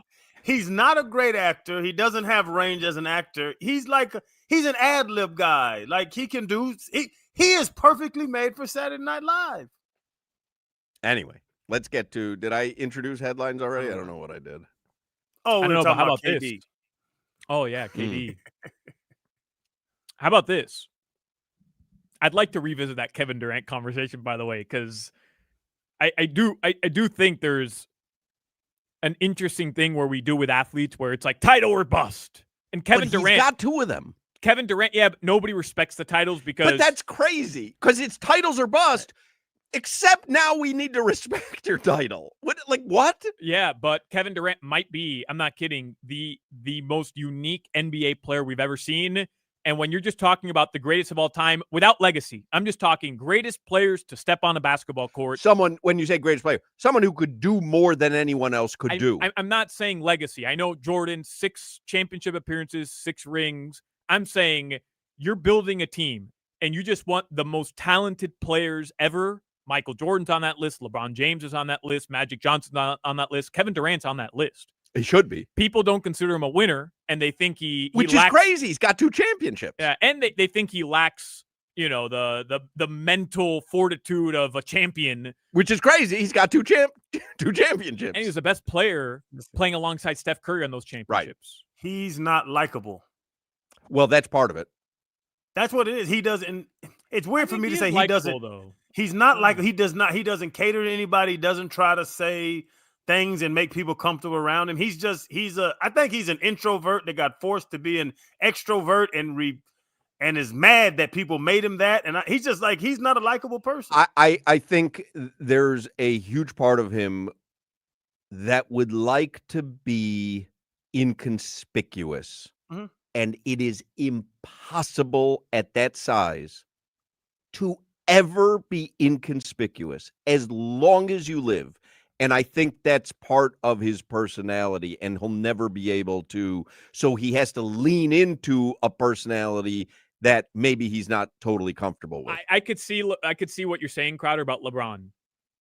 He's not a great actor. He doesn't have range as an actor. He's an ad-lib guy. Like, he can do. He is perfectly made for Saturday Night Live. Anyway, let's get to. Did I introduce headlines already? I don't know what I did. Oh, I we're don't know, but talking how about about KD. this? Oh, yeah, KD. How about this? I'd like to revisit that Kevin Durant conversation, by the way, because I do think there's an interesting thing where we do with athletes where it's like title or bust. And Kevin But he's Durant got two of them. Kevin Durant, yeah, but nobody respects the titles because But that's crazy because it's titles or bust. Except now we need to respect your title. What? Yeah, but Kevin Durant might be, I'm not kidding, the most unique NBA player we've ever seen. And when you're just talking about the greatest of all time without legacy, I'm just talking greatest players to step on a basketball court. Someone, when you say greatest player, someone who could do more than anyone else could do. I'm not saying legacy. I know Jordan, 6 championship appearances, 6 rings. I'm saying you're building a team and you just want the most talented players ever. Michael Jordan's on that list. LeBron James is on that list. Magic Johnson's on that list. Kevin Durant's on that list. He should be. People don't consider him a winner, and they think he Which lacks, is crazy. He's got 2 championships. Yeah, and they think he lacks, the mental fortitude of a champion. Which is crazy. He's got 2 championships. And he was the best player playing alongside Steph Curry on those championships. Right. He's not likable. Well, that's part of it. That's what it is. He doesn't. It's weird for me to say he doesn't. Though. He's not like he does not. He doesn't cater to anybody. He doesn't try to say things and make people comfortable around him. I think he's an introvert that got forced to be an extrovert and is mad that people made him that. And he's just like, he's not a likable person. I think there's a huge part of him that would like to be inconspicuous. Mm-hmm. And it is impossible at that size to ever be inconspicuous as long as you live. And I think that's part of his personality, and he'll never be able to. So he has to lean into a personality that maybe he's not totally comfortable with. I could see what you're saying, Crowder, about LeBron.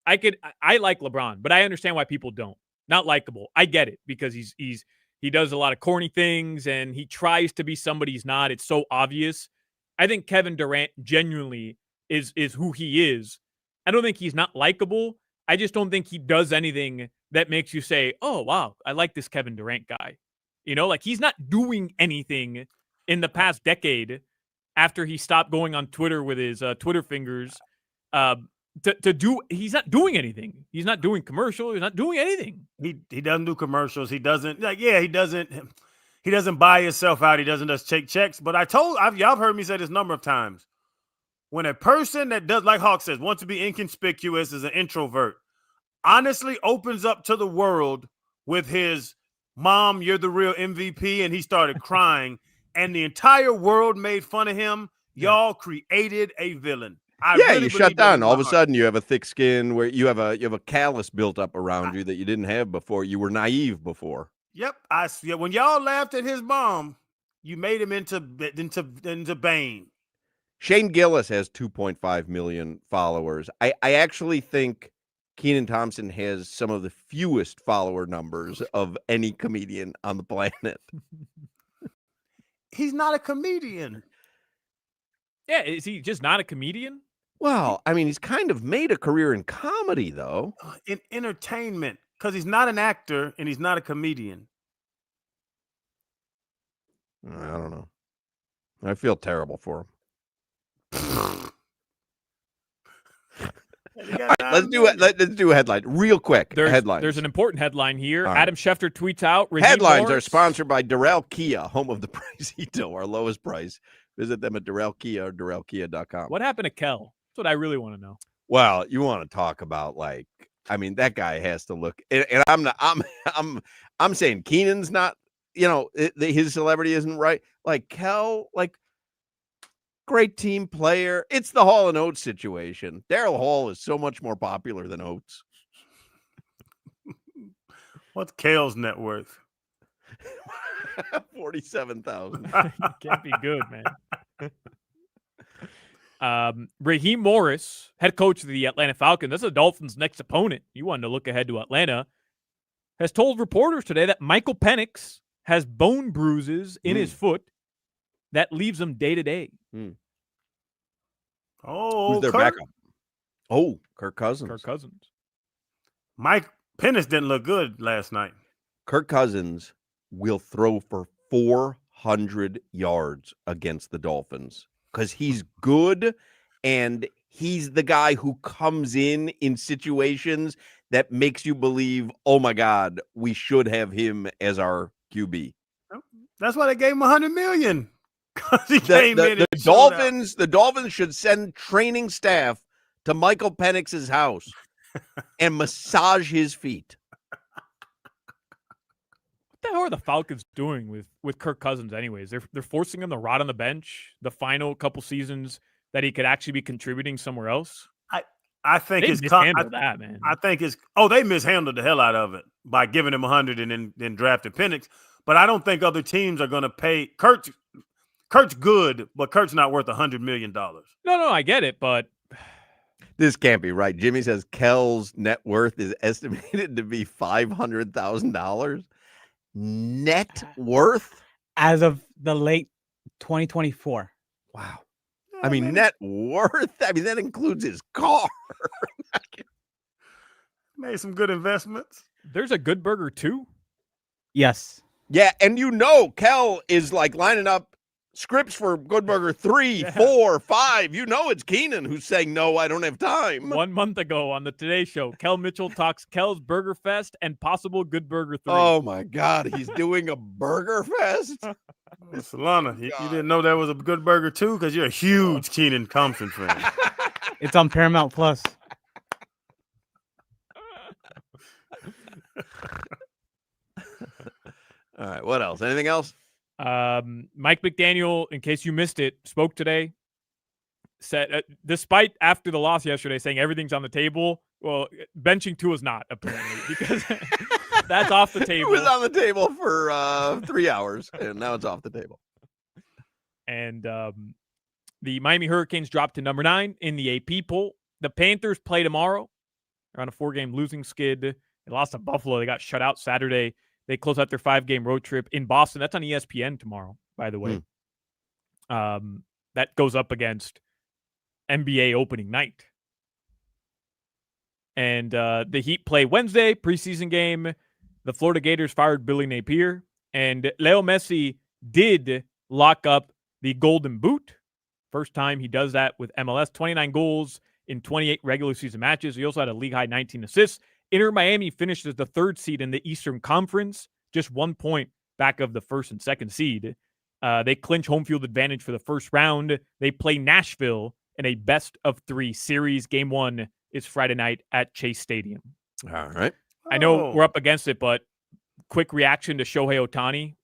I like LeBron, but I understand why people don't. Not likable. I get it because he does a lot of corny things and he tries to be somebody he's not. It's so obvious. I think Kevin Durant genuinely is who he is. I don't think he's not likable. I just don't think he does anything that makes you say, oh, wow, I like this Kevin Durant guy. Like he's not doing anything in the past decade after he stopped going on Twitter with his Twitter fingers to do. He's not doing anything. He's not doing commercial. He's not doing anything. He doesn't do commercials. He doesn't he doesn't buy himself out. He doesn't just take checks. But y'all have heard me say this a number of times. When a person that does, like Hawk says, wants to be inconspicuous, is an introvert, honestly opens up to the world with his mom, you're the real MVP, and he started crying, and the entire world made fun of him. Y'all created a villain. You shut down. All of a sudden, you have a thick skin where you have a callus built up around you that you didn't have before. You were naive before. Yep, when y'all laughed at his mom, you made him into Bane. Shane Gillis has 2.5 million followers. I actually think Kenan Thompson has some of the fewest follower numbers of any comedian on the planet. He's not a comedian. Yeah, is he just not a comedian? Well, I mean, he's kind of made a career in comedy, though. In entertainment, because he's not an actor and he's not a comedian. I don't know. I feel terrible for him. All right, let's do a headline real quick. Headlines. There's an important headline here. All right. Adam Schefter tweets out. Headlines are sponsored by Durrell Kia, home of the Pricito, our lowest price. Visit them at Durrell Kia or DurrellKia.com. What happened to Kel? That's what I really want to know. Well, you want to talk about that guy has to look, and I'm saying Keenan's not, his celebrity isn't right. Like Kel, great team player. It's the Hall and Oates situation. Daryl Hall is so much more popular than Oates. What's Kale's net worth? 47,000. Can't be good, man. Raheem Morris, head coach of the Atlanta Falcons, that's the Dolphins' next opponent. You wanted to look ahead to Atlanta. Has told reporters today that Michael Penix has bone bruises in his foot that leaves him day to day. Oh, who's their backup? Oh, Kirk Cousins. Mike Penix didn't look good last night. Kirk Cousins will throw for 400 yards against the Dolphins because he's good, and he's the guy who comes in situations that makes you believe, oh my God, we should have him as our QB. That's why they gave him $100 million. The Dolphins should send training staff to Michael Penix's house and massage his feet. What the hell are the Falcons doing with Kirk Cousins anyways? They're forcing him to rot on the bench the final couple seasons that he could actually be contributing somewhere else. I think they mishandled that, man. I think they mishandled the hell out of it by giving him 100 and then drafting Penix. But I don't think other teams are going to pay Kurt's good, but Kurt's not worth $100 million. No, I get it, but this can't be right. Jimmy says Kel's net worth is estimated to be $500,000. Net worth as of the late 2024. Wow. I mean, net worth. I mean, that includes his car. Made some good investments. There's a Good Burger too. Yes. Yeah, and Kel is lining up scripts for Good Burger 3, 4, 5. It's Keenan who's saying, no, I don't have time. 1 month ago on the Today Show, Kel Mitchell talks Kel's Burger Fest and possible Good Burger 3. Oh, my God. He's doing a Burger Fest? Solana, you didn't know there was a Good Burger 2 because you're a huge Kenan Thompson fan. It's on Paramount Plus. All right, what else? Anything else? Mike McDaniel, in case you missed it, spoke today. Said, despite after the loss yesterday, saying everything's on the table. Well, benching Tua is not apparently because that's off the table. It was on the table for 3 hours, and now it's off the table. And the Miami Hurricanes dropped to number 9 in the AP poll. The Panthers play tomorrow. They're on a 4-game losing skid. They lost to Buffalo. They got shut out Saturday. They close out their 5-game road trip in Boston. That's on ESPN tomorrow, by the way. That goes up against NBA opening night. And the Heat play Wednesday, preseason game. The Florida Gators fired Billy Napier. And Leo Messi did lock up the Golden Boot. First time he does that with MLS. 29 goals in 28 regular season matches. He also had a league-high 19 assists. Inter Miami finished as the 3rd seed in the Eastern Conference, just 1 point back of the 1st and 2nd seed. They clinch home field advantage for the first round. They play Nashville in a best-of-3 series. Game 1 is Friday night at Chase Stadium. All right. I know we're up against it, but quick reaction to Shohei Ohtani.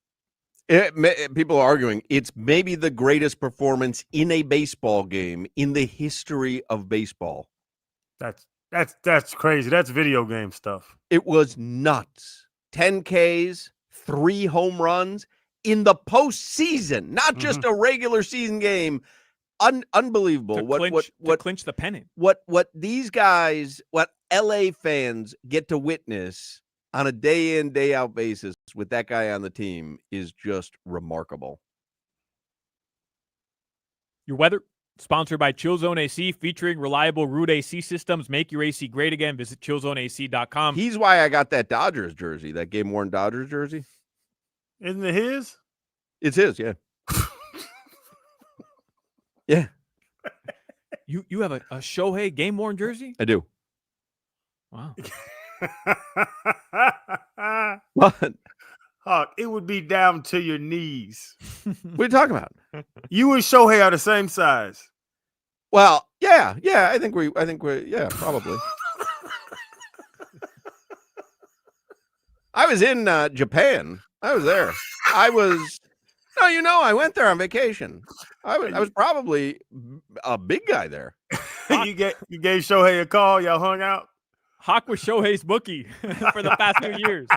People are arguing it's maybe the greatest performance in a baseball game in the history of baseball. That's crazy. That's video game stuff. It was nuts. 10 Ks, 3 home runs in the postseason, not just a regular season game. Unbelievable. To clinch the pennant. What these guys, what LA fans get to witness on a day in, day out basis with that guy on the team is just remarkable. Your weather, sponsored by Chill Zone AC, featuring reliable Root AC systems. Make your AC great again. Visit chillzoneac.com. He's why I got that Dodgers jersey, that game-worn Dodgers jersey. Isn't it his? It's his, yeah. Yeah. You have a Shohei game-worn jersey? I do. Wow. What? Hawk, it would be down to your knees. What are you talking about? You and Shohei are the same size. Well, yeah. I think we're probably. I was in Japan. I was there. I went there on vacation. I was probably a big guy there. You gave Shohei a call. Y'all hung out. Hoch was Shohei's bookie for the past 2 years.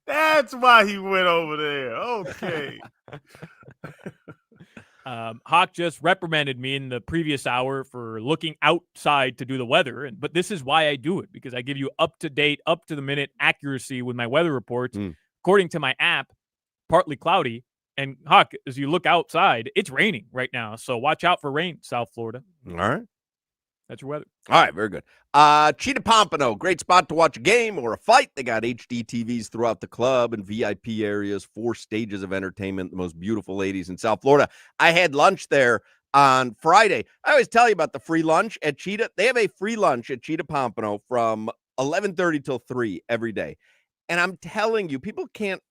That's why he went over there. Okay. Hoch just reprimanded me in the previous hour for looking outside to do the weather. But this is why I do it, because I give you up-to-date, up-to-the-minute accuracy with my weather reports. According to my app, partly cloudy. And Hoch, as you look outside, it's raining right now. So watch out for rain, South Florida. All right. That's your weather. All right, very good. Cheetah Pompano, great spot to watch a game or a fight. They got HD TVs throughout the club and VIP areas, 4 stages of entertainment, the most beautiful ladies in South Florida. I had lunch there on Friday. I always tell you about the free lunch at Cheetah. They have a free lunch at Cheetah Pompano from 11:30 till 3 every day. And I'm telling you, people can't,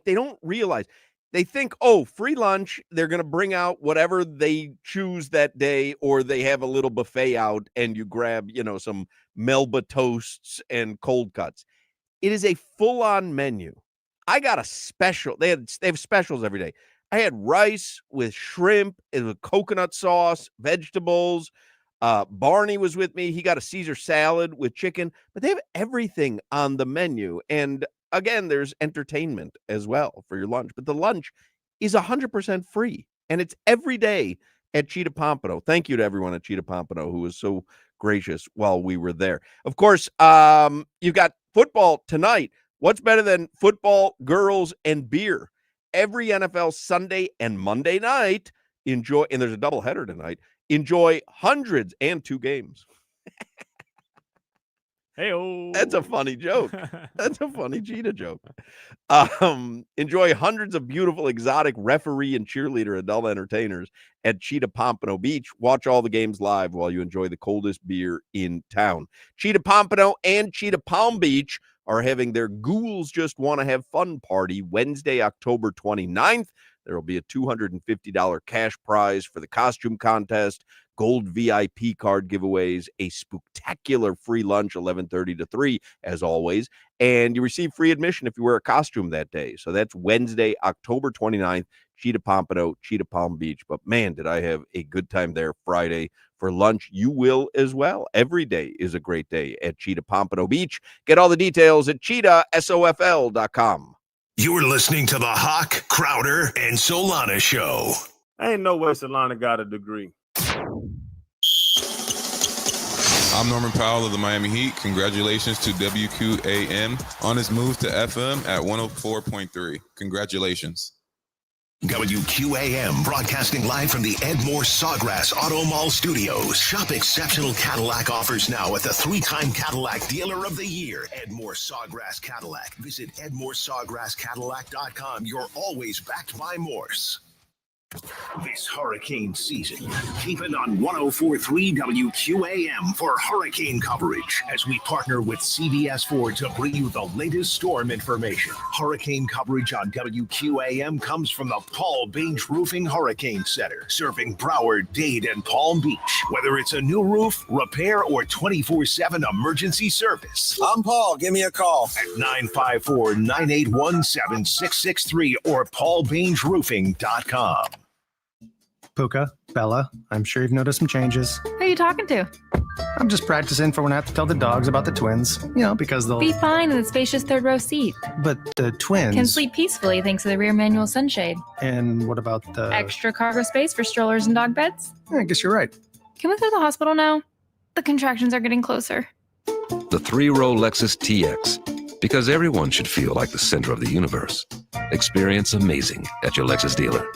they don't realize. They think, free lunch, they're going to bring out whatever they choose that day, or they have a little buffet out and you grab, some Melba toasts and cold cuts. It is a full-on menu. I got a special. They have specials every day. I had rice with shrimp and with coconut sauce, vegetables. Barney was with me. He got a Caesar salad with chicken, but they have everything on the menu. And again, there's entertainment as well for your lunch, but the lunch is 100% free, and it's every day at Cheetah Pompano. Thank you to everyone at Cheetah Pompano who was so gracious while we were there. Of course, you've got football tonight. What's better than football, girls, and beer? Every NFL Sunday and Monday night, enjoy, and there's a doubleheader tonight, enjoy hundreds and 2 games. Hey-o. That's a funny joke. That's a funny Cheetah joke. Enjoy hundreds of beautiful, exotic referee and cheerleader adult entertainers at Cheetah Pompano Beach. Watch all the games live while you enjoy the coldest beer in town. Cheetah Pompano and Cheetah Palm Beach are having their Ghouls Just Want to Have Fun party Wednesday, October 29th. There will be a $250 cash prize for the costume contest, gold VIP card giveaways, a spectacular free lunch, 11:30 to 3, as always, and you receive free admission if you wear a costume that day. So that's Wednesday, October 29th, Cheetah Pompano, Cheetah Palm Beach. But man, did I have a good time there Friday for lunch. You will as well. Every day is a great day at Cheetah Pompano Beach. Get all the details at cheetahsofl.com. You're listening to the Hoch, Crowder, and Solana Show. Ain't no way Solana got a degree. I'm Norman Powell of the Miami Heat. Congratulations to WQAM on his move to FM at 104.3. Congratulations. WQAM broadcasting live from the Edmore Sawgrass Auto Mall Studios. Shop exceptional Cadillac offers now at the 3-time Cadillac Dealer of the Year, Edmore Sawgrass Cadillac. Visit EdmoreSawgrassCadillac.com. You're always backed by Morse. This hurricane season, keep it on 104.3 WQAM for hurricane coverage as we partner with CBS 4 to bring you the latest storm information. Hurricane coverage on WQAM comes from the Paul Baines Roofing Hurricane Center, serving Broward, Dade, and Palm Beach. Whether it's a new roof, repair, or 24/7 emergency service. I'm Paul. Give me a call. At 954-981-7663 or paulbainesroofing.com. Puka, Bella, I'm sure you've noticed some changes. Who are you talking to? I'm just practicing for when I have to tell the dogs about the twins, because they'll... Be fine in the spacious third row seat. But the twins... Can sleep peacefully thanks to the rear manual sunshade. And what about the... Extra cargo space for strollers and dog beds? I guess you're right. Can we go to the hospital now? The contractions are getting closer. The 3-row Lexus TX. Because everyone should feel like the center of the universe. Experience amazing at your Lexus dealer.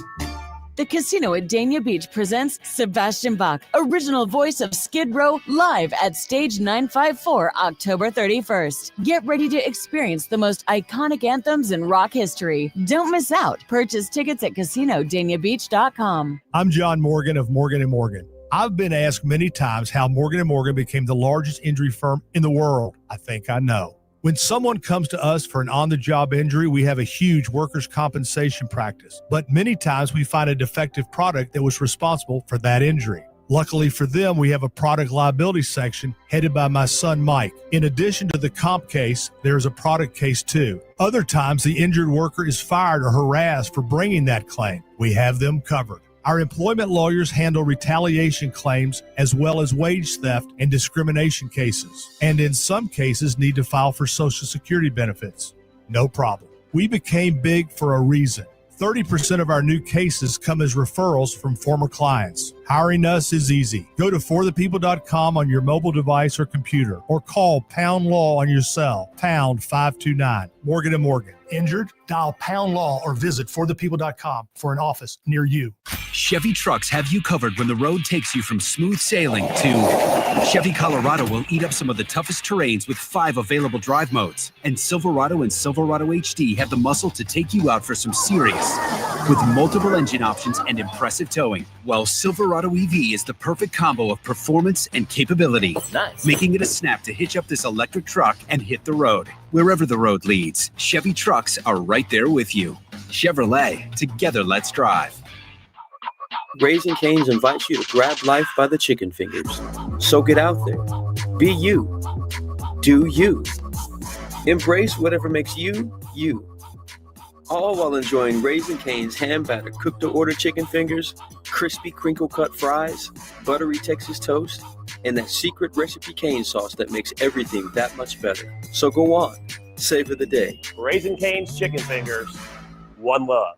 The casino at Dania Beach presents Sebastian Bach, original voice of Skid Row, live at Stage 954, October 31st. Get ready to experience the most iconic anthems in rock history. Don't miss out. Purchase tickets at CasinoDaniaBeach.com. I'm John Morgan of Morgan & Morgan. I've been asked many times how Morgan & Morgan became the largest injury firm in the world. I think I know. When someone comes to us for an on-the-job injury, we have a huge workers' compensation practice. But many times we find a defective product that was responsible for that injury. Luckily for them, we have a product liability section headed by my son, Mike. In addition to the comp case, there's a product case too. Other times, the injured worker is fired or harassed for bringing that claim. We have them covered. Our employment lawyers handle retaliation claims as well as wage theft and discrimination cases, and in some cases need to file for Social Security benefits. No problem. We became big for a reason. 30% of our new cases come as referrals from former clients. Hiring us is easy. Go to forthepeople.com on your mobile device or computer, or call Pound Law on your cell, pound 529. Morgan & Morgan. Injured? Dial Pound Law or visit forthepeople.com for an office near you. Chevy trucks have you covered when the road takes you from smooth sailing to Chevy Colorado will eat up some of the toughest terrains with 5 available drive modes. And Silverado and Silverado HD have the muscle to take you out for some serious with multiple engine options and impressive towing. While Silverado EV is the perfect combo of performance and capability, making it a snap to hitch up this electric truck and hit the road. Wherever the road leads, Chevy trucks are right there with you. Chevrolet, together let's drive. Raising Cane's invites you to grab life by the chicken fingers. So get out there. Be you. Do you. Embrace whatever makes you, you. All while enjoying Raising Cane's hand-battered cooked-to-order chicken fingers, crispy crinkle-cut fries, buttery Texas toast, and that secret recipe cane sauce that makes everything that much better. So go on. Savor the day. Raising Cane's chicken fingers. One love.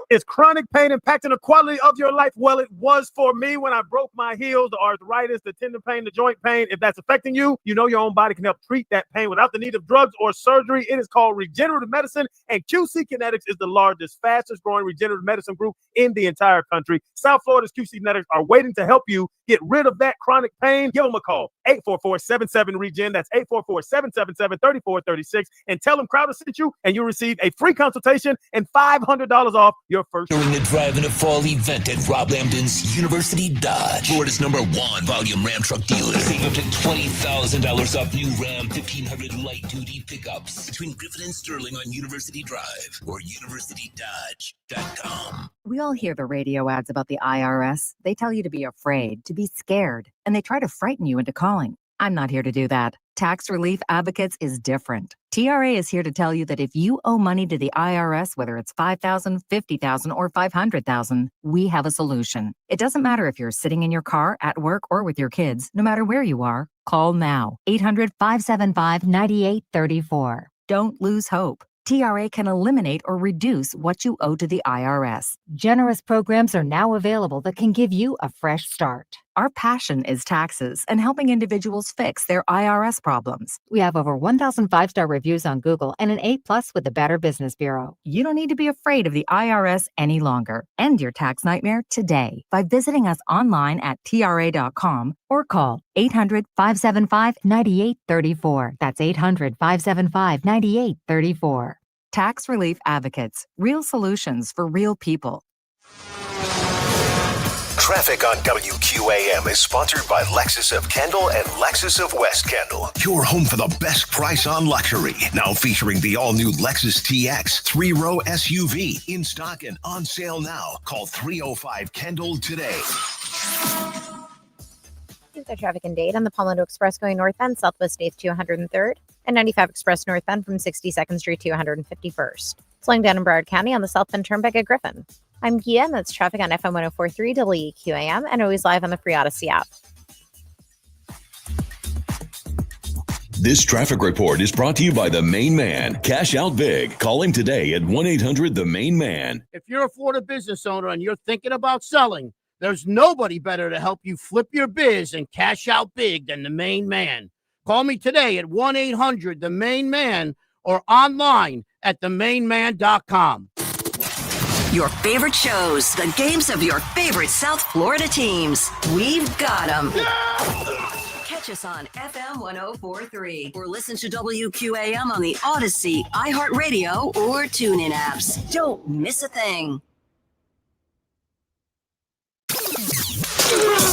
Is chronic pain impacting the quality of your life? Well, it was for me when I broke my heels, the arthritis, the tendon pain, the joint pain. If that's affecting you, you know your own body can help treat that pain without the need of drugs or surgery. It is called regenerative medicine, and QC Kinetics is the largest, fastest growing regenerative medicine group in the entire country. South Florida's QC Kinetics are waiting to help you get rid of that chronic pain. Give them a call, 844-77-REGEN. That's 844-777-3436. And tell them Crowder sent you, and you'll receive a free consultation and $500 off your first. During the Drive in a Fall event at Rob Lambden's University Dodge, Florida's #1 volume Ram truck dealer. Save up to $20,000 off new Ram 1500 light-duty pickups between Griffin and Sterling on University Drive or universitydodge.com. We all hear the radio ads about the IRS. They tell you to be afraid, to be scared, and they try to frighten you into calling. I'm not here to do that. Tax Relief Advocates is different. TRA is here to tell you that if you owe money to the IRS, whether it's $5,000, $50,000, or $500,000, we have a solution. It doesn't matter if you're sitting in your car, at work, or with your kids. No matter where you are, call now. 800-575-9834. Don't lose hope. TRA can eliminate or reduce what you owe to the IRS. Generous programs are now available that can give you a fresh start. Our passion is taxes and helping individuals fix their IRS problems. We have over 1,000 5-star reviews on Google and an A+ with the Better Business Bureau. You don't need to be afraid of the IRS any longer. End your tax nightmare today by visiting us online at TRA.com or call 800-575-9834. That's 800-575-9834. Tax Relief Advocates. Real solutions for real people. Traffic on WQAM is sponsored by Lexus of Kendall and Lexus of West Kendall. Your home for the best price on luxury. Now featuring the all-new Lexus TX 3-row SUV. In stock and on sale now. Call 305-KENDALL today. The traffic and date on the Palmetto Express going northbound, Southwest 8th to 103rd, and 95 Express northbound from 62nd Street to 151st. Slowing down in Broward County on the southbound turnpike at Griffin. I'm Gia, and that's traffic on FM 104.3 WQAM, and always live on the free Odyssey app. This traffic report is brought to you by the Main Man. Cash out big. Call him today at 1-800-THE-MAIN-MAN. If you're a Florida business owner and you're thinking about selling, there's nobody better to help you flip your biz and cash out big than the Main Man. Call me today at 1-800-THE-MAIN-MAN or online at themainman.com. Your favorite shows, the games of your favorite South Florida teams. We've got them. Catch us on FM 104.3 or listen to WQAM on the Odyssey, iHeartRadio, or TuneIn apps. Don't miss a thing.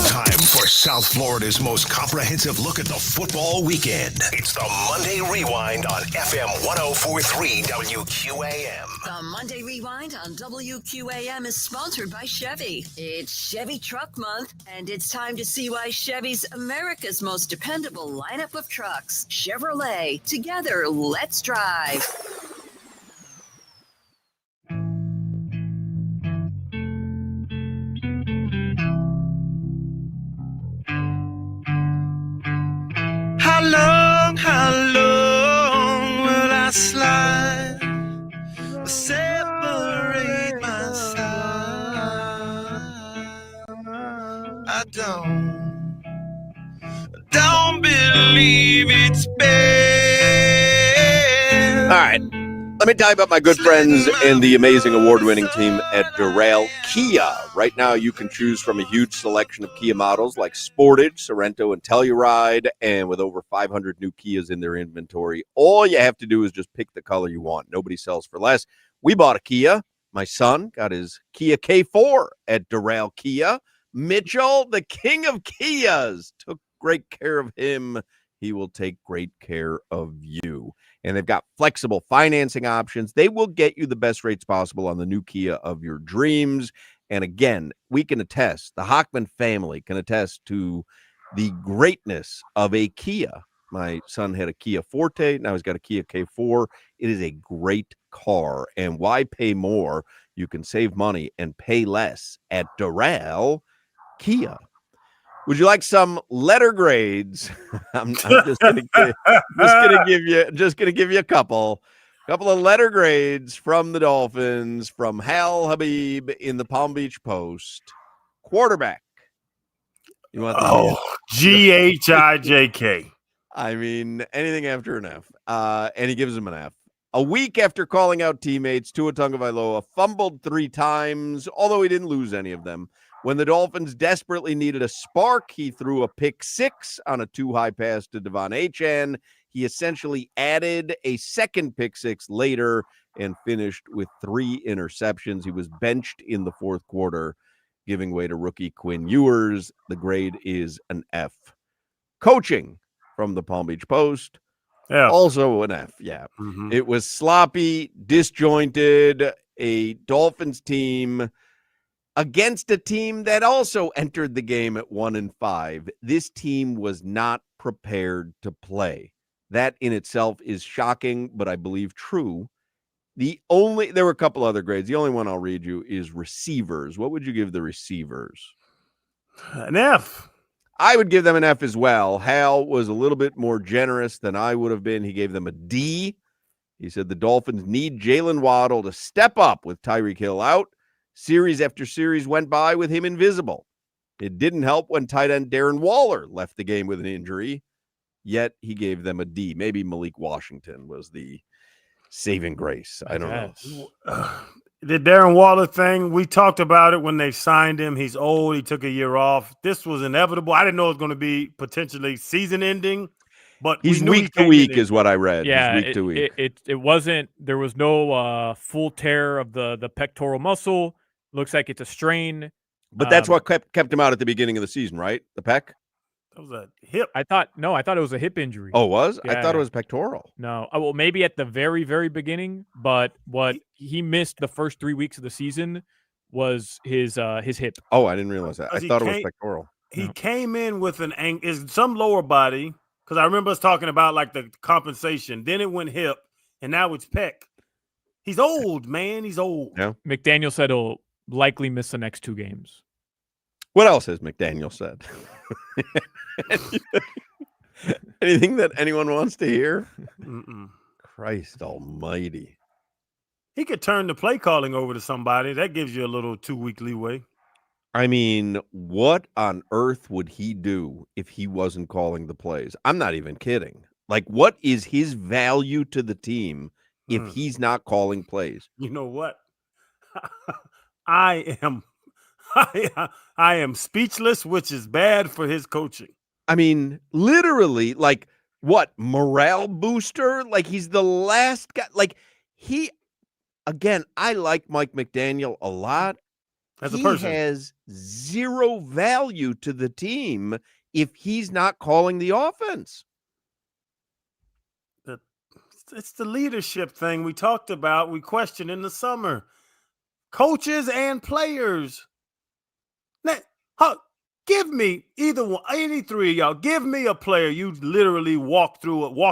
Time for South Florida's most comprehensive look at the football weekend. It's the Monday Rewind on FM 104.3 WQAM. The Monday Rewind on WQAM is sponsored by Chevy. It's Chevy Truck Month, and it's time to see why Chevy's America's most dependable lineup of trucks. Chevrolet. Together, let's drive. How long will I slide? Separate my side. I don't believe it's bad. All right. Let me tell you about my good friends and the amazing award-winning team at Doral Kia. Right now, you can choose from a huge selection of Kia models like Sportage, Sorento, and Telluride, and with over 500 new Kias in their inventory, all you have to do is just pick the color you want. Nobody sells for less. We bought a Kia. My son got his Kia K4 at Doral Kia. Mitchell, the king of Kias, took great care of him. He will take great care of you. And they've got flexible financing options. They will get you the best rates possible on the new Kia of your dreams. And again, we can attest, the Hochman family can attest to the greatness of a Kia. My son had a Kia Forte. Now he's got a Kia K4. It is a great car. And why pay more? You can save money and pay less at Doral Kia. Would you like some letter grades? I'm just gonna give you a couple of letter grades from the Dolphins, from Hal Habib in the Palm Beach Post. Quarterback. You want GHIJK. I mean, anything after an F. And he gives him an F. A week after calling out teammates, Tua Tagovailoa fumbled 3 times, although he didn't lose any of them. When the Dolphins desperately needed a spark, he threw a pick 6 on a too-high pass to Devon Achane. He essentially added a second pick 6 later and finished with 3 interceptions. He was benched in the fourth quarter, giving way to rookie Quinn Ewers. The grade is an F. Coaching from the Palm Beach Post, also an F. Yeah. Mm-hmm. It was sloppy, disjointed, a Dolphins team against a team that also entered the game at 1-5. This team was not prepared to play. That in itself is shocking, but I believe true. There were a couple other grades. The only one I'll read you is receivers. What would you give the receivers? An F. I would give them an F as well. Hal was a little bit more generous than I would have been. He gave them a D. He said the Dolphins need Jalen Waddle to step up with Tyreek Hill out. Series after series went by with him invisible. It didn't help when tight end Darren Waller left the game with an injury, yet he gave them a D. Maybe Malik Washington was the saving grace. I don't know. The Darren Waller thing, we talked about it when they signed him. He's old. He took a year off. This was inevitable. I didn't know it was going to be potentially season ending, but he's week to week is what I read. Yeah, week to week. It wasn't. There was no full tear of the pectoral muscle. Looks like it's a strain. But that's what kept him out at the beginning of the season, right? The pec? That was a hip. I thought it was a hip injury. Oh, it was? I Yeah, thought it yeah. was pectoral. No. Well, maybe at the very, very beginning, but what he missed the first 3 weeks of the season was his hip. Oh, I didn't realize that. I He thought it was came- pectoral. He came in with is some lower body, because I remember us talking about like the compensation. Then it went hip, and now it's pec. He's old, man. He's old. Yeah. McDaniel said he'll likely miss the next 2 games. What else has McDaniel said? Anything that anyone wants to hear? Mm-mm. Christ almighty. He could turn the play calling over to somebody. That gives you a little 2-week leeway. I mean, what on earth would he do if he wasn't calling the plays? I'm not even kidding. Like, what is his value to the team if he's not calling plays? You know what? I am speechless, which is bad for his coaching. I mean, literally, like, what, morale booster? Like, he's the last guy. Like, again, I like Mike McDaniel a lot. As a person. He has zero value to the team if he's not calling the offense. It's the leadership thing we talked about. We questioned in the summer. Coaches and players. Now, give me either one, any three of y'all. Give me a player you literally walk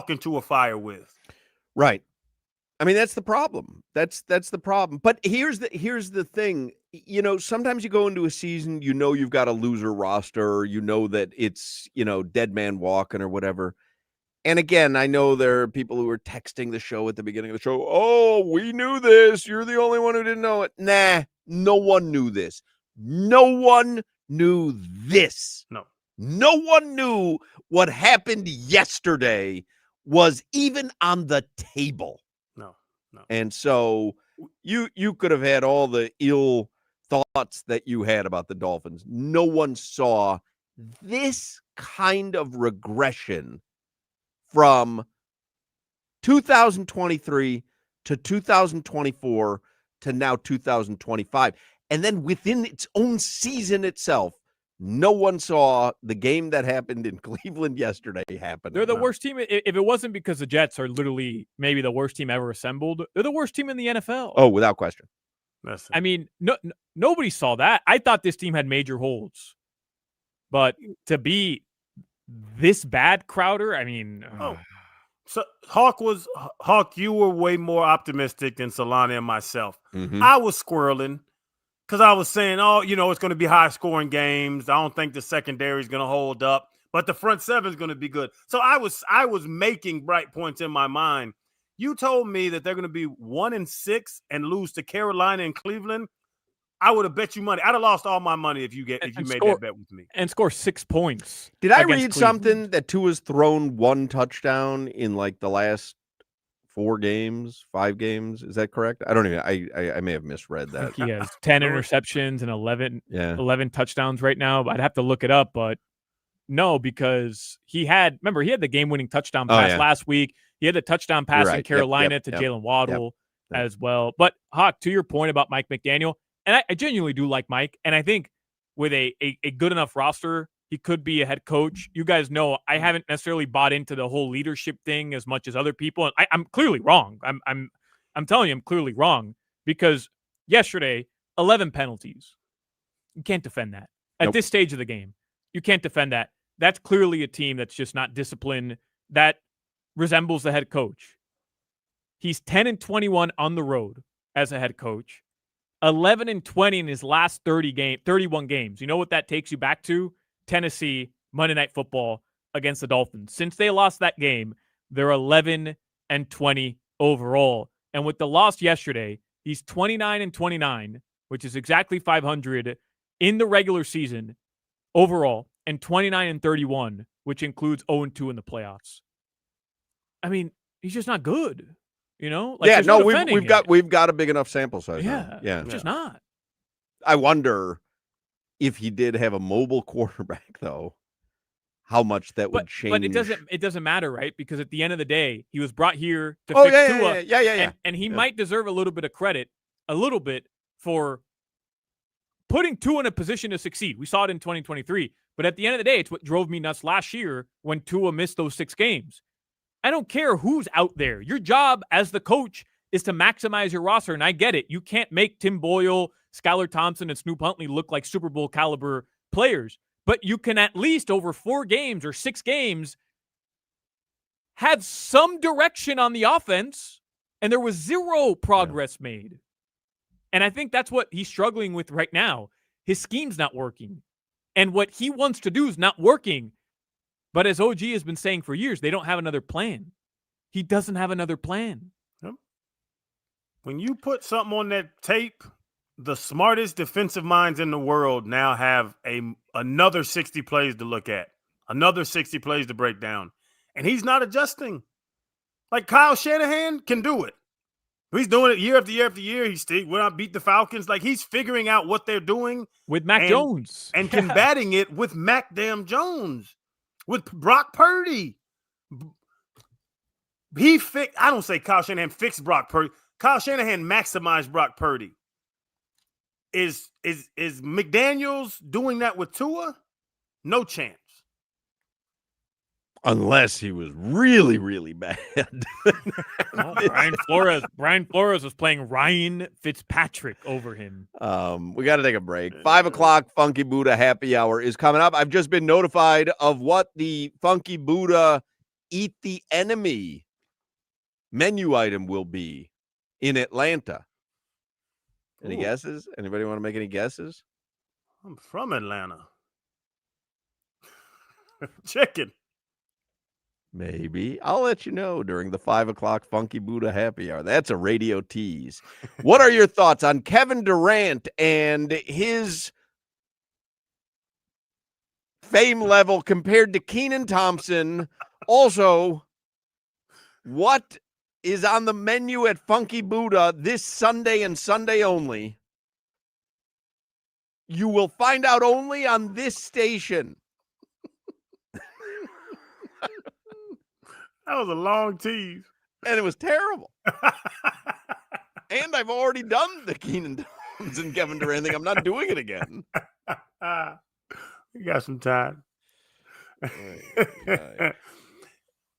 into a fire with. Right. I mean, that's the problem. That's the problem. But here's the thing. You know, sometimes you go into a season, you know you've got a loser roster, you know that it's, dead man walking or whatever. And again, I know there are people who are texting the show at the beginning of the show. Oh, we knew this. You're the only one who didn't know it. Nah, no one knew this. No one knew this. No one knew what happened yesterday was even on the table. No. And so you could have had all the ill thoughts that you had about the Dolphins. No one saw this kind of regression from 2023 to 2024 to now 2025. And then within its own season itself, no one saw the game that happened in Cleveland yesterday happen. They're the worst team. If it wasn't because the Jets are literally maybe the worst team ever assembled, they're the worst team in the NFL. Oh, without question. I mean, nobody saw that. I thought this team had major holds. But to this bad, Crowder, I mean... So Hawk, you were way more optimistic than Solana and myself. Mm-hmm. I was squirreling because I was saying, it's going to be high-scoring games. I don't think the secondary is going to hold up, but the front seven is going to be good. So I was making bright points in my mind. You told me that they're going to be 1-6 and lose to Carolina and Cleveland. I would have bet you money. I'd have lost all my money if you made that bet with me. And score 6 points. Did I read something that Tua's thrown 1 touchdown in like the last 5 games? Is that correct? I don't even. I may have misread that. He has 10 interceptions and 11 touchdowns right now. I'd have to look it up, but no, because he had the game-winning touchdown pass last week. He had the touchdown pass in Carolina to Jalen Waddle as well. But Hawk, to your point about Mike McDaniel. And I genuinely do like Mike. And I think with a good enough roster, he could be a head coach. You guys know I haven't necessarily bought into the whole leadership thing as much as other people. And I'm clearly wrong. I'm telling you, I'm clearly wrong because yesterday, 11 penalties. You can't defend that. At this stage of the game, you can't defend that. That's clearly a team that's just not disciplined. That resembles the head coach. He's 10-21 on the road as a head coach. 11-20 in his last 31 games. You know what that takes you back to? Tennessee, Monday Night Football against the Dolphins. Since they lost that game, they're 11-20 overall. And with the loss yesterday, he's 29-29, which is exactly 500 in the regular season overall, and 29-31, which includes 0-2 in the playoffs. I mean, he's just not good. We've got a big enough sample size. Yeah, just not. I wonder if he did have a mobile quarterback, though, how much that would change. But it doesn't matter, right? Because at the end of the day, he was brought here to fix Tua. Yeah. And he might deserve a little bit of credit, for putting Tua in a position to succeed. We saw it in 2023. But at the end of the day, it's what drove me nuts last year when Tua missed those 6 games. I don't care who's out there. Your job as the coach is to maximize your roster. And I get it. You can't make Tim Boyle, Skylar Thompson, and Snoop Huntley look like Super Bowl caliber players. But you can at least over 4 games or 6 games have some direction on the offense. And there was 0 progress made. And I think that's what he's struggling with right now. His scheme's not working. And what he wants to do is not working. But as OG has been saying for years, they don't have another plan. He doesn't have another plan. Yep. When you put something on that tape, the smartest defensive minds in the world now have another 60 plays to look at, another 60 plays to break down. And he's not adjusting. Like Kyle Shanahan can do it. He's doing it year after year after year. He's still when I beat the Falcons. Like he's figuring out what they're doing with Mac Jones and combating it with Mac damn Jones, with Brock Purdy. I don't say Kyle Shanahan fixed Brock Purdy. Kyle Shanahan maximized Brock Purdy. Is McDaniels doing that with Tua? No chance. Unless he was really, really bad. Brian Flores was playing Ryan Fitzpatrick over him. We got to take a break. 5 o'clock Funky Buddha happy hour is coming up. I've just been notified of what the Funky Buddha Eat the Enemy menu item will be in Atlanta. Any guesses? Anybody want to make any guesses? I'm from Atlanta. Chicken. Maybe. I'll let you know during the 5 o'clock Funky Buddha happy hour. That's a radio tease. What are your thoughts on Kevin Durant and his fame level compared to Keenan Thompson? Also, what is on the menu at Funky Buddha this Sunday and Sunday only? You will find out only on this station. That was a long tease. And it was terrible. And I've already done the Keenan Thompson Kevin Durant thing. I'm not doing it again. We got some time.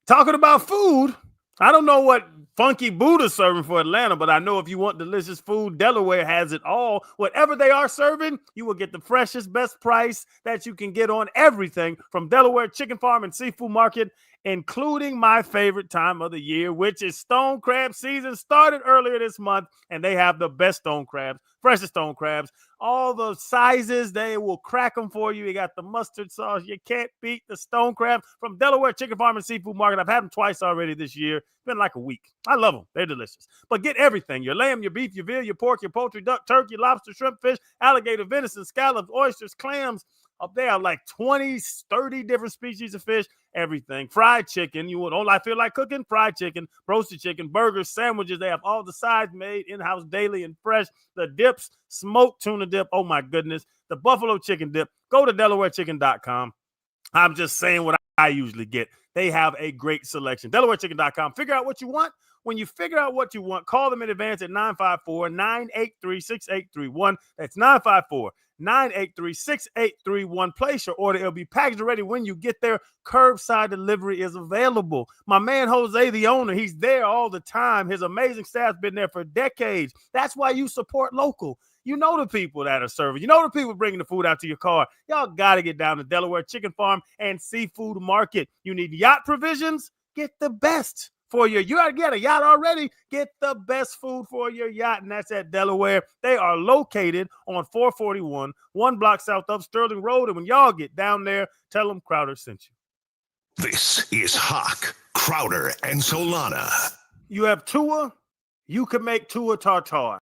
Talking about food, I don't know what Funky Buddha's serving for Atlanta, but I know if you want delicious food, Delaware has it all. Whatever they are serving, you will get the freshest, best price that you can get on everything from Delaware Chicken Farm and Seafood Market, including my favorite time of the year, which is stone crab season. Started earlier this month, and they have the best stone crabs, freshest stone crabs, all the sizes. They will crack them for you. You got the mustard sauce. You can't beat the stone crab from Delaware Chicken Farm and Seafood Market. I've had them twice already this year. It's been like a week. I love them. They're delicious. But get everything: your lamb, your beef, your veal, your pork, your poultry, duck, turkey, lobster, shrimp, fish, alligator, venison, scallops, oysters, clams. Up there are like 20, 30 different species of fish, everything. Fried chicken. You don't feel like cooking? Fried chicken, roasted chicken, burgers, sandwiches. They have all the sides made in-house daily and fresh. The dips, smoked tuna dip. Oh, my goodness. The buffalo chicken dip. Go to DelawareChicken.com. I'm just saying what I usually get. They have a great selection. DelawareChicken.com. Figure out what you want. When you figure out what you want, call them in advance at 954-983-6831. That's 954-983-6831. Place your order. It'll be packaged ready when you get there. Curbside delivery is available. My man Jose, the owner, he's there all the time. His amazing staff's been there for decades. That's why you support local. You know the people that are serving. You know the people bringing the food out to your car. Y'all got to get down to Delaware Chicken Farm and Seafood Market. You need yacht provisions? Get the best for your yacht. You got a yacht already? Get the best food for your yacht, and that's at Delaware. They are located on 441, 1 block south of Sterling Road. And when y'all get down there, tell them Crowder sent you. This is Hoch, Crowder, and Solana. You have Tua, you can make Tua tartare.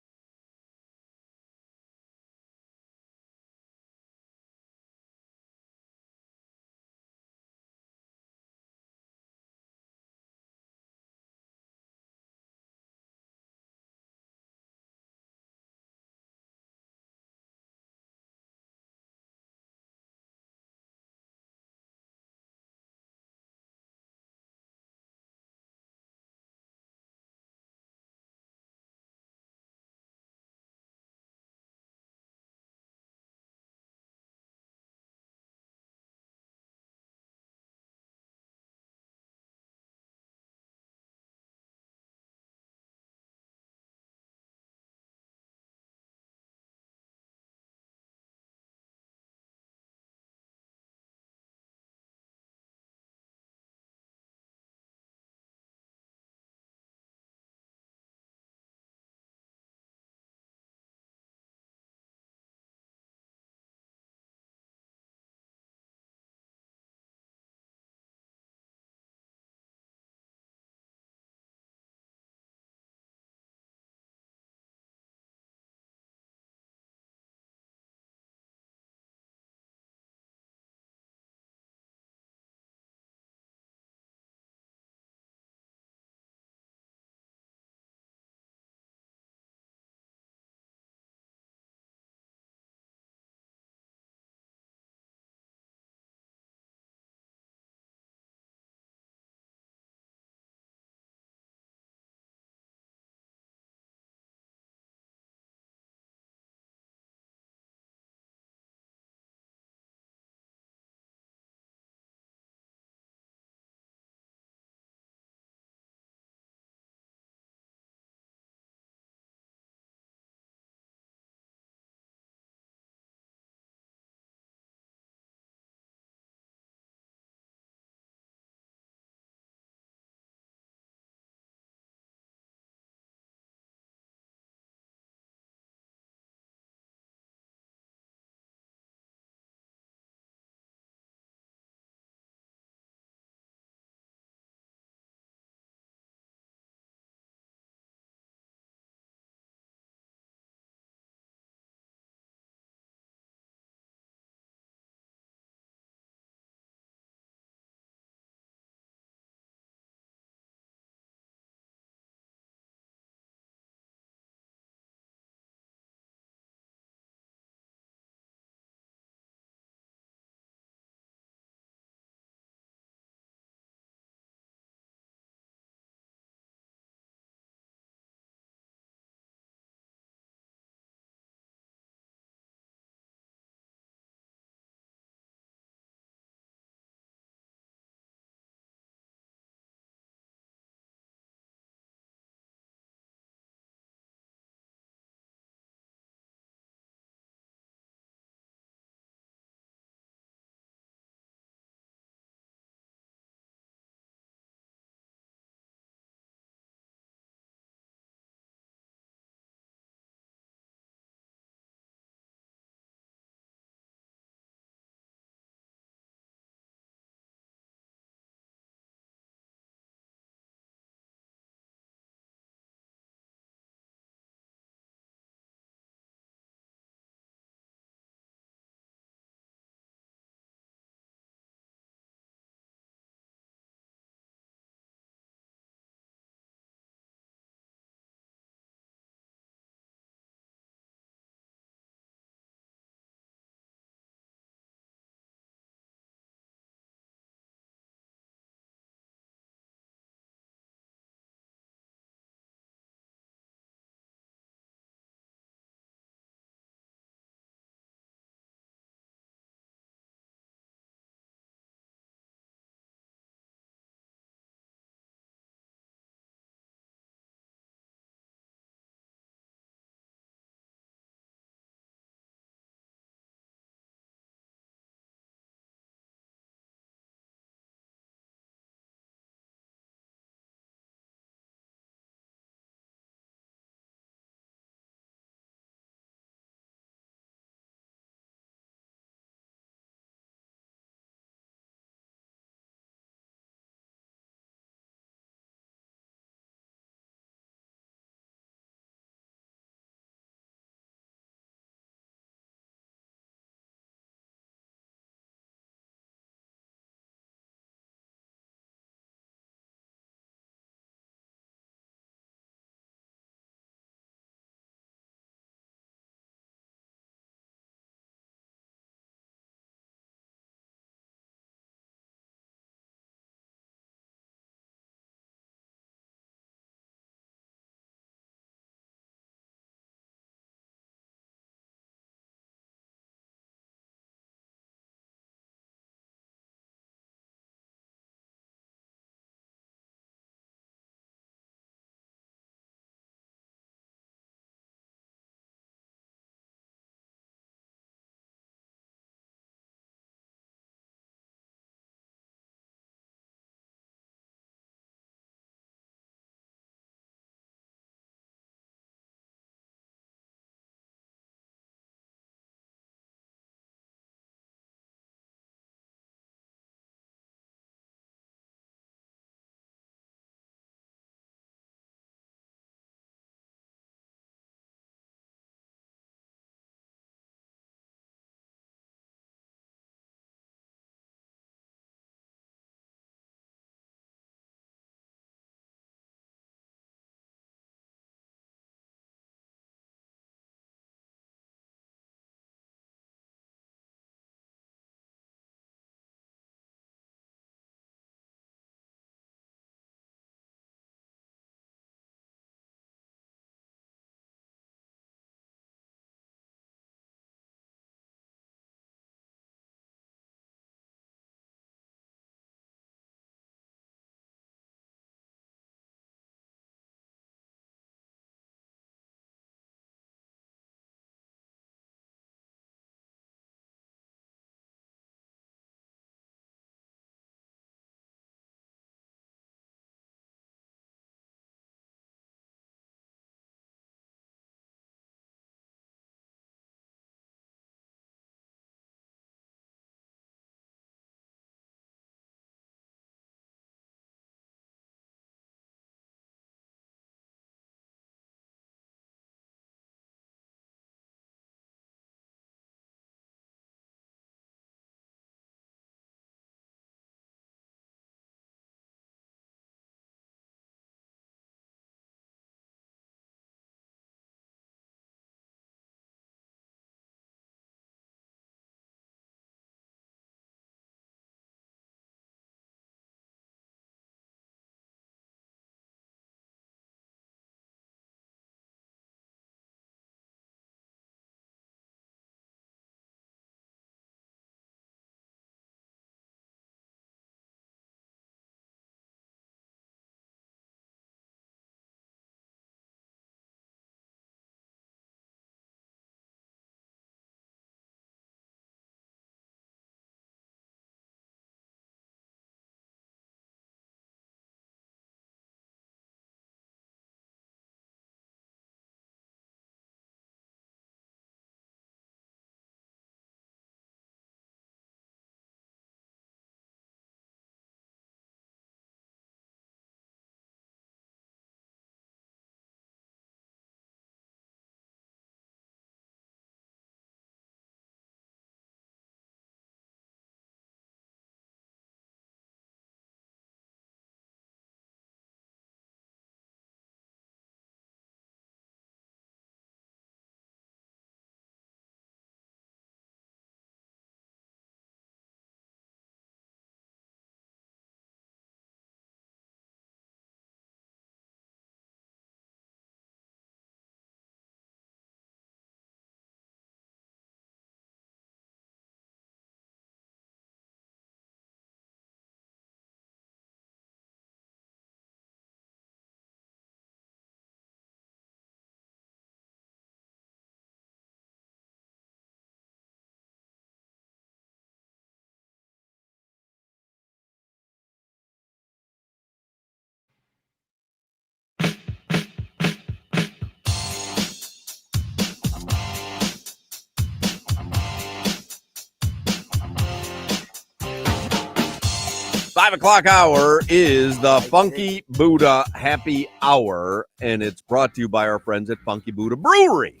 5 o'clock hour is the Funky Buddha Happy Hour, and it's brought to you by our friends at Funky Buddha Brewery.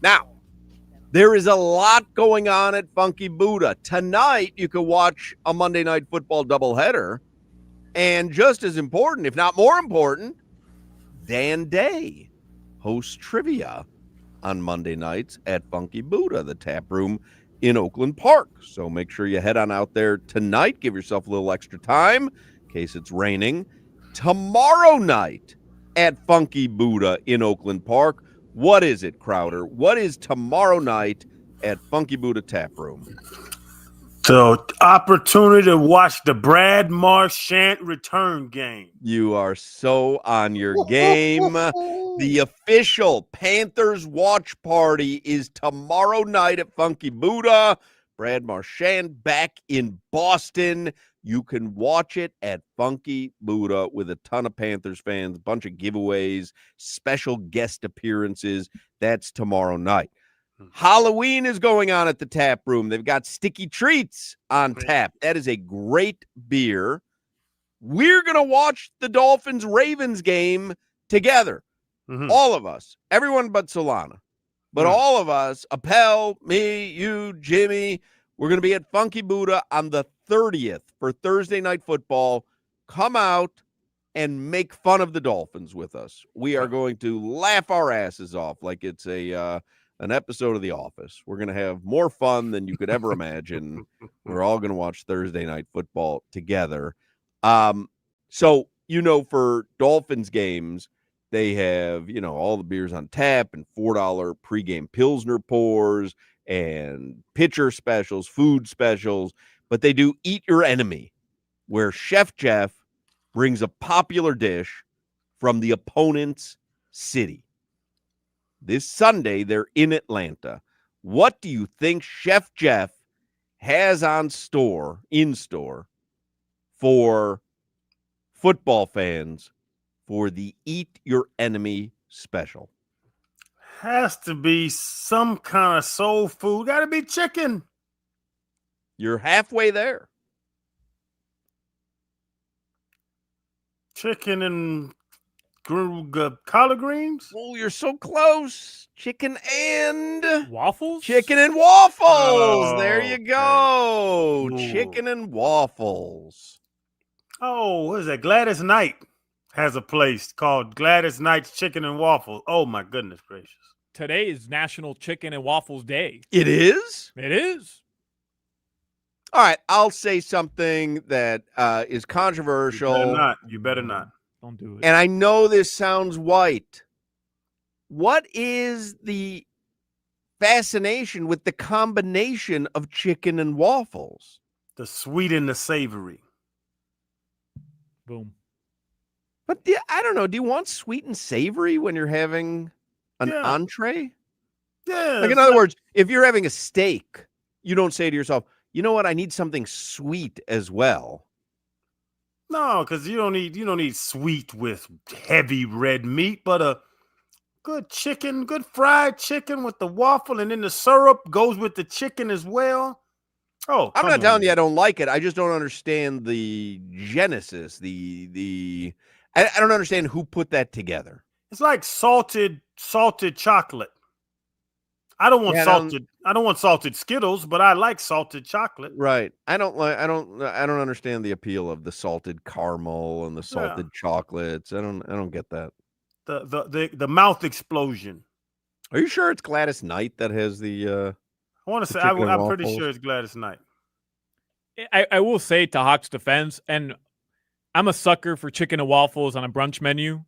Now, there is a lot going on at Funky Buddha. Tonight, you can watch a Monday Night Football doubleheader, and just as important, if not more important, Dan Day hosts trivia on Monday nights at Funky Buddha, the tap room in Oakland Park. So make sure you head on out there tonight. Give yourself a little extra time in case it's raining. Tomorrow night at Funky Buddha in Oakland Park. What is it, Crowder? What is tomorrow night at Funky Buddha Tap Room? So, opportunity to watch the Brad Marchand return game. You are so on your game. The official Panthers watch party is tomorrow night at Funky Buddha. Brad Marchand back in Boston. You can watch it at Funky Buddha with a ton of Panthers fans, a bunch of giveaways, special guest appearances. That's tomorrow night. Halloween is going on at the tap room. They've got sticky treats on tap. That is a great beer. We're going to watch the Dolphins-Ravens game together. All of us. Everyone but Solana. But all of us, Appel, me, you, Jimmy, we're going to be at Funky Buddha on the 30th for Thursday Night Football. Come out and make fun of the Dolphins with us. We are going to laugh our asses off like it's an episode of The Office. We're going to have more fun than you could ever imagine. We're all going to watch Thursday Night Football together. So, for Dolphins games, they have, all the beers on tap and $4 pregame Pilsner pours and pitcher specials, food specials. But they do Eat Your Enemy, where Chef Jeff brings a popular dish from the opponent's city. This Sunday, they're in Atlanta. What do you think Chef Jeff has in store for football fans for the Eat Your Enemy special? Has to be some kind of soul food. Got to be chicken. You're halfway there. Chicken and collard greens? Oh, you're so close. Chicken and waffles? Chicken and waffles. Oh, there you go. Ooh. Chicken and waffles. Oh, what is that? Gladys Knight has a place called Gladys Knight's Chicken and Waffles. Oh, my goodness gracious. Today is National Chicken and Waffles Day. It is? It is. All right, I'll say something that is controversial. You better not. Don't do it. And I know this sounds white. What is the fascination with the combination of chicken and waffles? The sweet and the savory. Boom. But I don't know. Do you want sweet and savory when you're having an entree? Yeah. Like, in other words, if you're having a steak, you don't say to yourself, you know what? I need something sweet as well. No, because you don't need sweet with heavy red meat, but a good chicken, good fried chicken with the waffle, and then the syrup goes with the chicken as well. Oh, I'm not telling you I don't like it. I just don't understand the genesis. I don't understand who put that together. It's like salted chocolate. I don't want salted Skittles, but I like salted chocolate. Right. I don't understand the appeal of the salted caramel and the salted chocolates. I don't get that. The mouth explosion. Are you sure it's Gladys Knight that has the I want to say I'm pretty sure it's Gladys Knight. I will say, to Hoch's defense, and I'm a sucker for chicken and waffles on a brunch menu.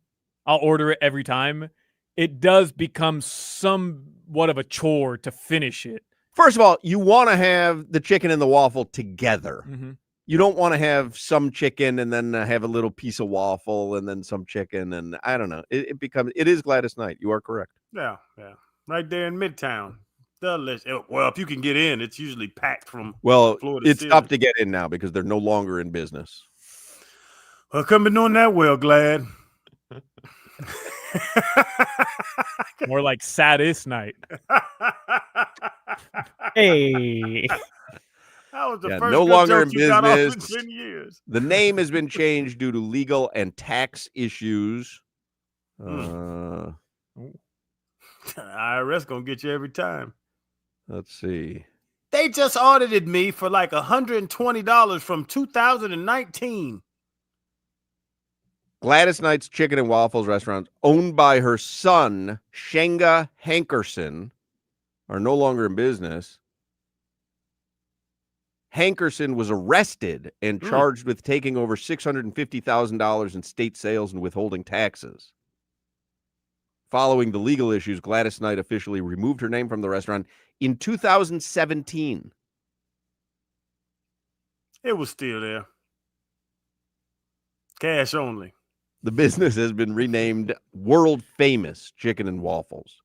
I'll order it every time. It does become somewhat of a chore to finish it. First of all, you want to have the chicken and the waffle together. Mm-hmm. You don't want to have some chicken and then have a little piece of waffle and then some chicken. And I don't know. It is Gladys Knight. You are correct. Yeah. Right there in Midtown. Delicious. Well, if you can get in, it's usually packed from Florida. It's tough to get in now because they're no longer in business. Well, couldn't be doing that well, Glad. More like saddest night. Hey. That was the Yeah, first no good longer joke in you got off in business. 10 years. The name has been changed due to legal and tax issues. IRS gonna get you every time. Let's see. They just audited me for like $120 from 2019. Gladys Knight's Chicken and Waffles restaurant, owned by her son, Shenga Hankerson, are no longer in business. Hankerson was arrested and charged with taking over $650,000 in state sales and withholding taxes. Following the legal issues, Gladys Knight officially removed her name from the restaurant in 2017. It was still there. Cash only. The business has been renamed World Famous Chicken and Waffles,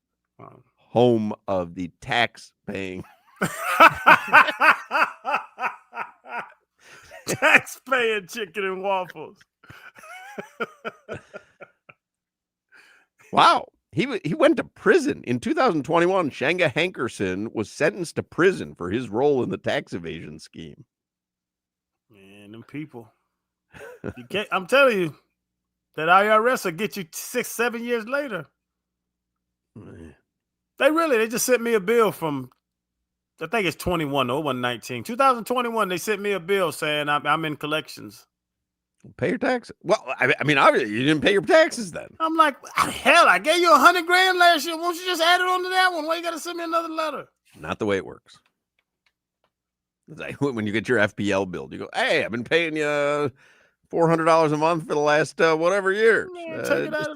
home of the tax-paying. Tax-paying chicken and waffles. Wow. He went to prison. In 2021, Shenga Hankerson was sentenced to prison for his role in the tax evasion scheme. Man, them people. You can't, I'm telling you, that IRS will get you 6-7 years later. They just sent me a bill from, I think it's 21, no, it wasn't 19. 2021, they sent me a bill saying I'm in collections. Pay your taxes. Well, I mean, obviously, you didn't pay your taxes then. I'm like, hell, I gave you $100,000 last year. Won't you just add it on to that one? Why you got to send me another letter? Not the way it works. It's like when you get your FPL bill, you go, hey, I've been paying you $400 a month for the last whatever years. Yeah,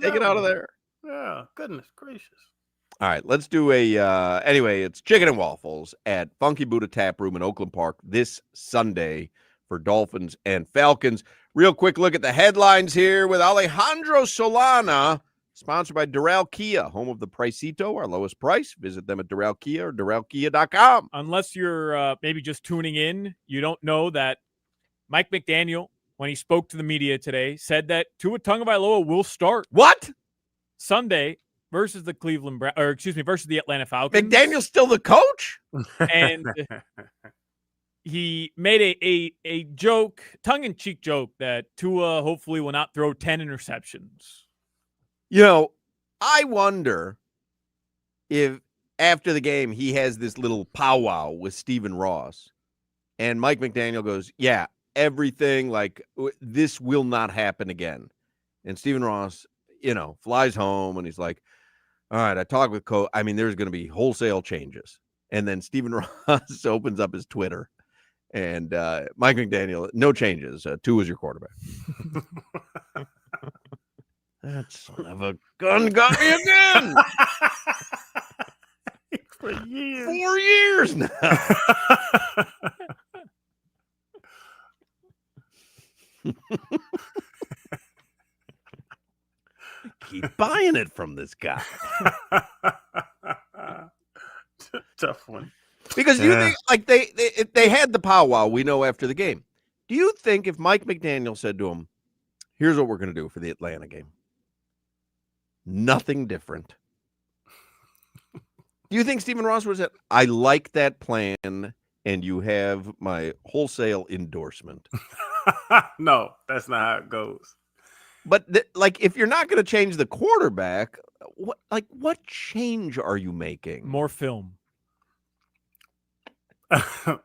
take it out of there. Yeah, goodness gracious. All right, let's do anyway, it's Chicken and Waffles at Funky Buddha Tap Room in Oakland Park this Sunday for Dolphins and Falcons. Real quick look at the headlines here with Alejandro Solana, sponsored by Doral Kia, home of the Pricito, our lowest price. Visit them at Doral Kia or DoralKia.com. Unless you're maybe just tuning in, you don't know that Mike McDaniel, when he spoke to the media today, said that Tua Tagovailoa will start. What? Sunday versus the versus the Atlanta Falcons. McDaniel's still the coach? And he made a joke, tongue-in-cheek joke, that Tua hopefully will not throw 10 interceptions. You know, I wonder if after the game he has this little powwow with Stephen Ross and Mike McDaniel goes, yeah, everything, like, this will not happen again. And Stephen Ross, flies home and he's like, all right, I talked with Coach. I mean, there's going to be wholesale changes. And then Stephen Ross opens up his Twitter and Mike McDaniel, no changes. Tua is your quarterback. That son of a gun got me again. For years. 4 years now. Keep buying it from this guy. Tough one. Because you think, like, they had the powwow, we know, after the game. Do you think if Mike McDaniel said to him, here's what we're going to do for the Atlanta game, nothing different? Do you think Stephen Ross was I like that plan, and you have my wholesale endorsement? No, that's not how it goes. But if you're not going to change the quarterback, what change are you making? More film.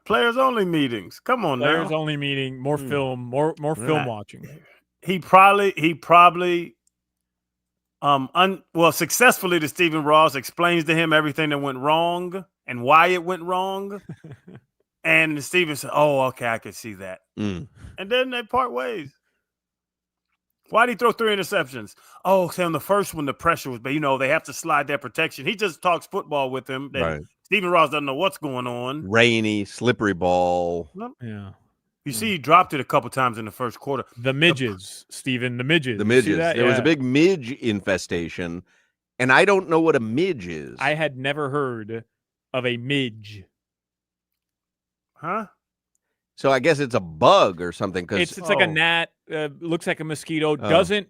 Players only meetings. Come on, Players now. only meeting. More film. More film watching. He probably successfully to Stephen Ross explains to him everything that went wrong and why it went wrong. And Stephen said, oh, okay, I could see that. And then they part ways. Why did he throw 3 interceptions? Oh, okay, on the first one, the pressure was, but they have to slide their protection. He just talks football with him. Right. Stephen Ross doesn't know what's going on. Rainy, slippery ball. Yeah. You see, he dropped it a couple times in the first quarter. The midges, Stephen, the midges. The midges. There was Yeah. a big midge infestation, and I don't know what a midge is. I had never heard of a midge. Huh? So I guess it's a bug or something. It's like a gnat. Looks like a mosquito. Doesn't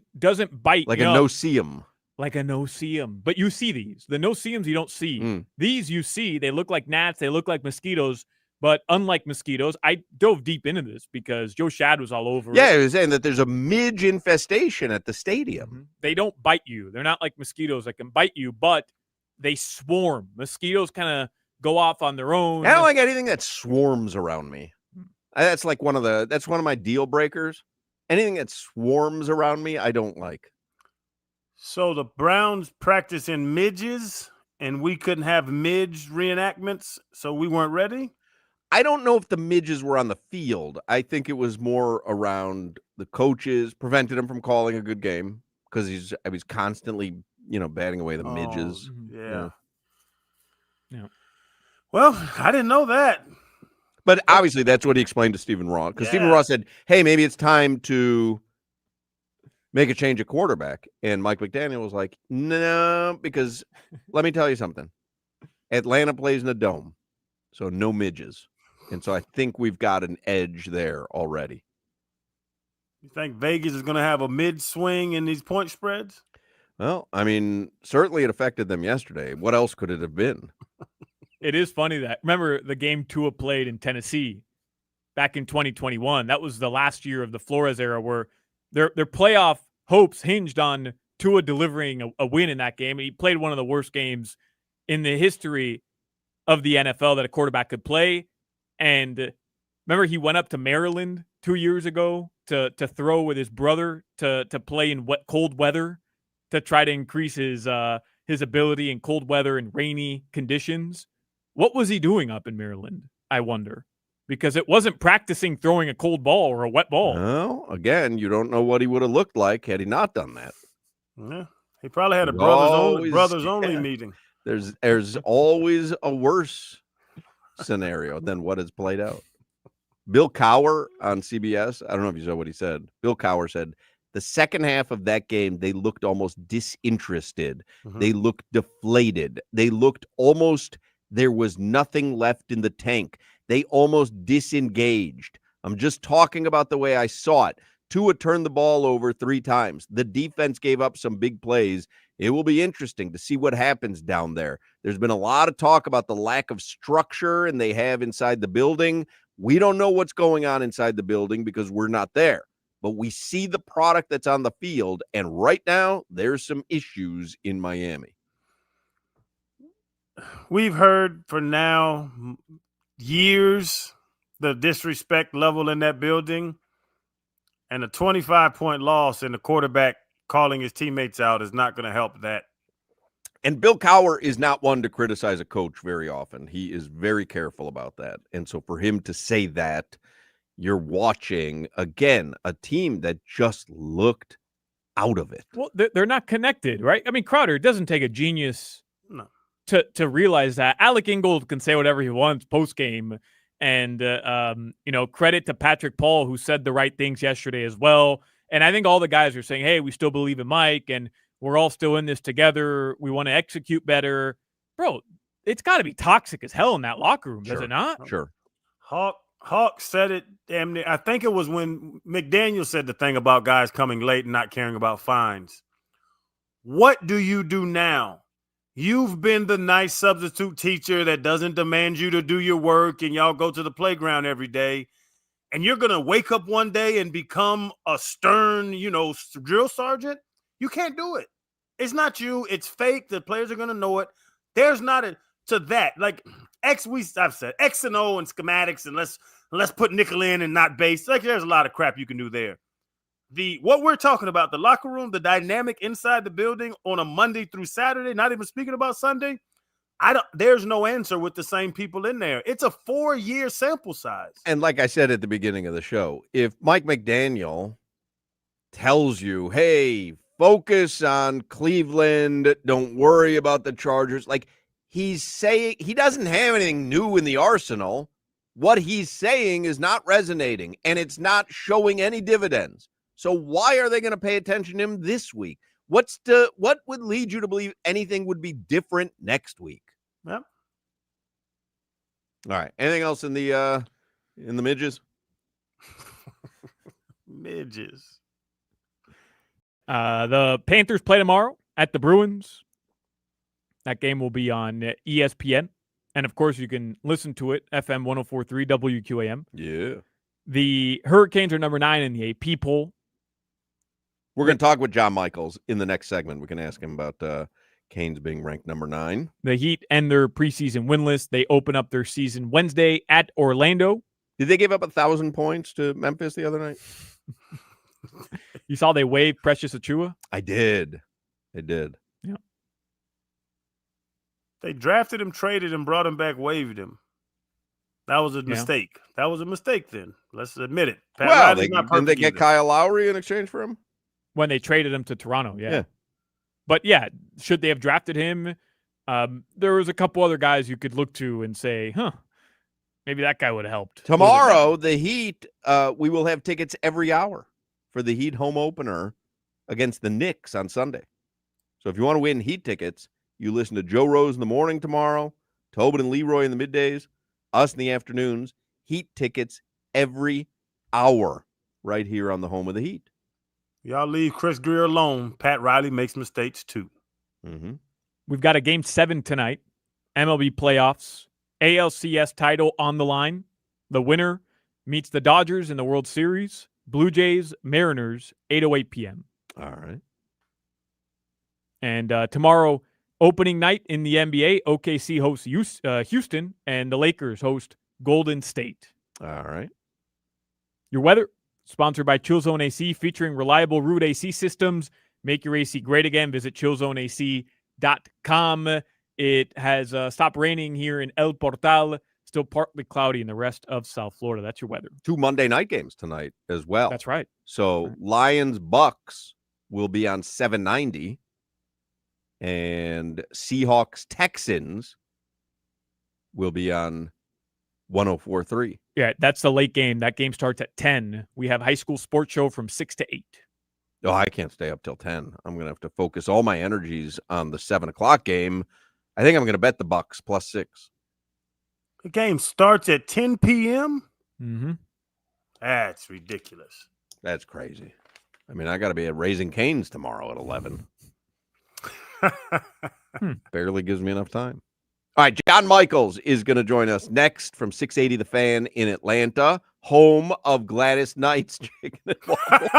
bite. Like a no-see-um. Like a no-see-um. But you see these. The no-see-ums you don't see. These you see. They look like gnats. They look like mosquitoes. But unlike mosquitoes, I dove deep into this because Joe Shad was all over Yeah, it. he was saying that there's a midge infestation at the stadium. They don't bite you. They're not like mosquitoes that can bite you, but they swarm. Mosquitoes kind of go off on their own. I don't like anything that swarms around me. That's like one of my deal breakers. Anything that swarms around me, I don't like. So the Browns practice in midges, and we couldn't have midge reenactments, so we weren't ready? I don't know if the midges were on the field. I think it was more around the coaches, prevented him from calling a good game because he's constantly, batting away the midges. Yeah. Yeah. Well, I didn't know that. But obviously that's what he explained to Stephen Ross. Because Stephen Ross said, hey, maybe it's time to make a change at quarterback. And Mike McDaniel was like, no, because let me tell you something. Atlanta plays in a dome, so no midges. And so I think we've got an edge there already. You think Vegas is going to have a mid swing in these point spreads? Well, I mean, certainly it affected them yesterday. What else could it have been? It is funny that, remember the game Tua played in Tennessee back in 2021? That was the last year of the Flores era where their playoff hopes hinged on Tua delivering a win in that game. And he played one of the worst games in the history of the NFL that a quarterback could play. And remember, he went up to Maryland 2 years ago to throw with his brother to play in cold weather to try to increase his ability in cold weather and rainy conditions. What was he doing up in Maryland, I wonder? Because it wasn't practicing throwing a cold ball or a wet ball. Well, again, you don't know what he would have looked like had he not done that. Yeah. He probably had a brothers only meeting. There's always a worse scenario than what has played out. Bill Cowher on CBS, I don't know if you saw what he said. Bill Cowher said the second half of that game, they looked almost disinterested. Mm-hmm. They looked deflated. They looked almost there was nothing left in the tank. They almost disengaged. I'm just talking about the way I saw it. Tua turned the ball over 3 times. The defense gave up some big plays. It will be interesting to see what happens down there. There's been a lot of talk about the lack of structure and they have inside the building. We don't know what's going on inside the building because we're not there. But we see the product that's on the field, and right now there's some issues in Miami. We've heard for now years the disrespect level in that building, and a 25-point loss and the quarterback calling his teammates out is not going to help that. And Bill Cowher is not one to criticize a coach very often. He is very careful about that. And so for him to say that, you're watching, again, a team that just looked out of it. Well, they're not connected, right? I mean, Crowder, it doesn't take a genius to realize that. Alec Ingold can say whatever he wants post-game. And, credit to Patrick Paul, who said the right things yesterday as well. And I think all the guys are saying, hey, we still believe in Mike, and we're all still in this together. We want to execute better. Bro, it's got to be toxic as hell in that locker room, does it not? Sure. Hoch said it damn near. I think it was when McDaniel said the thing about guys coming late and not caring about fines. What do you do now? You've been the nice substitute teacher that doesn't demand you to do your work and y'all go to the playground every day. And you're going to wake up one day and become a stern, drill sergeant? You can't do it. It's not you. It's fake. The players are going to know it. There's not a to that. Like I've said X and O and schematics, and let's put nickel in and not base. Like there's a lot of crap you can do there. What we're talking about, the locker room, the dynamic inside the building on a Monday through Saturday, not even speaking about Sunday, there's no answer with the same people in there. It's a 4-year sample size. And like I said at the beginning of the show, if Mike McDaniel tells you, hey, focus on Cleveland, don't worry about the Chargers, like he's saying he doesn't have anything new in the arsenal. What he's saying is not resonating, and it's not showing any dividends. So why are they going to pay attention to him this week? What would lead you to believe anything would be different next week? Yep. All right. Anything else in the midges? Midges. The Panthers play tomorrow at the Bruins. That game will be on ESPN. And, of course, you can listen to it, FM 104.3 WQAM. Yeah. The Hurricanes are number 9 in the AP poll. We're going to talk with John Michaels in the next segment. We can ask him about Canes being ranked number 9. The Heat end their preseason win list. They open up their season Wednesday at Orlando. Did they give up 1,000 points to Memphis the other night? You saw they waived Precious Achiuwa? I did. They did. Yeah. They drafted him, traded him, brought him back, waived him. That was a mistake. That was a mistake then. Let's admit it. Pat Riley's not didn't they perfect get either. Kyle Lowry in exchange for him? When they traded him to Toronto, Yeah. But, yeah, should they have drafted him? There was a couple other guys you could look to and say, maybe that guy would have helped. Tomorrow, the Heat, we will have tickets every hour for the Heat home opener against the Knicks on Sunday. So if you want to win Heat tickets, you listen to Joe Rose in the morning tomorrow, Tobin and Leroy in the middays, us in the afternoons. Heat tickets every hour right here on the home of the Heat. Y'all leave Chris Greer alone. Pat Riley makes mistakes too. Mm-hmm. We've got a Game 7 tonight. MLB playoffs. ALCS title on the line. The winner meets the Dodgers in the World Series. Blue Jays, Mariners, 8:08 p.m. All right. And tomorrow, opening night in the NBA, OKC hosts Houston, and the Lakers host Golden State. All right. Your weather, sponsored by Chill Zone AC, featuring reliable Root AC systems. Make your AC great again. Visit chillzoneac.com. It has stopped raining here in El Portal. Still partly cloudy in the rest of South Florida. That's your weather. 2 Monday night games tonight as well. That's right. So Lions-Bucks will be on 790, and Seahawks-Texans will be on 104.3. Yeah, that's the late game. That game starts at 10. We have high school sports show from 6 to 8. Oh, I can't stay up till 10. I'm going to have to focus all my energies on the 7 o'clock game. I think I'm going to bet the Bucks +6. The game starts at 10 p.m.? Mm-hmm. That's ridiculous. That's crazy. I mean, I got to be at Raising Cane's tomorrow at 11. Barely gives me enough time. All right, John Michaels is going to join us next from 680 The Fan in Atlanta, home of Gladys Knight's Chicken and Waffles.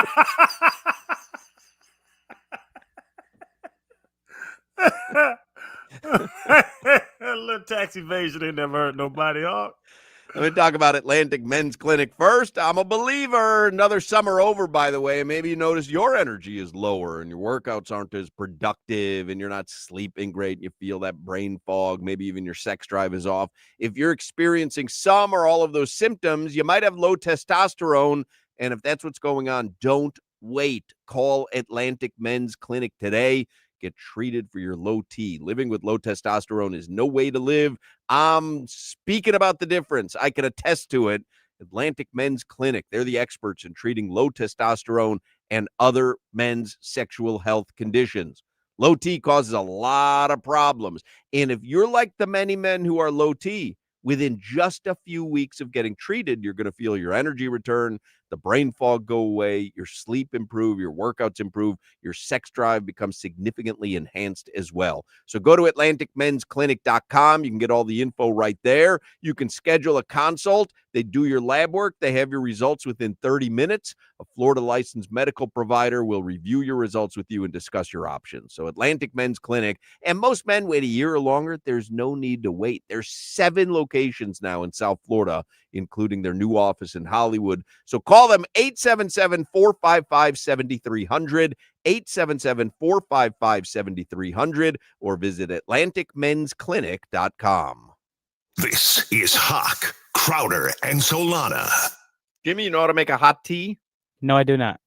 A little tax evasion ain't never hurt nobody, Hawk. Let me talk about Atlantic Men's Clinic first. I'm a believer. Another summer over, by the way. Maybe you notice your energy is lower and your workouts aren't as productive and you're not sleeping great and you feel that brain fog. Maybe even your sex drive is off. If you're experiencing some or all of those symptoms, you might have low testosterone. And if that's what's going on, don't wait. Call Atlantic Men's Clinic today. Get treated for your low T. Living with low testosterone is no way to live. I'm speaking about the difference. I can attest to it. Atlantic Men's Clinic, they're the experts in treating low testosterone and other men's sexual health conditions. Low T causes a lot of problems. And if you're like the many men who are low T, within just a few weeks of getting treated, you're going to feel your energy return, the brain fog go away, your sleep improve, your workouts improve, your sex drive becomes significantly enhanced as well. So go to AtlanticMen'sClinic.com. You can get all the info right there. You can schedule a consult. They do your lab work. They have your results within 30 minutes. A Florida licensed medical provider will review your results with you and discuss your options. So Atlantic Men's Clinic, and most men wait a year or longer. There's no need to wait. There's 7 locations now in South Florida, including their new office in Hollywood. So call them 877-455-7300, 877-455-7300, or visit AtlanticMen'sClinic.com. This is Hoch, Crowder, and Solana. Jimmy, you know how to make a hot tea? No, I do not.